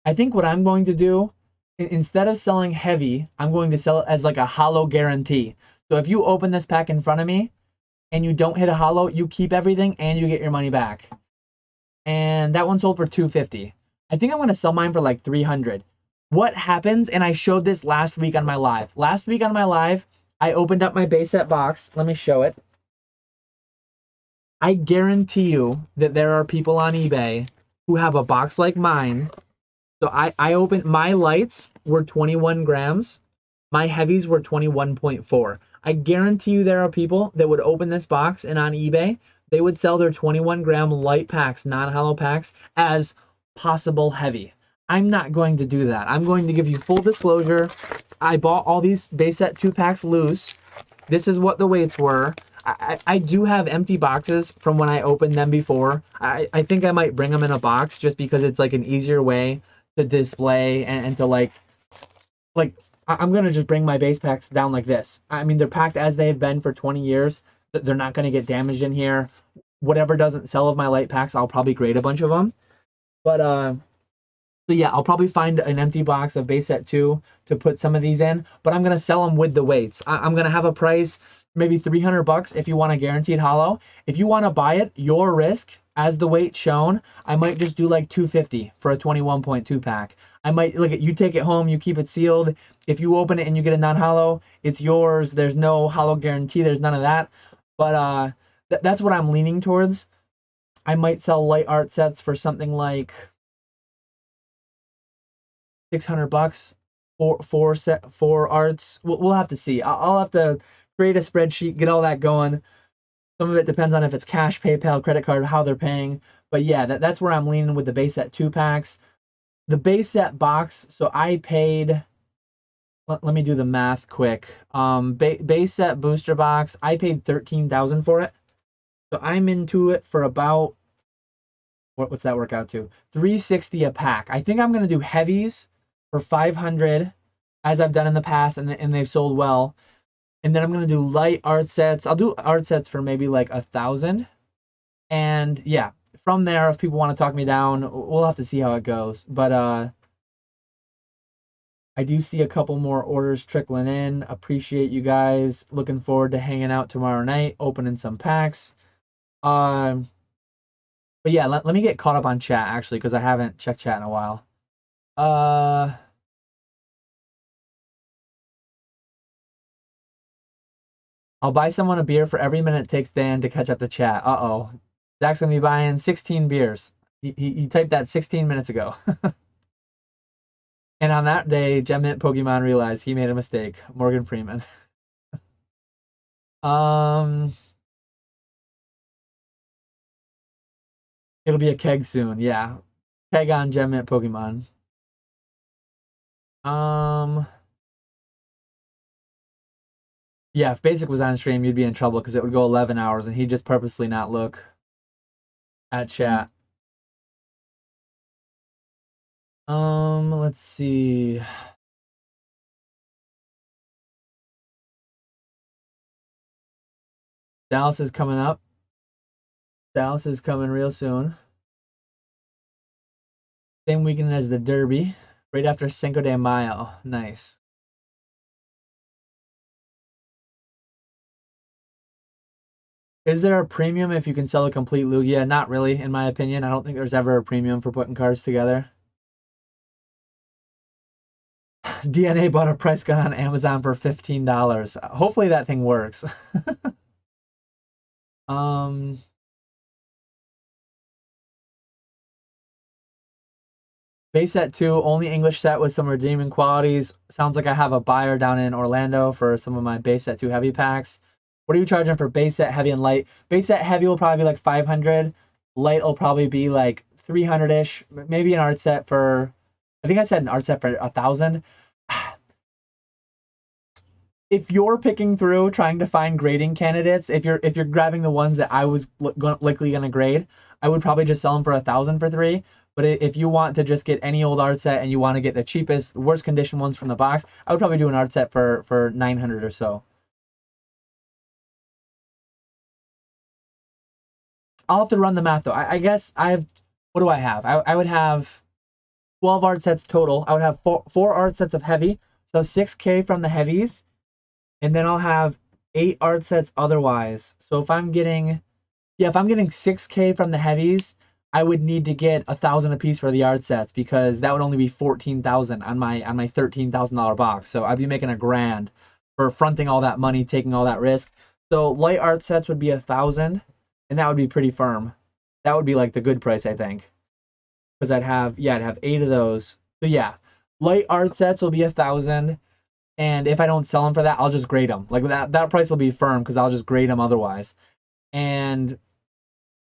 I think what I'm going to do, instead of selling heavy, I'm going to sell it as like a hollow guarantee. So if you open this pack in front of me and you don't hit a hollow, you keep everything and you get your money back. And that one sold for 250. I think I'm going to sell mine for like 300. What happens, and I showed this last week on my live. Last week on my live, I opened up my base set box. Let me show it. I guarantee you that there are people on eBay who have a box like mine. So I opened, my lights were 21 grams. My heavies were 21.4. I guarantee you there are people that would open this box and on eBay, they would sell their 21 gram light packs, non-hollow packs, as possible heavy. I'm not going to do that. I'm going to give you full disclosure. I bought all these base set 2-packs loose. This is what the weights were. I do have empty boxes from when I opened them before. I think I might bring them in a box just because it's like an easier way to display and to like I'm gonna just bring my base packs down like this. I mean, they're packed as they've been for 20 years. They're not gonna get damaged in here. Whatever doesn't sell of my light packs, I'll probably grade a bunch of them. But so yeah, I'll probably find an empty box of base set 2 to put some of these in, but I'm gonna sell them with the weights. I'm gonna have a price, maybe $300 if you want a guaranteed hollow. If you want to buy it, your risk, as the weight shown, I might just do like 250 for a 21.2 pack. I might look at you, take it home, you keep it sealed. If you open it and you get a non-hollow, it's yours. There's no hollow guarantee. There's none of that. But that's what I'm leaning towards. I might sell light art sets for something like $600 for arts. We'll have to see. I'll have to create a spreadsheet, get all that going. Some of it depends on if it's cash, PayPal, credit card, how they're paying. But yeah, that's where I'm leaning with the base set 2-packs. The base set box, so I paid, let me do the math quick. Base set booster box, I paid $13,000 for it. So I'm into it for about, what's that work out to? $360 a pack. I think I'm gonna do heavies for 500, as I've done in the past, and they've sold well. And then I'm gonna do light art sets. I'll do art sets for maybe like 1,000. And yeah, from there, if people want to talk me down, we'll have to see how it goes. But I do see a couple more orders trickling in. Appreciate you guys. Looking forward to hanging out tomorrow night, opening some packs. But yeah, let me get caught up on chat actually, because I haven't checked chat in a while. I'll buy someone a beer for every minute it takes Dan to catch up to chat. Uh-oh. Zach's gonna be buying 16 beers. He typed that 16 minutes ago. And on that day, Gem Mint Pokemon realized he made a mistake. Morgan Freeman. It'll be a keg soon. Yeah, keg on Gem Mint Pokemon. Yeah, if Basic was on stream, you'd be in trouble because it would go 11 hours, and he'd just purposely not look at chat. Let's see. Dallas is coming up. Dallas is coming real soon. Same weekend as the Derby, right after Cinco de Mayo. Nice. Is there a premium if you can sell a complete Lugia? Not really, in my opinion. I don't think there's ever a premium for putting cards together. DNA bought a price gun on Amazon for $15. Hopefully that thing works. Base set 2, only English set with some redeeming qualities. Sounds like I have a buyer down in Orlando for some of my base set 2 heavy packs. What are you charging for base set heavy and light? Base set heavy will probably be like 500. Light will probably be like 300-ish. Maybe an art set for, I think I said an art set for 1,000. If you're picking through trying to find grading candidates, if you're grabbing the ones that I was likely gonna grade, I would probably just sell them for 1,000 for 3. But if you want to just get any old art set and you want to get the cheapest, worst condition ones from the box, I would probably do an art set for 900 or so. I'll have to run the math though. I guess I have, what do I have? I would have 12 art sets total. I would have four art sets of heavy, so 6K from the heavies, and then I'll have 8 art sets otherwise. So if I'm getting 6K from the heavies, I would need to get 1,000 a piece for the art sets because that would only be 14,000 on my $13,000 box. So I'd be making $1,000 for fronting all that money, taking all that risk. So light art sets would be 1,000, and that would be pretty firm. That would be like the good price, I think, because I'd have 8 of those. So yeah, light art sets will be 1,000, and if I don't sell them for that, I'll just grade them. Like that price will be firm because I'll just grade them otherwise. And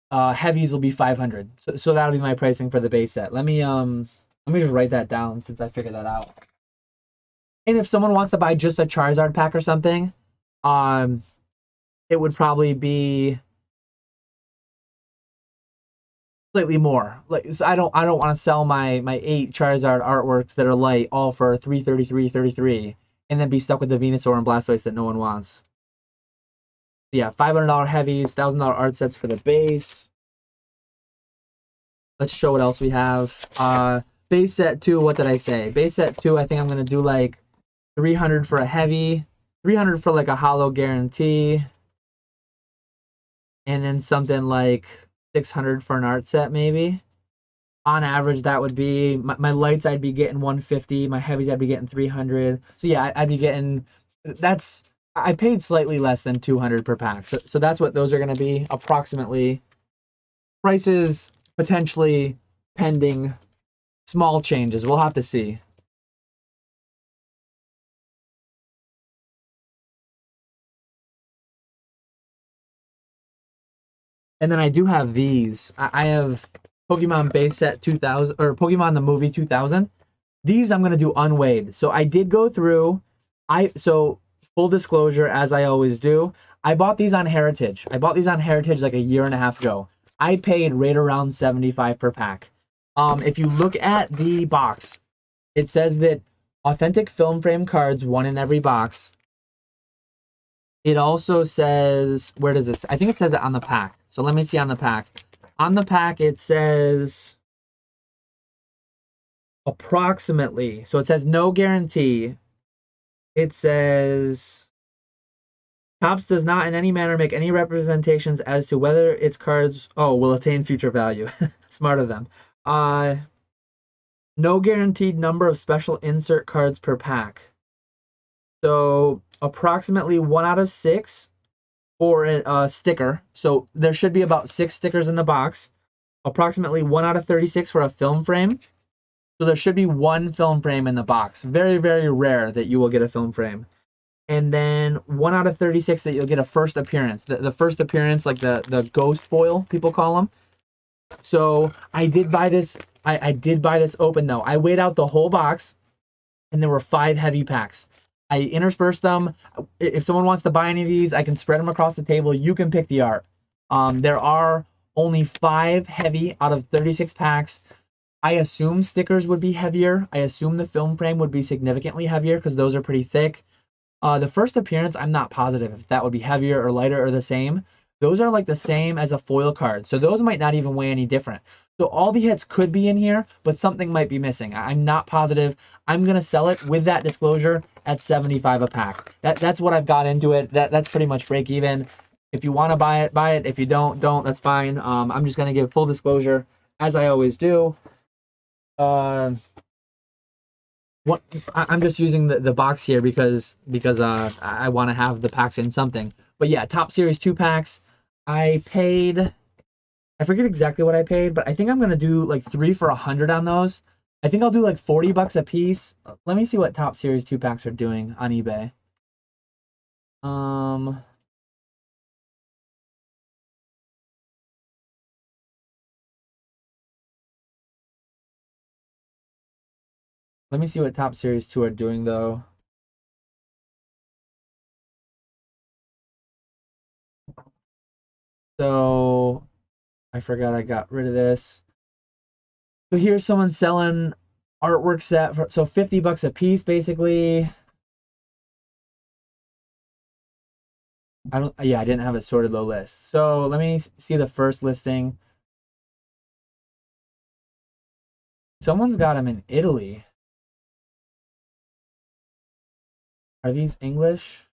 heavies will be 500. So that'll be my pricing for the base set. Let me just write that down since I figured that out. And if someone wants to buy just a Charizard pack or something, it would probably be slightly more. Like, so I don't want to sell my 8 Charizard artworks that are light all for 333.33 and then be stuck with the Venusaur and Blastoise that no one wants. Yeah, $500 heavies, $1,000 art sets for the base. Let's show what else we have. Base set 2, what did I say? Base set 2, I think I'm going to do like 300 for a heavy, 300 for like a hollow guarantee, and then something like 600 for an art set maybe. On average, that would be, my lights I'd be getting 150, my heavies I'd be getting 300. So yeah, I'd be getting, I paid slightly less than 200 per pack. So that's what those are going to be approximately. Prices potentially pending small changes. We'll have to see. And then I do have these. I have Pokemon base set 2000 or Pokemon the movie 2000. These I'm going to do unweighed. So I did go through so full disclosure, as I always do, I bought these on Heritage. I bought these on Heritage like a year and a half ago. I paid right around $75 per pack. If you look at the box, it says that authentic film frame cards, 1 in every box. It also says, where does it? I think it says it on the pack. So let me see on the pack. On the pack, it says approximately. So it says no guarantee. It says Topps does not in any manner make any representations as to whether its cards will attain future value. Smart of them. No guaranteed number of special insert cards per pack. So approximately 1 out of 6 for a sticker. So there should be about 6 stickers in the box. Approximately 1 out of 36 for a film frame. So there should be 1 film frame in the box. Very, very rare that you will get a film frame. And then 1 out of 36 that you'll get a first appearance. The first appearance, like the ghost foil, people call them. So I did buy this. I did buy this open though. I weighed out the whole box, and there were 5 heavy packs. I interspersed them. If someone wants to buy any of these, I can spread them across the table. You can pick the art. There are only 5 heavy out of 36 packs. I assume stickers would be heavier. I assume the film frame would be significantly heavier because those are pretty thick. The first appearance, I'm not positive if that would be heavier or lighter or the same. Those are like the same as a foil card. So those might not even weigh any different. So all the hits could be in here, but something might be missing. I'm not positive. I'm going to sell it with that disclosure at $75 a pack. That's what I've got into it. That's pretty much break even. If you want to buy it, buy it. If you don't, that's fine. I'm just going to give full disclosure as I always do. I'm just using the box here because I want to have the packs in something. But yeah, Top Series 2 packs. I forget exactly what I paid, but I think I'm gonna do like 3 for $100 on those. I think I'll do like 40 bucks a piece. Let me see what top series 2-packs are doing on eBay. Um, Let me see what top series 2 are doing though. So I forgot I got rid of this. So here's someone selling artwork set for so 50 bucks a piece basically. I didn't have a sorted low list. So let me see the first listing. Someone's got them in Italy. Are these English?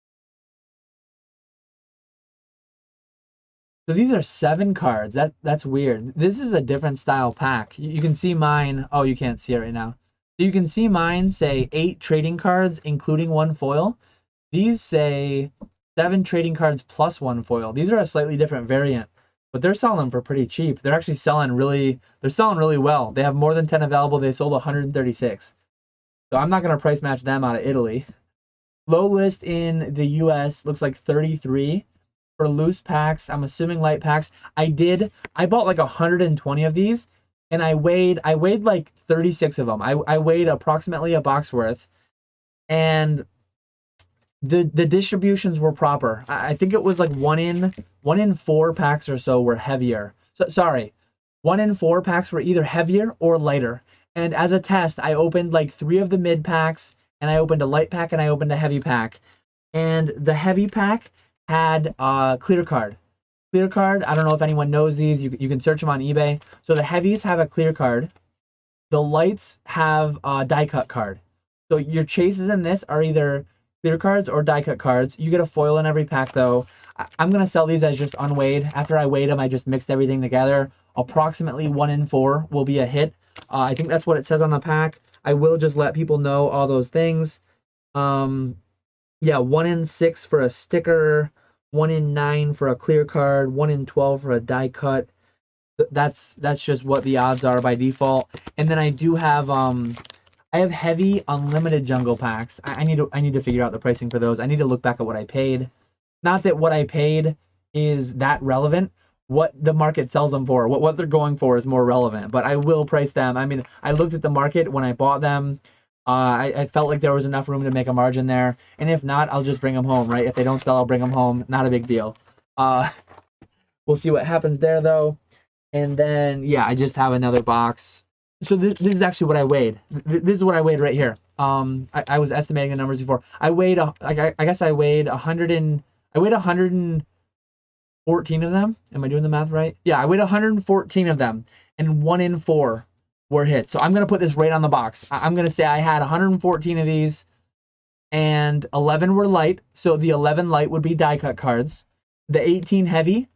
So these are 7 cards. That's weird. This is a different style pack. You can see mine. Oh, you can't see it right now. So you can see mine say 8 trading cards, including 1 foil. These say 7 trading cards plus 1 foil. These are a slightly different variant, but they're selling them for pretty cheap. They're actually they're selling really well. They have more than 10 available. They sold 136. So I'm not gonna price match them out of Italy. Low list in the US looks like 33 for loose packs. I'm assuming light packs. I bought like 120 of these and I weighed like 36 of them. I weighed approximately a box worth, and the distributions were proper. I think it was like 1 in 4 packs or so were heavier. So sorry, 1 in 4 packs were either heavier or lighter. And as a test, I opened like 3 of the mid packs, and I opened a light pack, and I opened a heavy pack. And the heavy pack had clear card. Clear card. I don't know if anyone knows these. You can search them on eBay. So the heavies have a clear card. The lights have a die cut card. So your chases in this are either clear cards or die cut cards. You get a foil in every pack though. I'm gonna sell these as just unweighed. After I weighed them, I just mixed everything together. Approximately 1 in 4 will be a hit. I think that's what it says on the pack. I will just let people know all those things. Um, yeah, 1 in 6 for a sticker, 1 in 9 for a clear card, 1 in 12 for a die cut. That's just what the odds are by default. And then I have heavy unlimited jungle packs. I need to figure out the pricing for those. I need to look back at what I paid. Not that what I paid is that relevant. What the market sells them for, what they're going for is more relevant. But I will price them. I mean, I looked at the market when I bought them. I felt like there was enough room to make a margin there. And if not, I'll just bring them home, right? If they don't sell, I'll bring them home. Not a big deal. Uh, we'll see what happens there though. And then, yeah, I just have another box. So this is actually what I weighed. This is what I weighed right here. I was estimating the numbers before. I guess I weighed 114 of them. Am I doing the math right? Yeah, I weighed 114 of them, and 1 in 4 were hit. So I'm gonna put this right on the box. I'm gonna say I had 114 of these, and 11 were light. So the 11 light would be die cut cards. The 18 heavy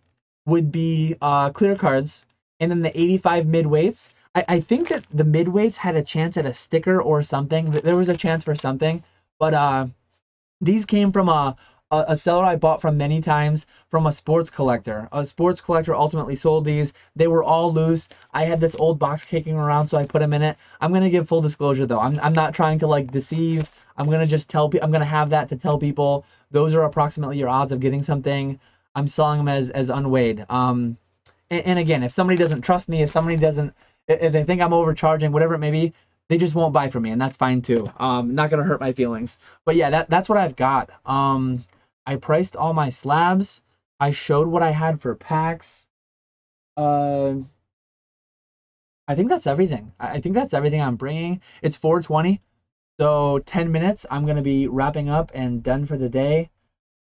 would be clear cards, and then the 85 midweights. I think that the midweights had a chance at a sticker or something. There was a chance for something, but these came from a seller I bought from many times from a sports collector. A sports collector ultimately sold these. They were all loose. I had this old box kicking around, so I put them in it. I'm gonna give full disclosure though. I'm not trying to like deceive. I'm gonna just tell people. I'm gonna have that to tell people those are approximately your odds of getting something. I'm selling them as unweighed. And again, if somebody doesn't trust me, if they think I'm overcharging, whatever it may be, they just won't buy from me, and that's fine too. Not gonna hurt my feelings. But yeah, that's what I've got. I priced all my slabs. I showed what I had for packs. Uh, I think that's everything. I think that's everything I'm bringing. It's 4:20, so 10 minutes. I'm gonna be wrapping up and done for the day.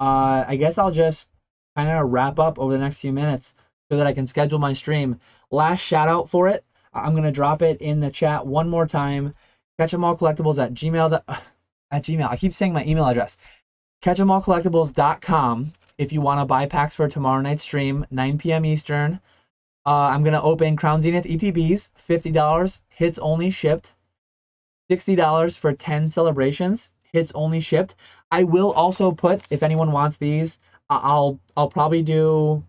I guess I'll just kind of wrap up over the next few minutes so that I can schedule my stream. Last shout out for it. I'm gonna drop it in the chat one more time. Catchemallcollectibles at gmail. At Gmail. I keep saying my email address. Catchemallcollectibles.com if you want to buy packs for tomorrow night's stream, 9 p.m. Eastern. I'm gonna open Crown Zenith ETBs, $50 hits only shipped. $60 for 10 celebrations, hits only shipped. I will also put, if anyone wants these, I'll probably do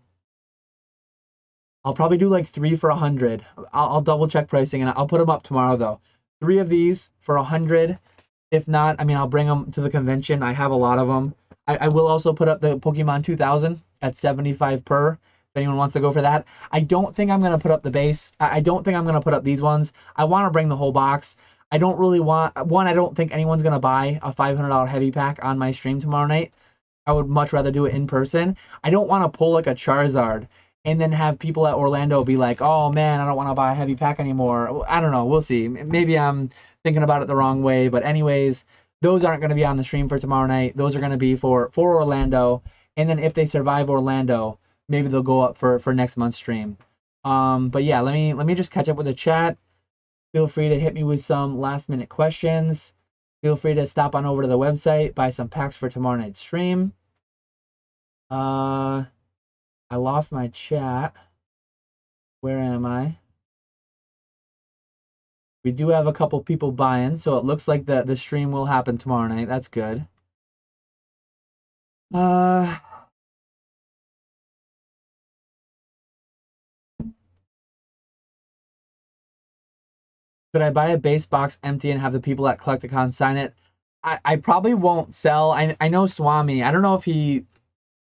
like 3 for 100. I'll double check pricing, and I'll put them up tomorrow though. 3 of these for 100. If not, I mean, I'll bring them to the convention. I have a lot of them. I will also put up the Pokemon 2000 at 75 per. If anyone wants to go for that. I don't think I'm going to put up the base. I don't think I'm going to put up these ones. I want to bring the whole box. I don't really want... One, I don't think anyone's going to buy a $500 heavy pack on my stream tomorrow night. I would much rather do it in person. I don't want to pull like a Charizard and then have people at Orlando be like, oh man, I don't want to buy a heavy pack anymore. I don't know. We'll see. Maybe I'm thinking about it the wrong way. But anyways, those aren't going to be on the stream for tomorrow night. Those are going to be for Orlando. And then if they survive Orlando, maybe they'll go up for next month's stream. But yeah, let me just catch up with the chat. Feel free to hit me with some last minute questions. Feel free to stop on over to the website, buy some packs for tomorrow night's stream. I lost my chat. Where am I? We do have a couple people buying, so it looks like the stream will happen tomorrow night. That's good. Could I buy a base box empty and have the people at Collecticon sign it? I probably won't sell. I know Swami. I don't know if he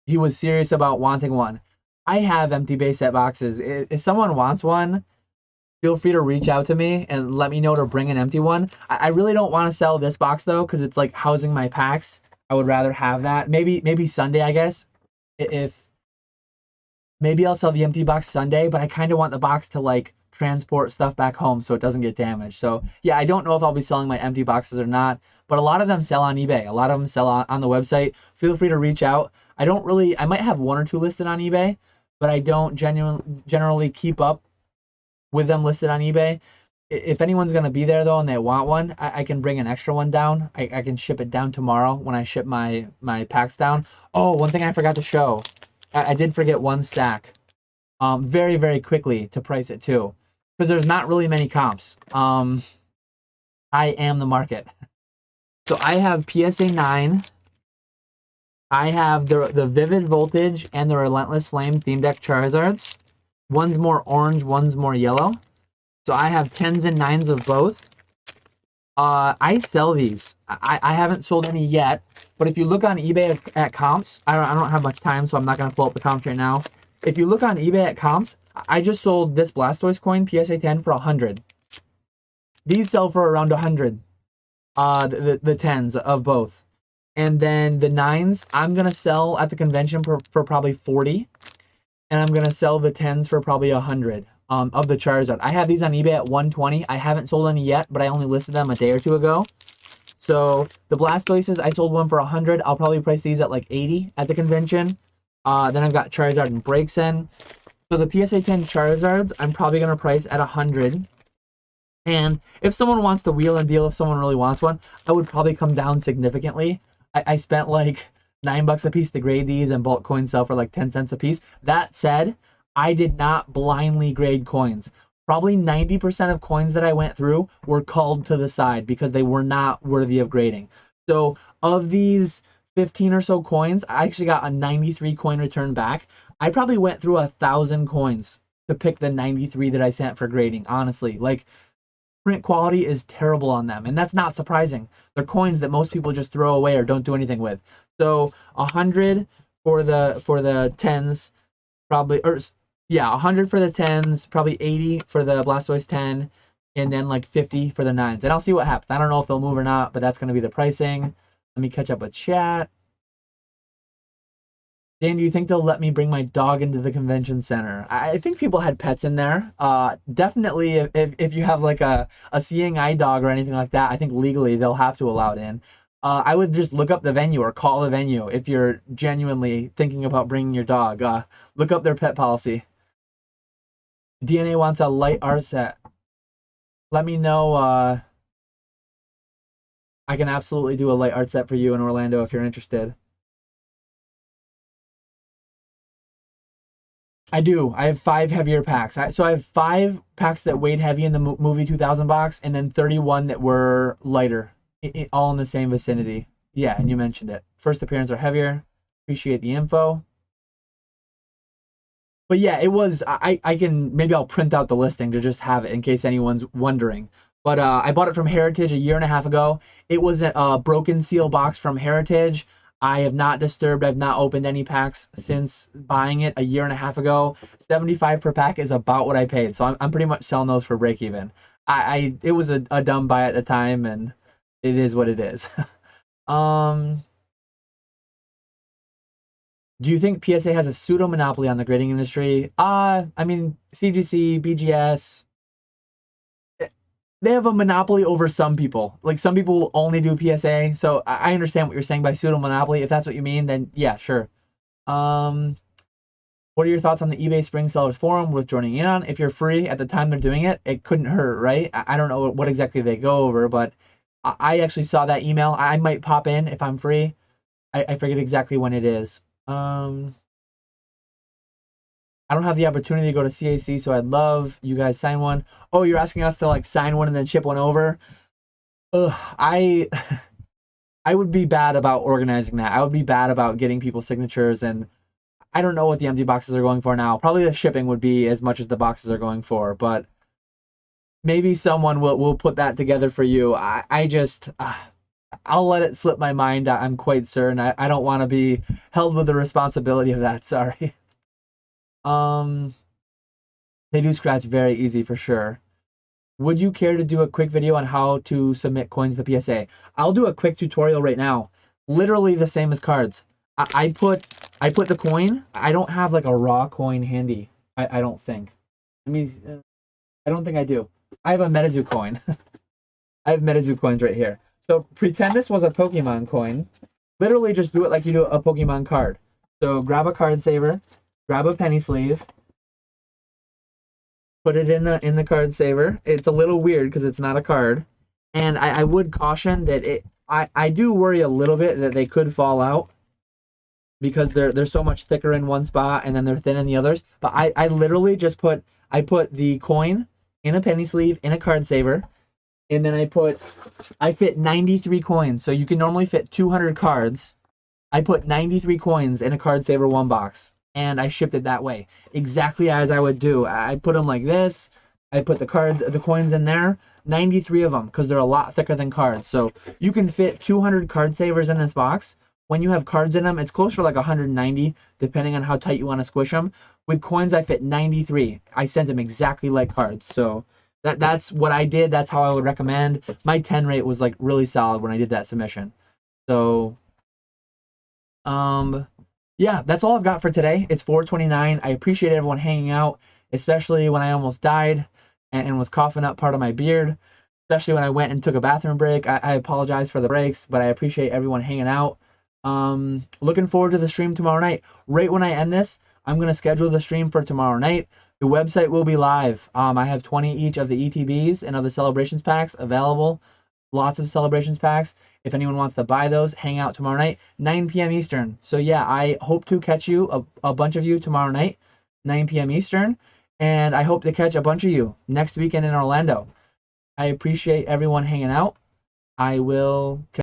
was serious about wanting one. I have empty base set boxes. If someone wants one, feel free to reach out to me and let me know to bring an empty one. I really don't want to sell this box though, because it's like housing my packs. I would rather have that. Maybe Sunday, I guess. If maybe I'll sell the empty box Sunday, but I kind of want the box to like transport stuff back home so it doesn't get damaged. So yeah, I don't know if I'll be selling my empty boxes or not, but a lot of them sell on eBay. A lot of them sell on the website. Feel free to reach out. I might have 1 or 2 listed on eBay, but I don't generally keep up with them listed on eBay. If anyone's going to be there though and they want one, I can bring an extra one down. I can ship it down tomorrow when I ship my packs down. Oh, one thing I forgot to show. I did forget one stack. Very, very quickly to price it too, because there's not really many comps. I am the market. So I have PSA 9. I have the Vivid Voltage and the Relentless Flame Theme Deck Charizards. One's more orange, one's more yellow. So I have 10s and 9s of both. I sell these. I haven't sold any yet, but if you look on eBay at comps, I don't have much time, so I'm not going to pull up the comps right now. If you look on eBay at comps, I just sold this Blastoise coin, PSA 10, for 100. These sell for around 100. The 10s of both. And then the 9s, I'm going to sell at the convention for probably 40. And I'm going to sell the 10s for probably 100 of the Charizard. I have these on eBay at 120. I haven't sold any yet, but I only listed them a day or two ago. So the Blastoises, I sold one for 100. I'll probably price these at like 80 at the convention. Then I've got Charizard and Braixen. So the PSA 10 Charizards, I'm probably going to price at 100. And if someone wants to wheel and deal, if someone really wants one, I would probably come down significantly. I spent like $9 a piece to grade these, and bulk coins sell for like 10 cents a piece. That said, I did not blindly grade coins. Probably 90% of coins that I went through were culled to the side because they were not worthy of grading. So of these 15 or so coins, I actually got a 93 coin return back. I probably went through 1,000 coins to pick the 93 that I sent for grading, honestly. Like, print quality is terrible on them, and that's not surprising. They're coins that most people just throw away or don't do anything with. So 100 for the 10s, probably, or yeah, 100 for the 10s, probably 80 for the Blastoise 10, and then like 50 for the 9s. And I'll see what happens. I don't know if they'll move or not, but that's going to be the pricing. Let me catch up with chat. Dan, do you think they'll let me bring my dog into the convention center? I think people had pets in there. Definitely, if you have like a seeing eye dog or anything like that, I think legally they'll have to allow it in. I would just look up the venue or call the venue if you're genuinely thinking about bringing your dog. Look up their pet policy. DNA wants a light art set. Let me know. I can absolutely do a light art set for you in Orlando if you're interested. I do. I have 5 heavier packs. So I have 5 packs that weighed heavy in the movie 2000 box, and then 31 that were lighter, all in the same vicinity. Yeah, and you mentioned it. First appearance are heavier. Appreciate the info. But yeah, it was. I can maybe I'll print out the listing to just have it in case anyone's wondering. But I bought it from Heritage a year and a half ago. It was a broken seal box from Heritage. I have not disturbed. I've not opened any packs since buying it a year and a half ago. 75 per pack is about what I paid, so I'm pretty much selling those for break even. It was a dumb buy at the time, and it is what it is. um, do you think PSA has a pseudo monopoly on the grading industry? I mean CGC, BGS, they have a monopoly over some people. Like some people will only do PSA. So I understand what you're saying by pseudo monopoly. If that's what you mean, then yeah, sure. Um, what are your thoughts on the eBay Spring Sellers Forum worth joining in on? If you're free at the time they're doing it, it couldn't hurt, right? I don't know what exactly they go over, but I actually saw that email. I might pop in if I'm free. I forget exactly when it is. I don't have the opportunity to go to CAC, so I'd love you guys sign one. Oh, you're asking us to like sign one and then ship one over? Ugh, I would be bad about organizing that. I would be bad about getting people's signatures, and I don't know what the empty boxes are going for now. Probably the shipping would be as much as the boxes are going for, but maybe someone will put that together for you. I just I'll let it slip my mind. I'm quite certain. I don't want to be held with the responsibility of that. Sorry. Um, they do scratch very easy for sure. Would you care to do a quick video on how to submit coins to PSA? I'll do a quick tutorial right now. Literally the same as cards. I put the coin. I don't have like a raw coin handy. I don't think. I mean, I don't think I do. I have a Metazoo coin. I have Metazoo coins right here. So pretend this was a Pokemon coin. Literally just do it like you do a Pokemon card. So grab a card saver, grab a penny sleeve, put it in the card saver. It's a little weird because it's not a card. And I would caution that I do worry a little bit that they could fall out because they're so much thicker in one spot and then they're thin in the others. But I literally just put the coin in a penny sleeve in a card saver, and then I fit 93 coins. So you can normally fit 200 cards. I put 93 coins in a card saver one box, and I shipped it that way, exactly as I would do. I put them like this. I put the coins in there, 93 of them, because they're a lot thicker than cards. So you can fit 200 card savers in this box. When you have cards in them, it's closer to like 190, depending on how tight you want to squish them. With coins, I fit 93. I sent them exactly like cards. So that's what I did. That's how I would recommend. My 10 rate was like really solid when I did that submission. So yeah, that's all I've got for today. It's 4:29. I appreciate everyone hanging out, especially when I almost died and was coughing up part of my beard, especially when I went and took a bathroom break. I apologize for the breaks, but I appreciate everyone hanging out. Looking forward to the stream tomorrow night. Right when I end this, I'm going to schedule the stream for tomorrow night. The website will be live. I have 20 each of the ETBs and of the celebrations packs available. Lots of celebrations packs. If anyone wants to buy those, hang out tomorrow night, 9 p.m. Eastern. So yeah, I hope to catch you, a bunch of you tomorrow night, 9 p.m. Eastern. And I hope to catch a bunch of you next weekend in Orlando. I appreciate everyone hanging out. I will